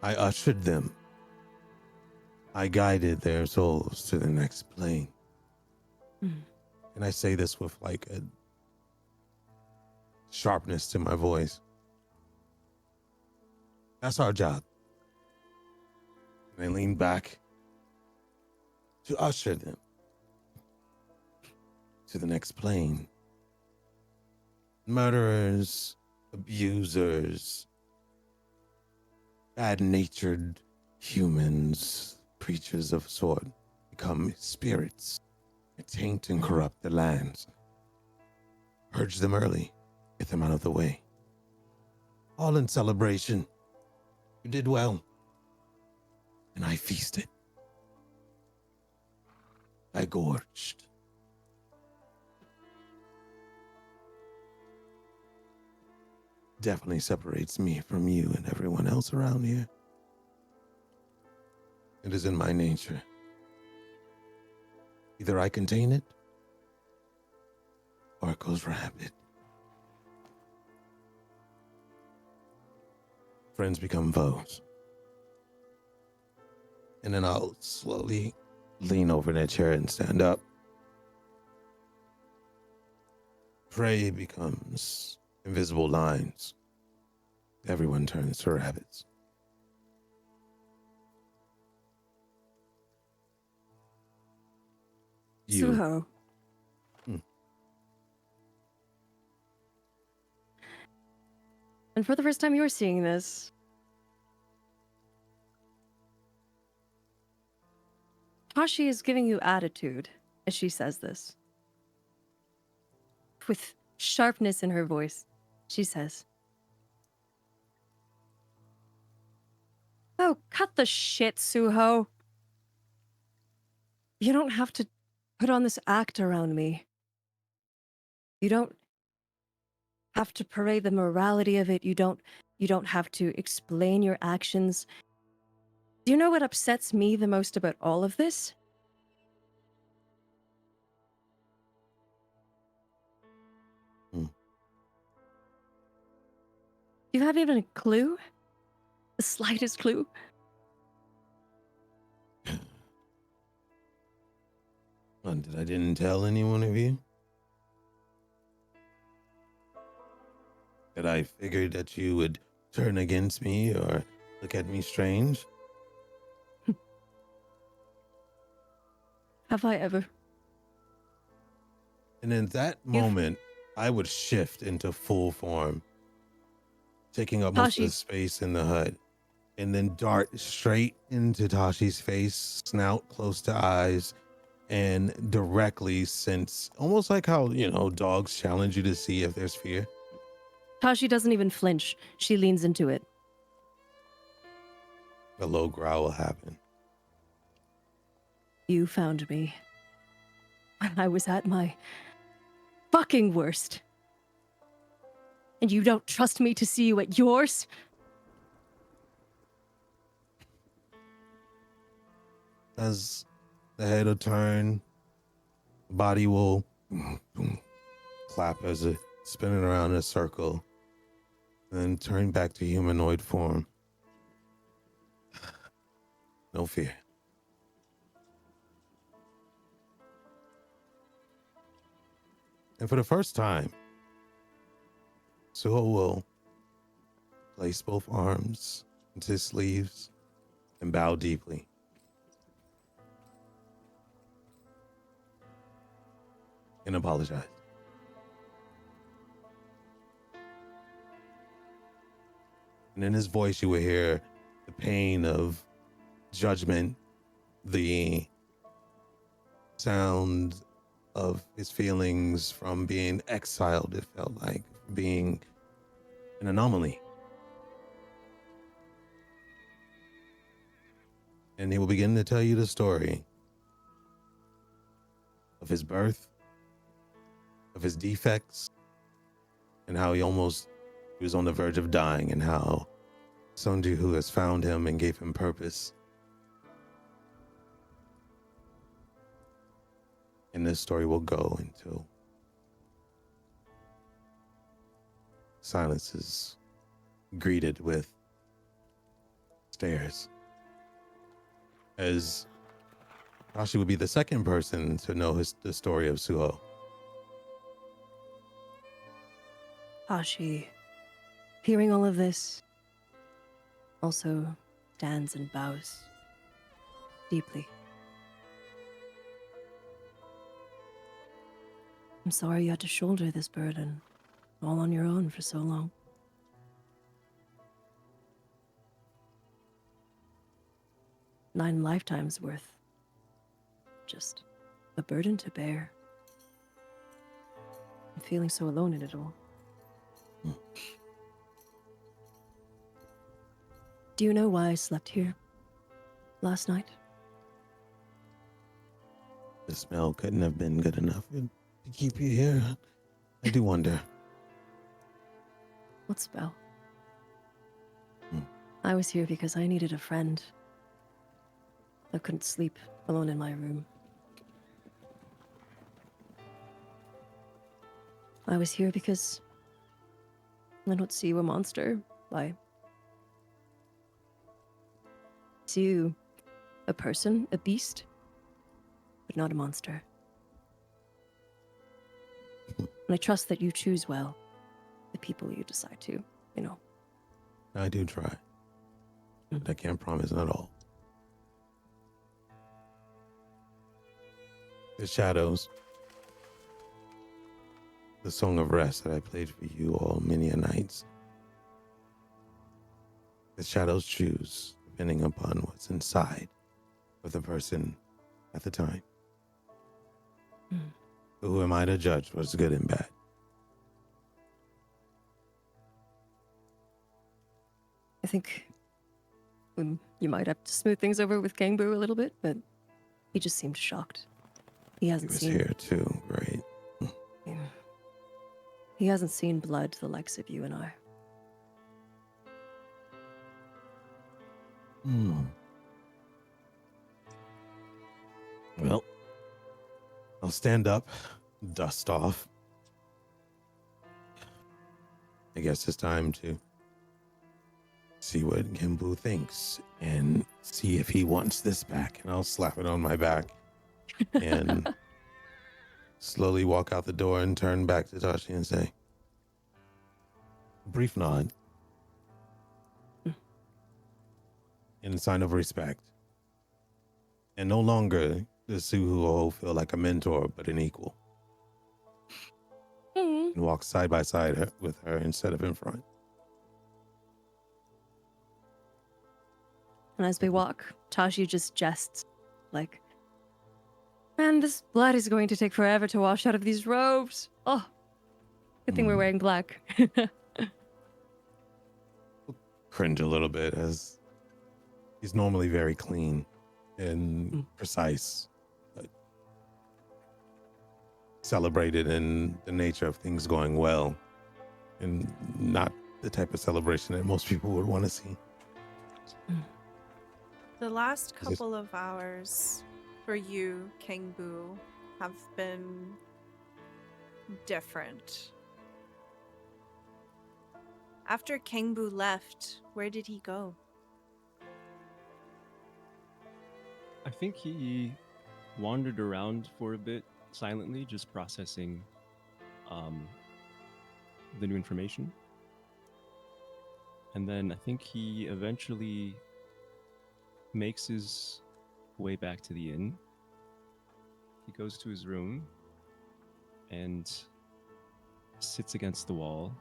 I ushered them. I guided their souls to the next plane. And I say this with like a sharpness to my voice. That's our job. And I lean back to usher them to the next plane. Murderers, abusers, bad-natured humans, creatures of sort, become spirits that taint and corrupt the lands. Purge them early, get them out of the way. All in celebration. You did well. And I feasted. I gorged. definitely separates me from you and everyone else around here. It is in my nature. Either I contain it, or it goes rabid. Friends become foes. And then I'll slowly lean over that chair and stand up. Prey becomes invisible lines. Everyone turns to rabbits. You. Suho. And for the first time you're seeing this, Tashi is giving you attitude as she says this. With sharpness in her voice, she says, "Oh, cut the shit, Suho. You don't have to put on this act around me. You don't have to parade the morality of it. You don't have to explain your actions. Do you know what upsets me the most about all of this? Do you have even a clue? The slightest clue?" And I didn't tell any one of you that I figured that you would turn against me or look at me strange. Have I ever? And in that moment, I would shift into full form, taking up most of the space in the hut, and then dart straight into Tashi's face, snout close to eyes, and directly sense, almost like how, dogs challenge you to see if there's fear. Tashi doesn't even flinch. She leans into it. A low growl will happen. You found me when I was at my fucking worst. And you don't trust me to see you at yours? As the head will turn, body will clap as it's spinning around in a circle, and then turn back to humanoid form. No fear. And for the first time, Suho will place both arms into his sleeves and bow deeply. And apologize. And in his voice, you will hear the pain of judgment, the sound of his feelings from being exiled, it felt like, being an anomaly. And he will begin to tell you the story of his birth, of his defects, and how he was on the verge of dying, and how Sunju who has found him and gave him purpose. And this story will go until silence is greeted with stares, as Tashi would be the second person to know the story of Suho. Tashi, hearing all of this, also stands and bows deeply. I'm sorry you had to shoulder this burden all on your own for so long. 9 lifetimes worth. Just a burden to bear. I'm feeling so alone in it all. Do you know why I slept here last night? The smell couldn't have been good enough to keep you here. I do wonder. What spell? Hmm. I was here because I needed a friend. I couldn't sleep alone in my room. I was here because I don't see you a monster. I see you a person, a beast, but not a monster. And I trust that you choose well the people you decide to, you know. I do try, but I can't promise not all. The shadows, the song of rest that I played for you all many a nights. The shadows choose depending upon what's inside of the person at the time. Who am I to judge what's good and bad? I think you might have to smooth things over with Gangbu a little bit, but he just seemed shocked. He He hasn't was seen here too, great. Yeah. He hasn't seen blood the likes of you and I. Well, I'll stand up, dust off. I guess it's time to see what Gimbu thinks and see if he wants this back. And I'll slap it on my back and slowly walk out the door and turn back to Tashi and say, brief nod in sign of respect. And no longer does Suho feel like a mentor, but an equal. And walk side by side with her instead of in front. And as we walk, Tashi just jests, like, man, this blood is going to take forever to wash out of these robes. Oh, good thing we're wearing black. Cringe a little bit as he's normally very clean and precise, but celebrated in the nature of things going well and not the type of celebration that most people would want to see. The last Is this- couple of hours for you, Kangbu, have been different. After Kangbu left, where did he go? I think he wandered around for a bit silently, just processing the new information. And then I think he eventually makes his way back to the inn. He goes to his room and sits against the wall,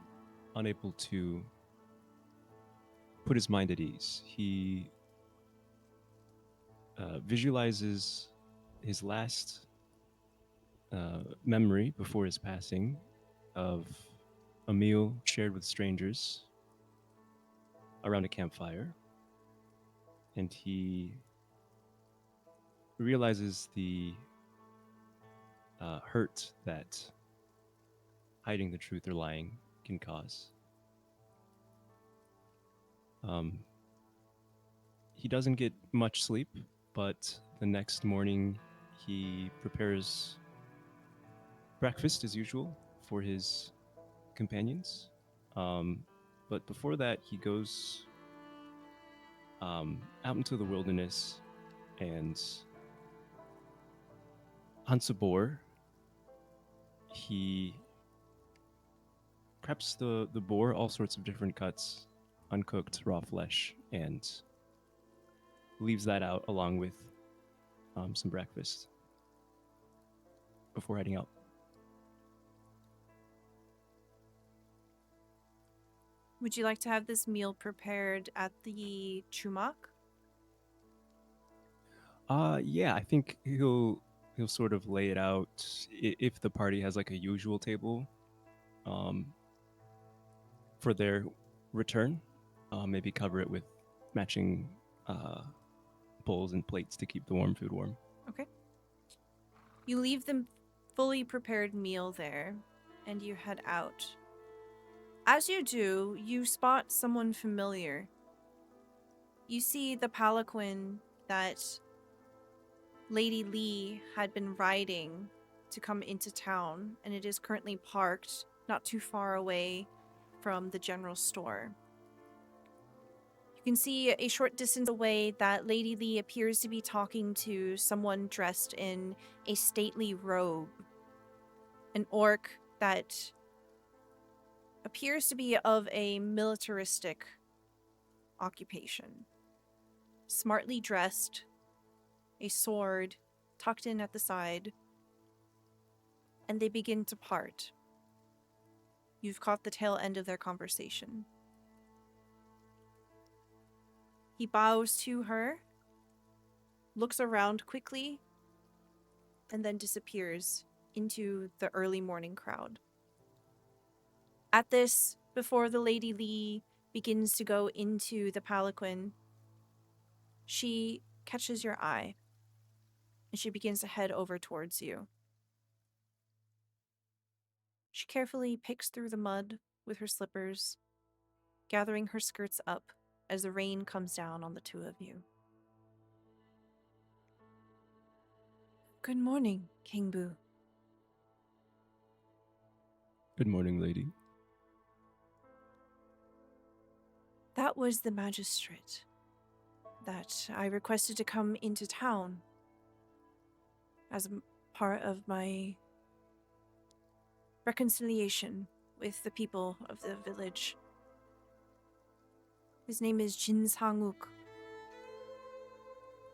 unable to put his mind at ease. He visualizes his last memory before his passing of a meal shared with strangers around a campfire. And he realizes the hurt that hiding the truth or lying can cause. He doesn't get much sleep, but the next morning he prepares breakfast as usual for his companions. But before that, he goes out into the wilderness and hunts a boar. He preps the boar, all sorts of different cuts, uncooked raw flesh, and leaves that out along with some breakfast before heading out. Would you like to have this meal prepared at the Chumak? Yeah, I think he'll sort of lay it out if the party has like a usual table for their return. Maybe cover it with matching bowls and plates to keep the food warm. Okay. You leave the fully prepared meal there, and you head out. As you do, you spot someone familiar. You see the palanquin that Lady Lee had been riding to come into town, and it is currently parked not too far away from the general store. You can see a short distance away that Lady Lee appears to be talking to someone dressed in a stately robe. An orc that appears to be of a militaristic occupation. Smartly dressed, a sword tucked in at the side, and they begin to part. You've caught the tail end of their conversation. He bows to her, looks around quickly, and then disappears into the early morning crowd. At this, before the Lady Lee begins to go into the palanquin, she catches your eye, and she begins to head over towards you. She carefully picks through the mud with her slippers, gathering her skirts up as the rain comes down on the two of you. Good morning, King Boo. Good morning, lady. That was the magistrate that I requested to come into town as a part of my reconciliation with the people of the village. His name is Jin Sanguk.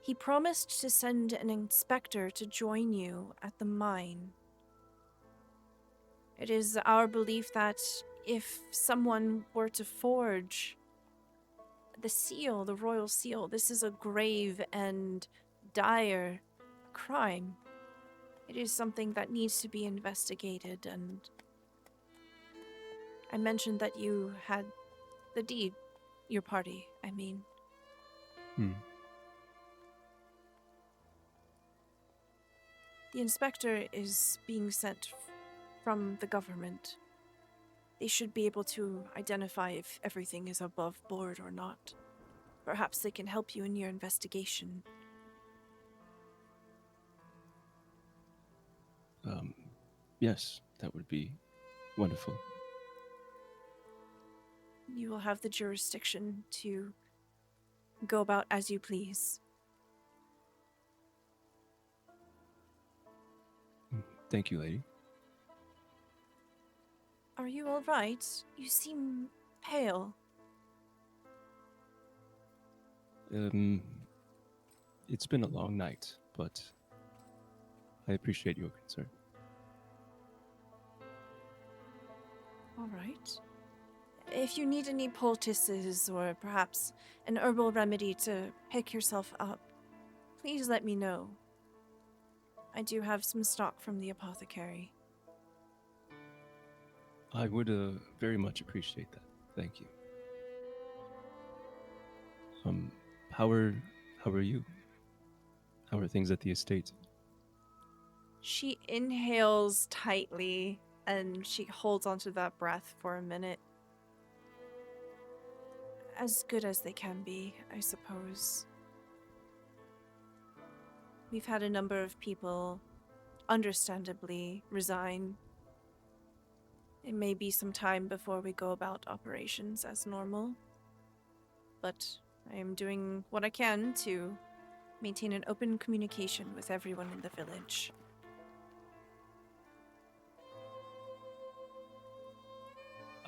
He promised to send an inspector to join you at the mine. It is our belief that if someone were to forge the seal, the royal seal, this is a grave and dire crime. It is something that needs to be investigated, and I mentioned that you had the deed, your party, I mean. The inspector is being sent from the government. They should be able to identify if everything is above board or not. Perhaps they can help you in your investigation. Yes, that would be wonderful. You will have the jurisdiction to go about as you please. Thank you, lady. Are you all right? You seem pale. It's been a long night, but I appreciate your concern. All right. If you need any poultices or perhaps an herbal remedy to pick yourself up, please let me know. I do have some stock from the apothecary. I would very much appreciate that. Thank you. How are you? How are things at the estate? She inhales tightly and she holds onto that breath for a minute. As good as they can be, I suppose. We've had a number of people, understandably, resign. It may be some time before we go about operations as normal, but I am doing what I can to maintain an open communication with everyone in the village.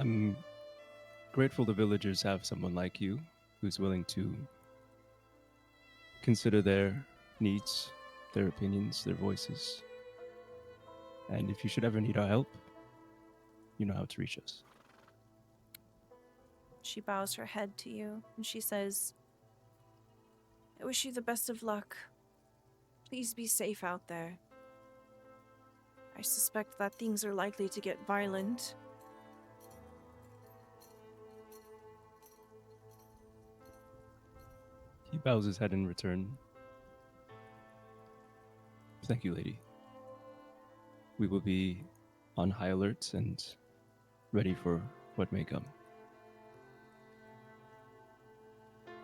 I'm grateful the villagers have someone like you who's willing to consider their needs, their opinions, their voices. And if you should ever need our help, you know how to reach us. She bows her head to you and she says, I wish you the best of luck. Please be safe out there. I suspect that things are likely to get violent. He bows his head in return. Thank you, lady. We will be on high alert and ready for what may come.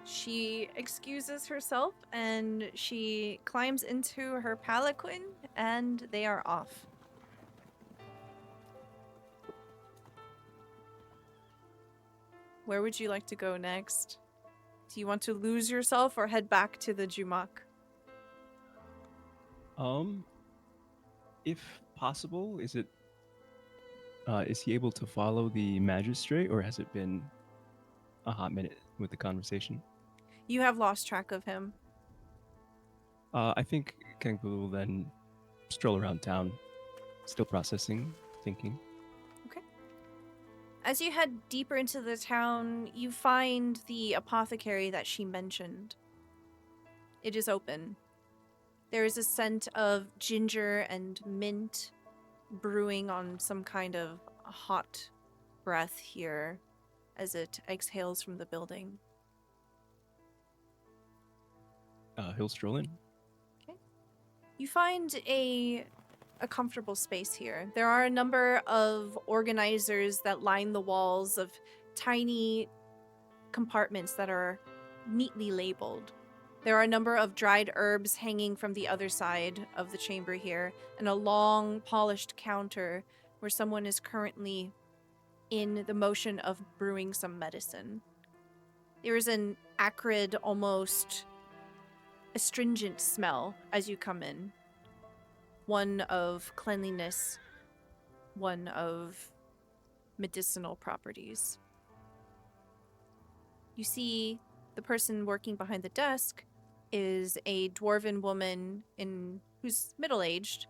She excuses herself and she climbs into her palanquin and they are off. Where would you like to go next? Do you want to lose yourself or head back to the Jumak? If possible, is he able to follow the magistrate, or has it been a hot minute with the conversation? You have lost track of him. I think Kangbu will then stroll around town, still processing, thinking. As you head deeper into the town, you find the apothecary that she mentioned. It is open. There is a scent of ginger and mint brewing on some kind of hot breath here as it exhales from the building. He'll stroll in. You find a comfortable space here. There are a number of organizers that line the walls of tiny compartments that are neatly labeled. There are a number of dried herbs hanging from the other side of the chamber here, and a long, polished counter where someone is currently in the motion of brewing some medicine. There is an acrid, almost astringent smell as you come in. One of cleanliness, one of medicinal properties. You see the person working behind the desk is a dwarven woman who's middle-aged.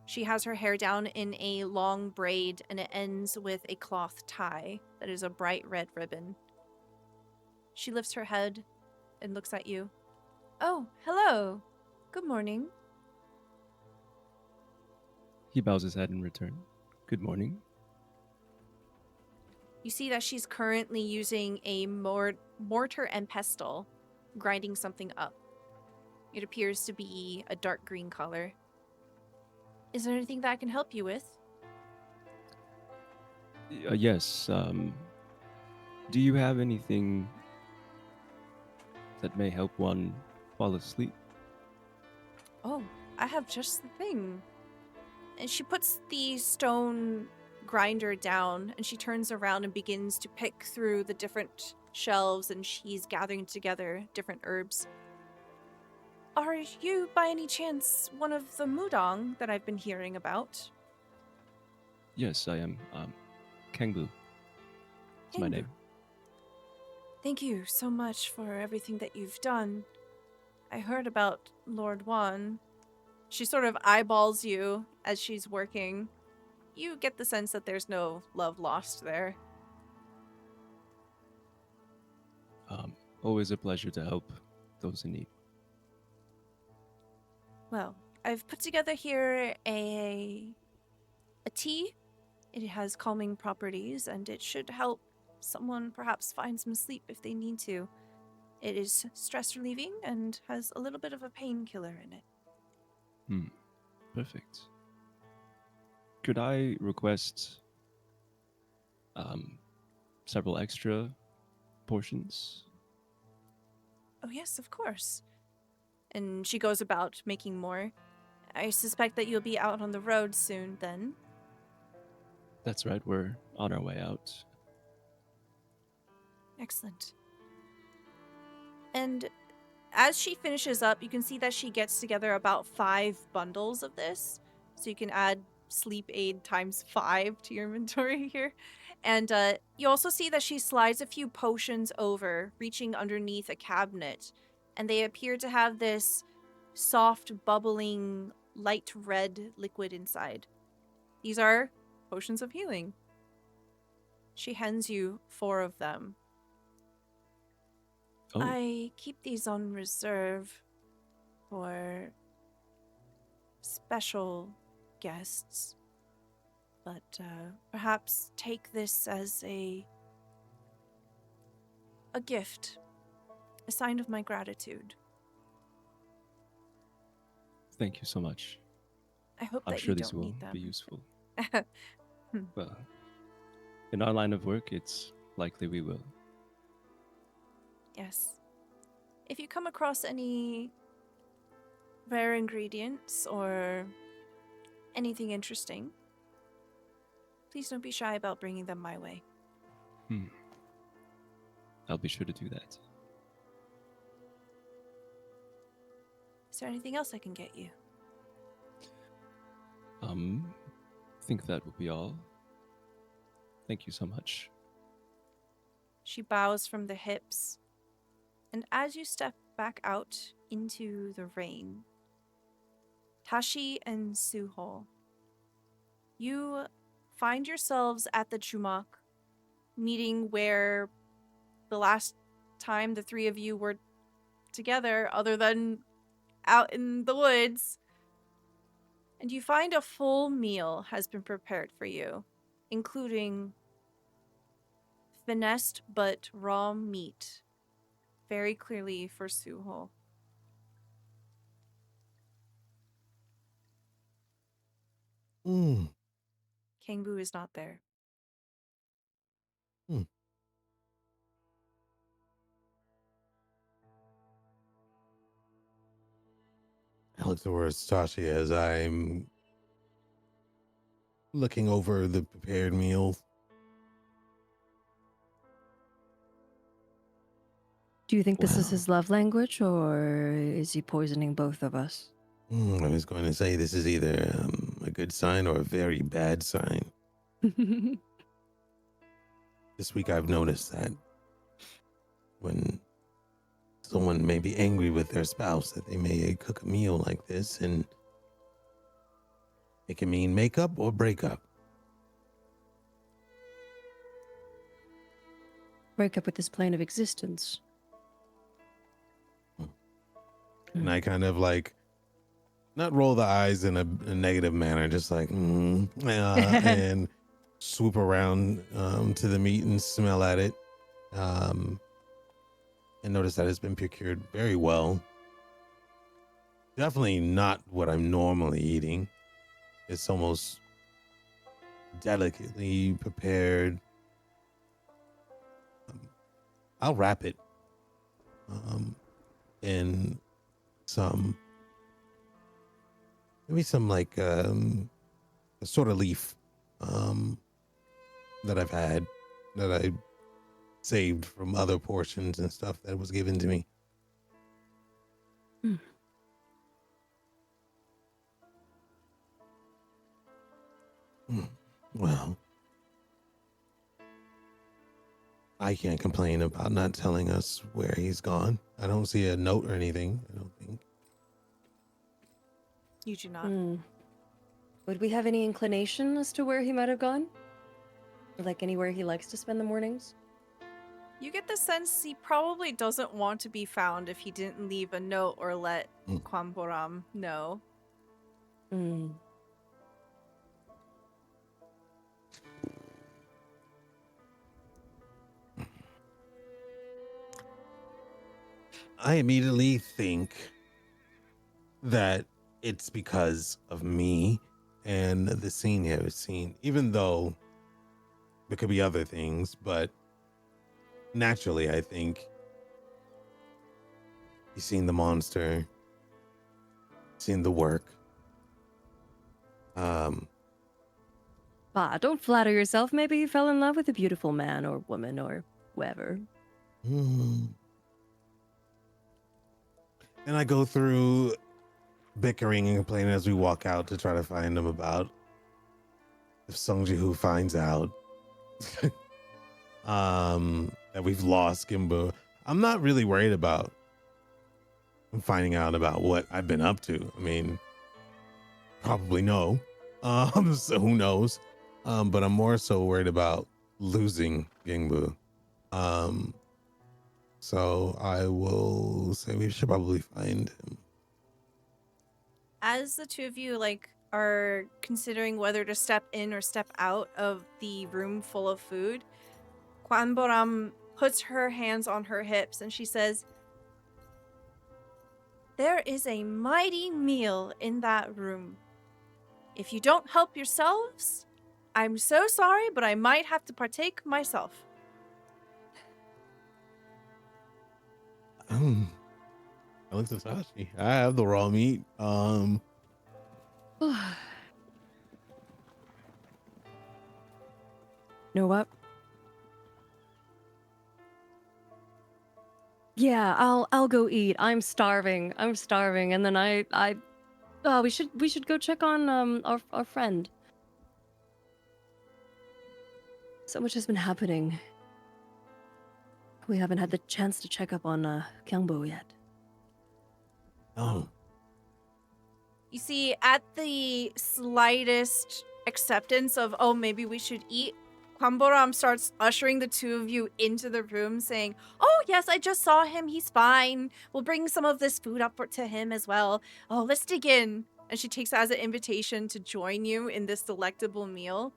She has her hair down in a long braid and it ends with a cloth tie that is a bright red ribbon. She lifts her head and looks at you. Oh, hello. Good morning. He bows his head in return. Good morning. You see that she's currently using a mortar and pestle, grinding something up. It appears to be a dark green color. Is there anything that I can help you with? Yes. Do you have anything that may help one fall asleep? Oh, I have just the thing. And she puts the stone grinder down and she turns around and begins to pick through the different shelves and she's gathering together different herbs. Are you by any chance one of the Mudang that I've been hearing about? Yes, I am. Kangbu. It's my Kangbu. name. Thank you so much for everything that you've done. I heard about Lord Juan. She sort of eyeballs you as she's working. You get the sense that there's no love lost there. Always a pleasure to help those in need. Well, I've put together here a tea. It has calming properties and it should help someone perhaps find some sleep if they need to. It is stress relieving and has a little bit of a painkiller in it. Perfect. Could I request several extra portions? Oh yes, of course. And she goes about making more. I suspect that you'll be out on the road soon then. That's right, we're on our way out. Excellent. And as she finishes up, you can see that she gets together about 5 bundles of this. So you can add sleep aid times 5 to your inventory here. And you also see that she slides a few potions over, reaching underneath a cabinet. And they appear to have this soft, bubbling, light red liquid inside. These are potions of healing. She hands you 4 of them. Oh, I keep these on reserve for special guests, but perhaps take this as a gift, a sign of my gratitude. thank you so much. I hope I'm that sure you these don't will need them. be useful. Well, in our line of work, it's likely we will. Yes. If you come across any rare ingredients or anything interesting, please don't be shy about bringing them my way. I'll be sure to do that. Is there anything else I can get you? I think that will be all. Thank you so much. She bows from the hips, and as you step back out into the rain, Tashi and Suho, you find yourselves at the Chumak, meeting where the last time the three of you were together, other than out in the woods. And you find a full meal has been prepared for you, including finessed but raw meat, very clearly for Suho. Kangbu is not there. I look towards Tashi as I'm looking over the prepared meal. Do you think this is Wow. his love language, or is he poisoning both of us? I was going to say this is either a good sign or a very bad sign. This week I've noticed that when someone may be angry with their spouse, that they may cook a meal like this, and it can mean makeup or breakup. Break up with this plane of existence. And I kind of like, not roll the eyes in a negative manner, just like, and swoop around to the meat and smell at it. And notice that it's been procured very well. Definitely not what I'm normally eating. It's almost delicately prepared. I'll wrap it in some, maybe some like a sort of leaf that I've had, that I saved from other portions and stuff that was given to me. Well, I can't complain about not telling us where he's gone. I don't see a note or anything, I don't think. You do not. Would we have any inclination as to where he might have gone? Like anywhere he likes to spend the mornings? You get the sense he probably doesn't want to be found if he didn't leave a note or let Kwamboram know. I immediately think that it's because of me and the scene here. Even though there could be other things, but naturally, I think he's seen the monster, seen the work. Don't flatter yourself. Maybe you fell in love with a beautiful man or woman or whoever. And I go through bickering and complaining as we walk out to try to find him about if Sung Ji-hoo finds out that we've lost Gimbu. I'm not really worried about finding out about what I've been up to. I mean, probably no. So who knows? But I'm more so worried about losing Gingbu. So I will say we should probably find him. As the two of you are considering whether to step in or step out of the room full of food, Kwanboram puts her hands on her hips and she says, "There is a mighty meal in that room. If you don't help yourselves, I'm so sorry, but I might have to partake myself. I looked at Sashi. I have the raw meat. Know what? Yeah, I'll go eat. I'm starving. And then we should go check on our friend. So much has been happening. We haven't had the chance to check up on Kyungbo yet. Oh. You see, at the slightest acceptance of, oh, maybe we should eat, Kwamboram starts ushering the two of you into the room, saying, oh, yes, I just saw him. He's fine. We'll bring some of this food up to him as well. Oh, let's dig in. And she takes it as an invitation to join you in this delectable meal.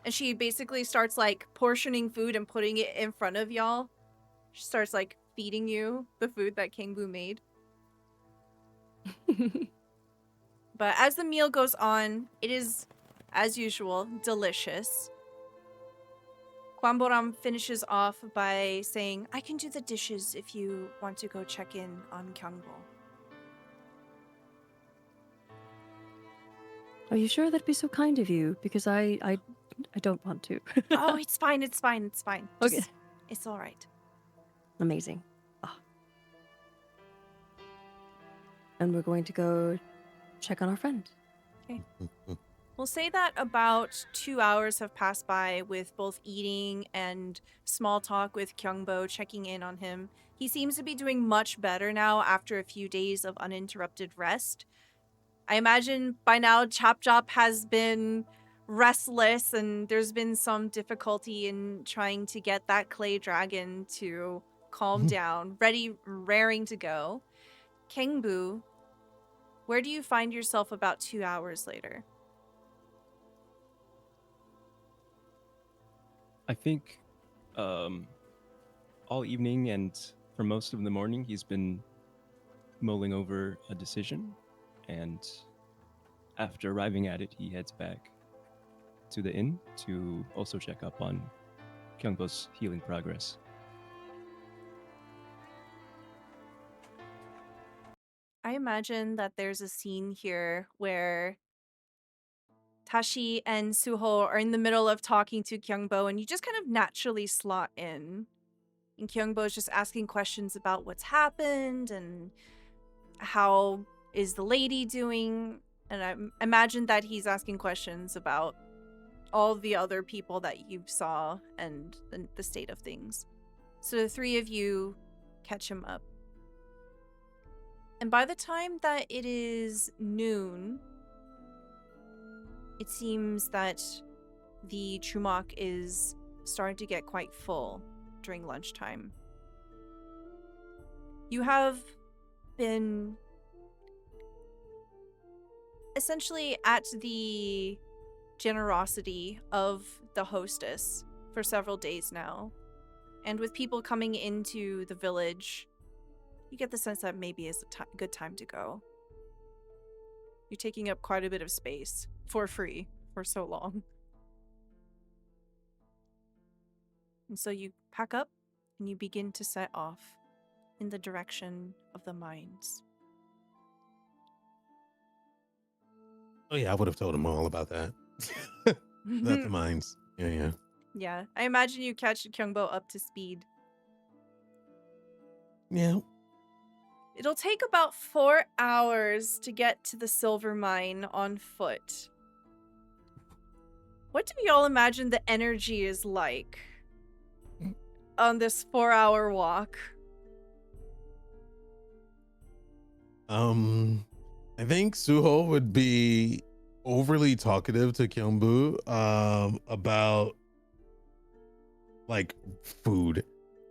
And she basically starts, like, portioning food and putting it in front of y'all. She starts, like, feeding you the food that Kangbu made. But as the meal goes on, it is, as usual, delicious. Kwamboram finishes off by saying, I can do the dishes if you want to go check in on Kyungbo. Are you sure that'd be so kind of you? Because I don't want to. Oh, it's fine, it's fine, it's fine. Okay. Just, it's all right. Amazing. Ah. And we're going to go check on our friend. We'll say that about 2 hours have passed by with both eating and small talk with Kyungbo, checking in on him. He seems to be doing much better now after a few days of uninterrupted rest. I imagine by now Chop has been restless and there's been some difficulty in trying to get that clay dragon to calm down, raring to go. Kangbu, where do you find yourself about 2 hours later? I think all evening and for most of the morning, he's been mulling over a decision. And after arriving at it, he heads back to the inn to also check up on Kyungbo's healing progress. I imagine that there's a scene here where Tashi and Suho are in the middle of talking to Kyungbo, and you just kind of naturally slot in. And Kyungbo is just asking questions about what's happened and how is the lady doing. And I imagine that he's asking questions about all the other people that you saw and the state of things. So the three of you catch him up. And by the time that it is noon, it seems that the Trumak is starting to get quite full during lunchtime. You have been essentially at the generosity of the hostess for several days now. And with people coming into the village, you get the sense that maybe it's a good time to go. You're taking up quite a bit of space for free for so long. And so you pack up and you begin to set off in the direction of the mines. Oh yeah, I would have told him all about that. That's the mines. Yeah. Yeah, I imagine you catch Kyungbo up to speed. Yeah. It'll take about 4 hours to get to the silver mine on foot. What do y'all imagine the energy is like on this 4-hour walk? I think Suho would be overly talkative to Kyungbu about like food.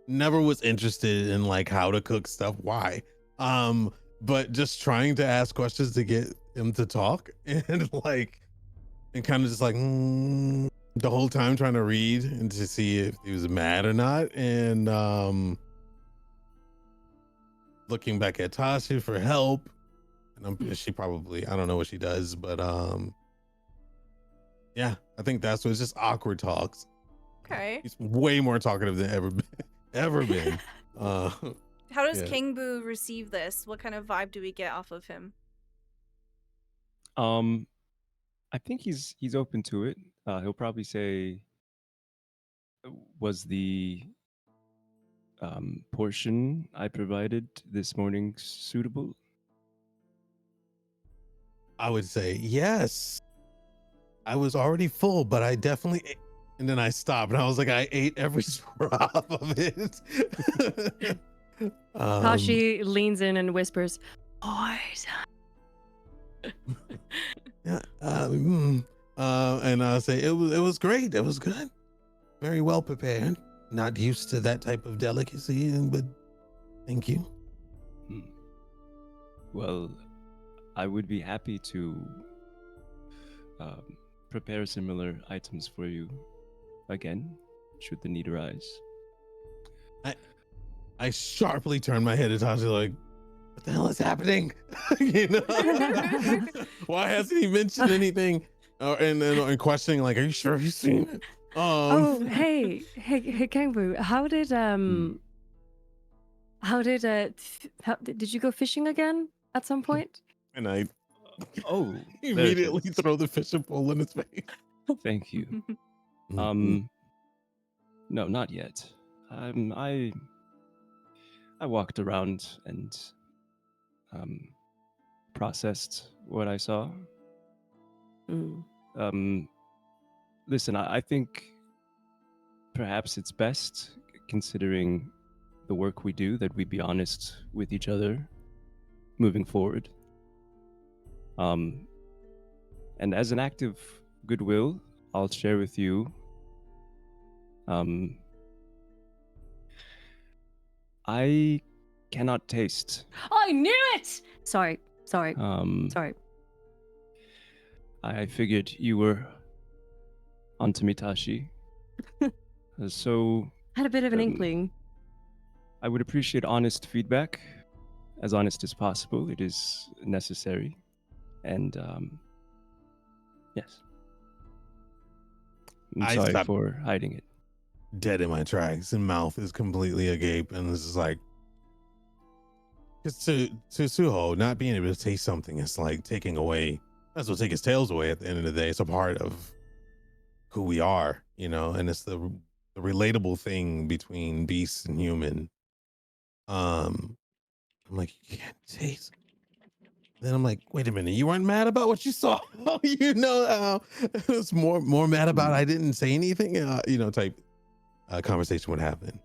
Never was interested in like how to cook stuff. Why? But just trying to ask questions to get him to talk and kind of just like the whole time trying to read and to see if he was mad or not. And looking back at Tashi for help. And she probably, I don't know what she does, but Yeah, I think that's what it's just awkward talks. Okay. He's way more talkative than ever been. How does Yeah. Kangbu receive this? What kind of vibe do we get off of him? I think he's open to it. He'll probably say, "Was the portion I provided this morning suitable?" I would say yes. I was already full, but I definitely ate. And then I stopped and I was like, I ate every drop of it. Tashi leans in and whispers, "Poison." Yeah, and I say it was great. It was good. Very well prepared. Not used to that type of delicacy, but thank you. Well, I would be happy to prepare similar items for you again, should the need arise. I sharply turned my head at Tasha like, what the hell is happening? You know? Why hasn't he mentioned anything? And questioning like, are you sure you've seen it? Hey, Kangbu, did you go fishing again at some point? And I Oh, immediately throw the fishing pole in his face. Thank you. Mhm. No, not yet. I walked around and processed what I saw. Listen, I think perhaps it's best, considering the work we do, that we be honest with each other moving forward. And as an act of goodwill, I'll share with you. I cannot taste. I knew it! Sorry. Sorry. I figured you were onto Mitashi. So Had a bit of an inkling. I would appreciate honest feedback, as honest as possible. It is necessary. And yes. I'm sorry stopped for hiding it. dead in my tracks and mouth is completely agape. And this is like, just to Suho, not being able to taste something, it's like taking away, that's what take his tails away at the end of the day. It's a part of who we are, you know, and it's the relatable thing between beast and human. I'm like, you can't taste. Then I'm like, wait a minute, you weren't mad about what you saw? You know, it's more mad about I didn't say anything, you know, type conversation would happen.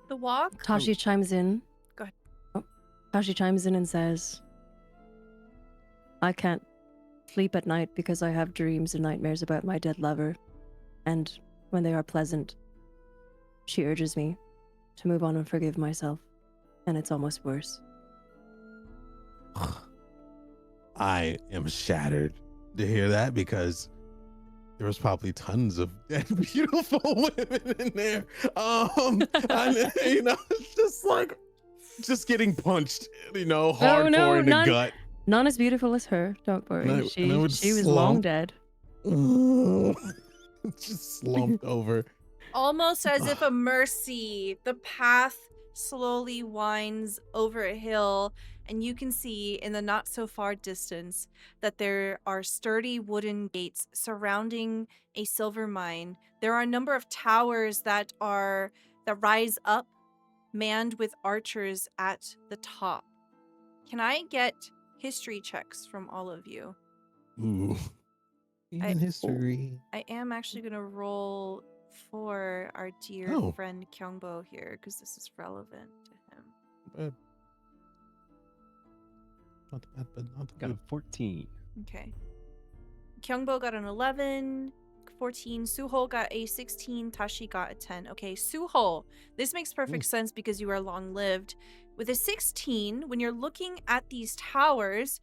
The walk? Tashi chimes in. Go ahead. Tashi chimes in and says, I can't sleep at night because I have dreams and nightmares about my dead lover. And when they are pleasant, she urges me to move on and forgive myself. And it's almost worse. I am shattered to hear that, because there was probably tons of dead, beautiful women in there. And, you know, it's just like, just getting punched, you know, hardcore in the gut. None as beautiful as her. Don't worry. She was long dead. Just slumped over. Almost as if a mercy. The path slowly winds over a hill, and you can see in the not so far distance that there are sturdy wooden gates surrounding a silver mine. There are a number of towers that rise up, manned with archers at the top. Can I get history checks from all of you? Ooh. History. I am actually going to roll for our dear friend Kyungbo here, because this is relevant to him. Not bad, but not Got a 14. Okay. Kyungbo got an 11, 14. Suho got a 16. Tashi got a 10. Okay, Suho, this makes perfect sense because you are long-lived. With a 16, when you're looking at these towers,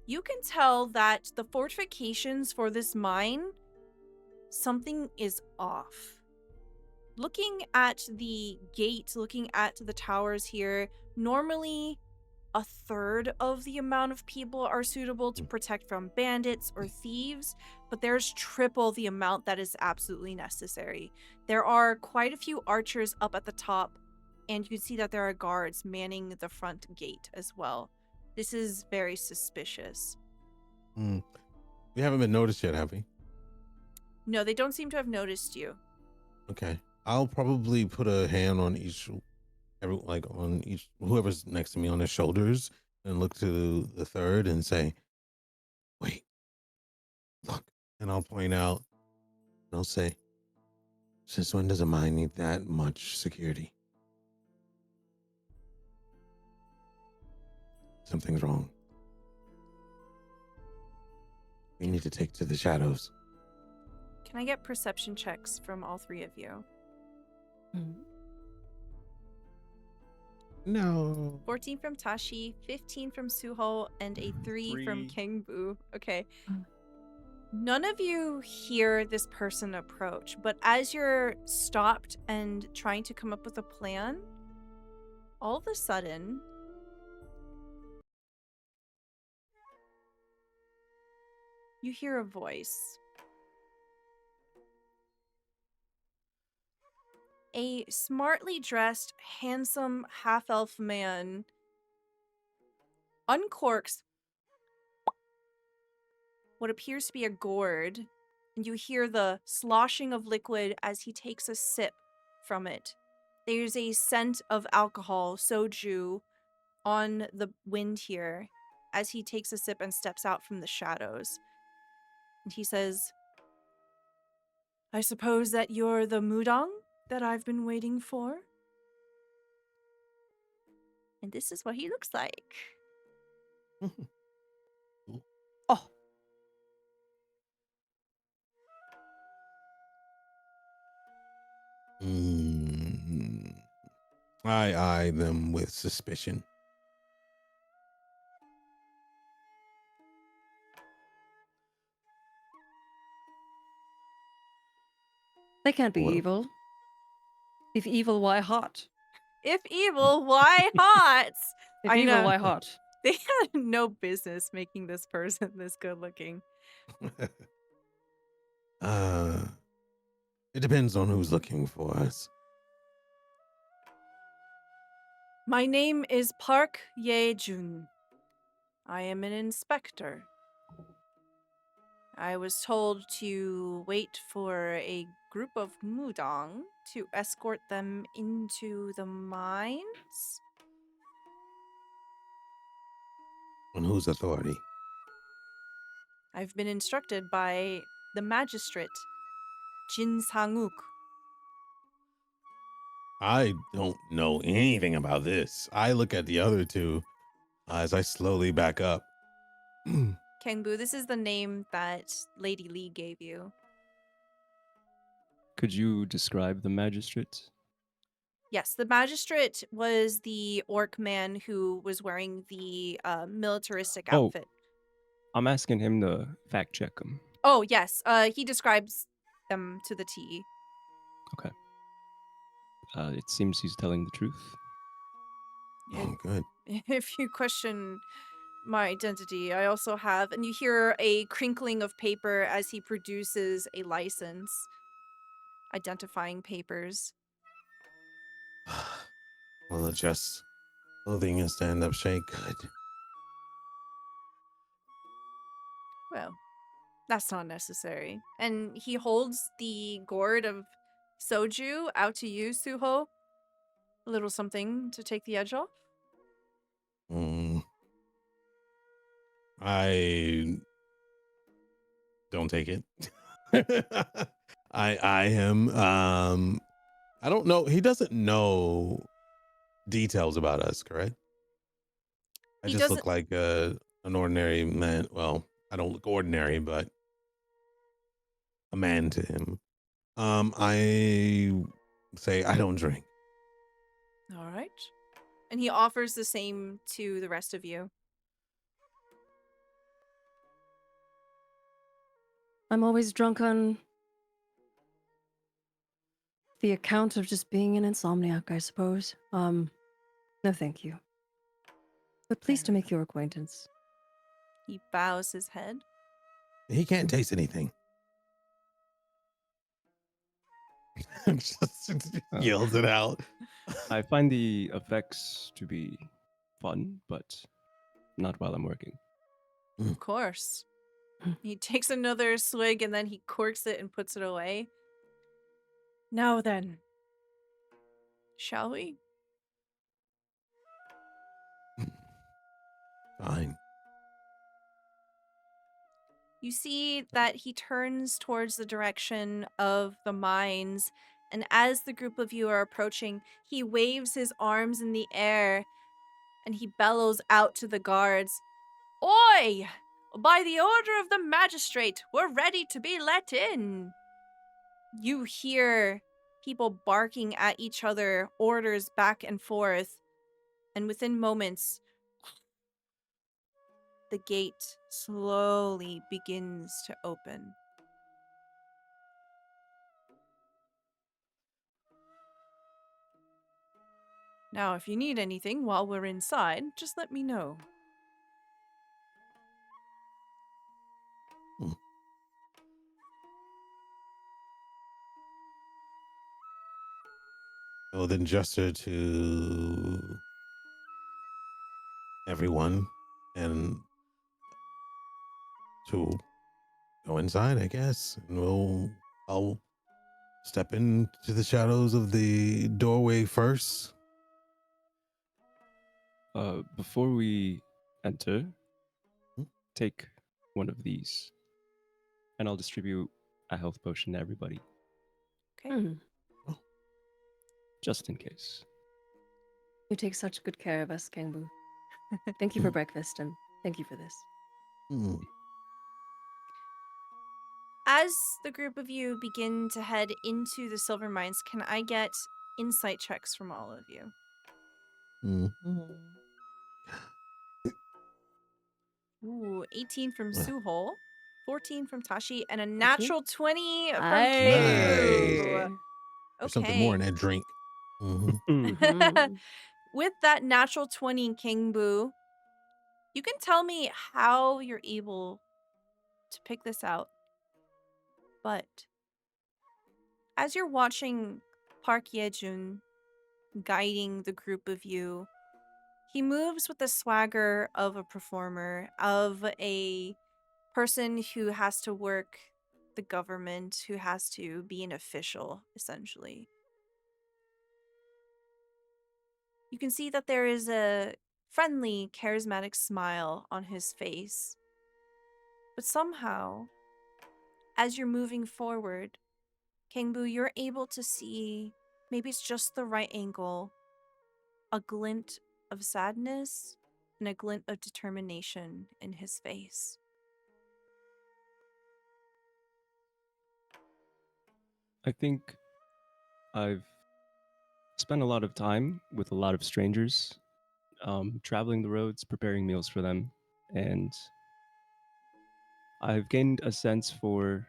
you can tell that the fortifications for this mine, something is off. Looking at the gate, looking at the towers here, normally a third of the amount of people are suitable to protect from bandits or thieves, but there's triple the amount that is absolutely necessary. There are quite a few archers up at the top, and you can see that there are guards manning the front gate as well. This is very suspicious. We haven't been noticed yet, have we? No, they don't seem to have noticed you. Okay. I'll probably put a hand on whoever's next to me on their shoulders and look to the third and say, wait, look. And I'll point out, and I'll say, since when does a mine need that much security? Something's wrong. We need to take to the shadows. Can I get perception checks from all three of you? No. 14 from Tashi, 15 from Suho, and a 3 from Kangbu. Okay. None of you hear this person approach, but as you're stopped and trying to come up with a plan, all of a sudden, you hear a voice. A smartly dressed, handsome half-elf man uncorks what appears to be a gourd, and you hear the sloshing of liquid as he takes a sip from it. There's a scent of alcohol, soju, on the wind here as he takes a sip and steps out from the shadows. And he says, I suppose that you're the Mudang that I've been waiting for? And this is what he looks like. Oh, I eye them with suspicion. they can't be Well- evil. If evil, why hot? If evil, why hot? If I evil, know. why hot? They had no business making this person this good looking. It depends on who's looking for us. My name is Park Ye-jun. I am an inspector. I was told to wait for a group of Mudang to escort them into the mines. On whose authority? I've been instructed by the magistrate, Jin Sanguk. I don't know anything about this. I look at the other two as I slowly back up. Kangbu, this is the name that Lady Lee gave you. Could you describe the magistrate? Yes, the magistrate was the orc man who was wearing the militaristic Oh. outfit. I'm asking him to fact check him. Oh, yes. He describes them to the T. Okay. It seems he's telling the truth. Oh, good. If you question my identity, I also have, and you hear a crinkling of paper as he produces a license, identifying papers. Well, adjust clothing and stand up shake. Good. Well, that's not necessary. And he holds the gourd of soju out to you, Suho. A little something to take the edge off. I don't take it. I him. I don't know. He doesn't know details about us, correct? I He just doesn't- look like an ordinary man. Well, I don't look ordinary, but a man to him. I say I don't drink. All right. And he offers the same to the rest of you. I'm always drunk on the account of just being an insomniac, I suppose. No, thank you. We're pleased to make your acquaintance. He bows his head. He can't taste anything. Just yells it out. I find the effects to be fun, but not while I'm working. Of course. He takes another swig and then he corks it and puts it away. Now then, shall we? Fine. You see that he turns towards the direction of the mines, and as the group of you are approaching, he waves his arms in the air and he bellows out to the guards, "Oi! By the order of the magistrate, we're ready to be let in." You hear people barking at each other, orders back and forth, and within moments, the gate slowly begins to open. Now, if you need anything while we're inside, just let me know. Well, then gesture to everyone and to go inside, I guess. And I'll step into the shadows of the doorway first. Before we enter, Hmm? take one of these, and I'll distribute a health potion to everybody, Okay. Mm. just in case. You take such good care of us, Kangbu. Thank you for breakfast, and thank you for this. Hmm. As the group of you begin to head into the silver mines, can I get insight checks from all of you? Ooh, 18 from Suhol, 14 from Tashi, and a natural 20 from Nice. Kangbu. There's something more in Okay. that drink. Mhm. Mhm. With that natural 20 in Kangbu, you can tell me how you're able to pick this out. But as you're watching Park Yejun guiding the group of you, he moves with the swagger of a performer, of a person who has to work the government, who has to be an official, essentially. You can see that there is a friendly, charismatic smile on his face. But somehow, as you're moving forward, Kangbu, you're able to see, maybe it's just the right angle, a glint of sadness and a glint of determination in his face. I think I've spent a lot of time with a lot of strangers, traveling the roads, preparing meals for them, and I've gained a sense for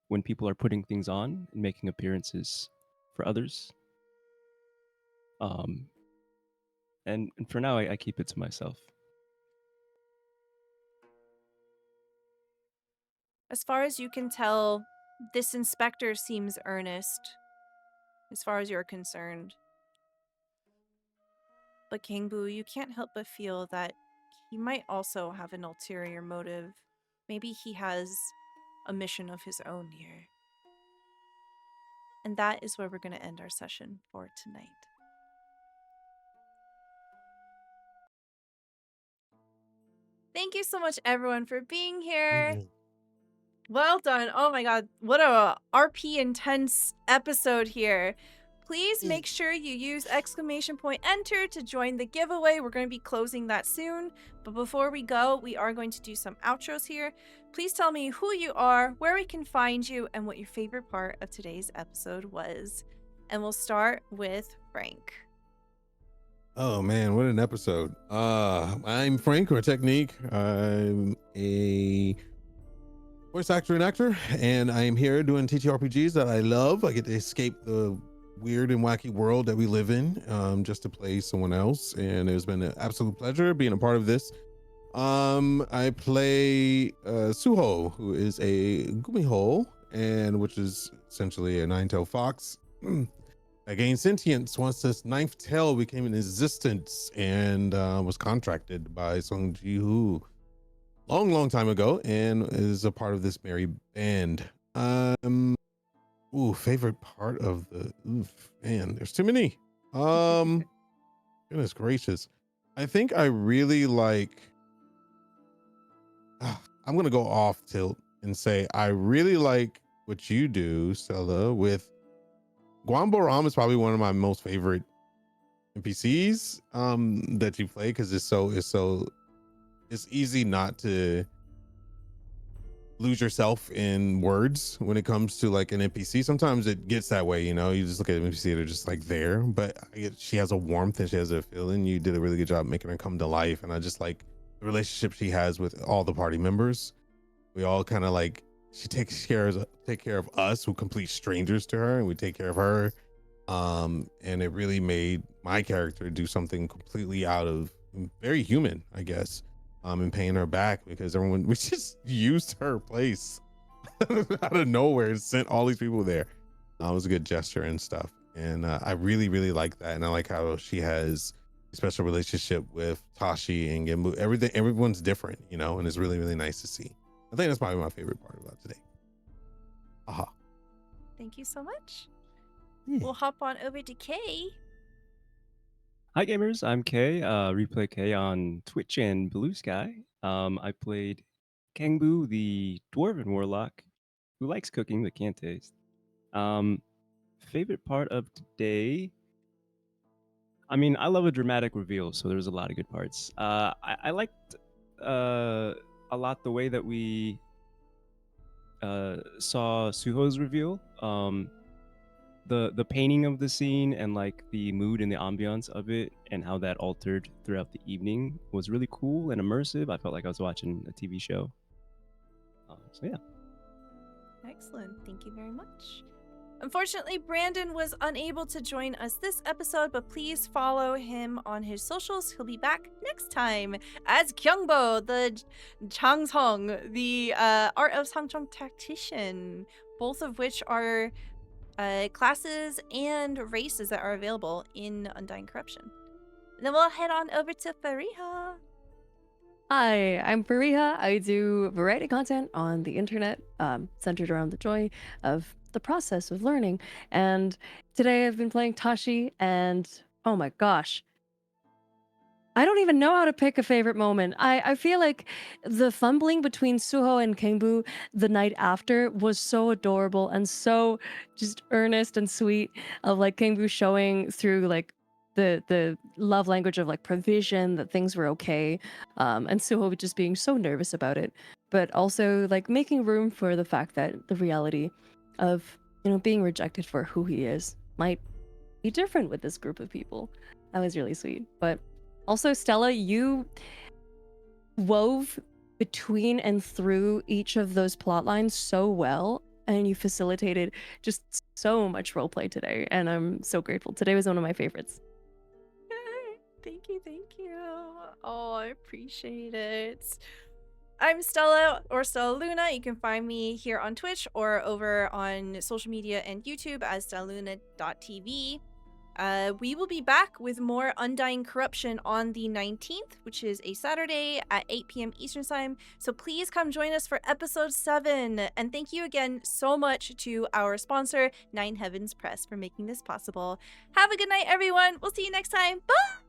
when people are putting things on and making appearances for others. And for now, I keep it to myself. As far as you can tell, this inspector seems earnest, as far as you're concerned. But Kangbu, you can't help but feel that he might also have an ulterior motive. Maybe he has a mission of his own here. And that is where we're going to end our session for tonight. Thank you so much, everyone, for being here. Well done. Oh my god, what a RP intense episode here. Please make sure you use !enter to join the giveaway. We're going to be closing that soon. But before we go, we are going to do some outros here. Please tell me who you are, where we can find you, and what your favorite part of today's episode was. And we'll start with Frank. Oh man, what an episode. I'm Frank, or Technique. I'm a voice actor and actor, and I am here doing TTRPGs that I love. I get to escape the weird and wacky world that we live in, just to play someone else, and it's been an absolute pleasure being a part of this. I play Suho, who is a gumiho, and which is essentially a nine-tailed fox. That gained sentience once this ninth tail became in existence, and was contracted by Song Ji-hoo long time ago, and is a part of this merry band. Favorite part of the man, there's too many. Goodness gracious. I think I really like I'm gonna go off tilt and say I really like what you do, Stella, with Guambo Ram is probably one of my most favorite NPCs that you play, because it's easy not to lose yourself in words when it comes to like an NPC. Sometimes it gets that way, you know, you just look at an NPC, they're just like there, but she has a warmth and she has a feeling. You did a really good job making her come to life, and I just like the relationship she has with all the party members. We all kind of like, she take care of us, who complete strangers to her, and we take care of her. And it really made my character do something completely out of very human, I guess, and paying her back, because we just used her place out of nowhere and sent all these people there. It was a good gesture and stuff, and I really like that. And I like how she has a special relationship with Tashi and Gembu. Everyone's different, you know, and it's really nice to see. I think that's probably my favorite part about today. Aha. Thank you so much. Yeah. We'll hop on over to Kay. Hi gamers, I'm Kay, Replay Kay on Twitch and Blue Sky. I played Kangbu, the Dwarven Warlock, who likes cooking but can't taste. Favorite part of today? I mean, I love a dramatic reveal, so there's a lot of good parts. I liked a lot the way that we saw Suho's reveal. The painting of the scene and like the mood and the ambiance of it and how that altered throughout the evening was really cool and immersive. I felt like I was watching a TV show. So yeah. Excellent. Thank you very much. Unfortunately, Brandon was unable to join us this episode, but please follow him on his socials. He'll be back next time as Kyungbo, the Changsong, the Art of Sangchong tactician, both of which are classes and races that are available in Undying Corruption. And then we'll head on over to Fariha. Hi, I'm Fariha. I do variety content on the internet, centered around the joy of the process of learning. And today I've been playing Tashi, and oh my gosh, I don't even know how to pick a favorite moment. I feel like the fumbling between Suho and Kangbu the night after was so adorable and so just earnest and sweet, of like Kangbu showing through like the love language of like provision, that things were okay, and Suho just being so nervous about it, but also like making room for the fact that the reality of, you know, being rejected for who he is might be different with this group of people. That was really sweet. But also, Stella, you wove between and through each of those plot lines so well, and you facilitated just so much roleplay today, and I'm so grateful. Today was one of my favorites. Thank you. Oh, I appreciate it. I'm Stella, or Stella Luna. You can find me here on Twitch or over on social media and YouTube as stellaluna.tv. We will be back with more Undying Corruption on the 19th, which is a Saturday at 8 p.m. Eastern Time. So please come join us for episode 7. And thank you again so much to our sponsor, Nine Heavens Press, for making this possible. Have a good night, everyone. We'll see you next time. Bye!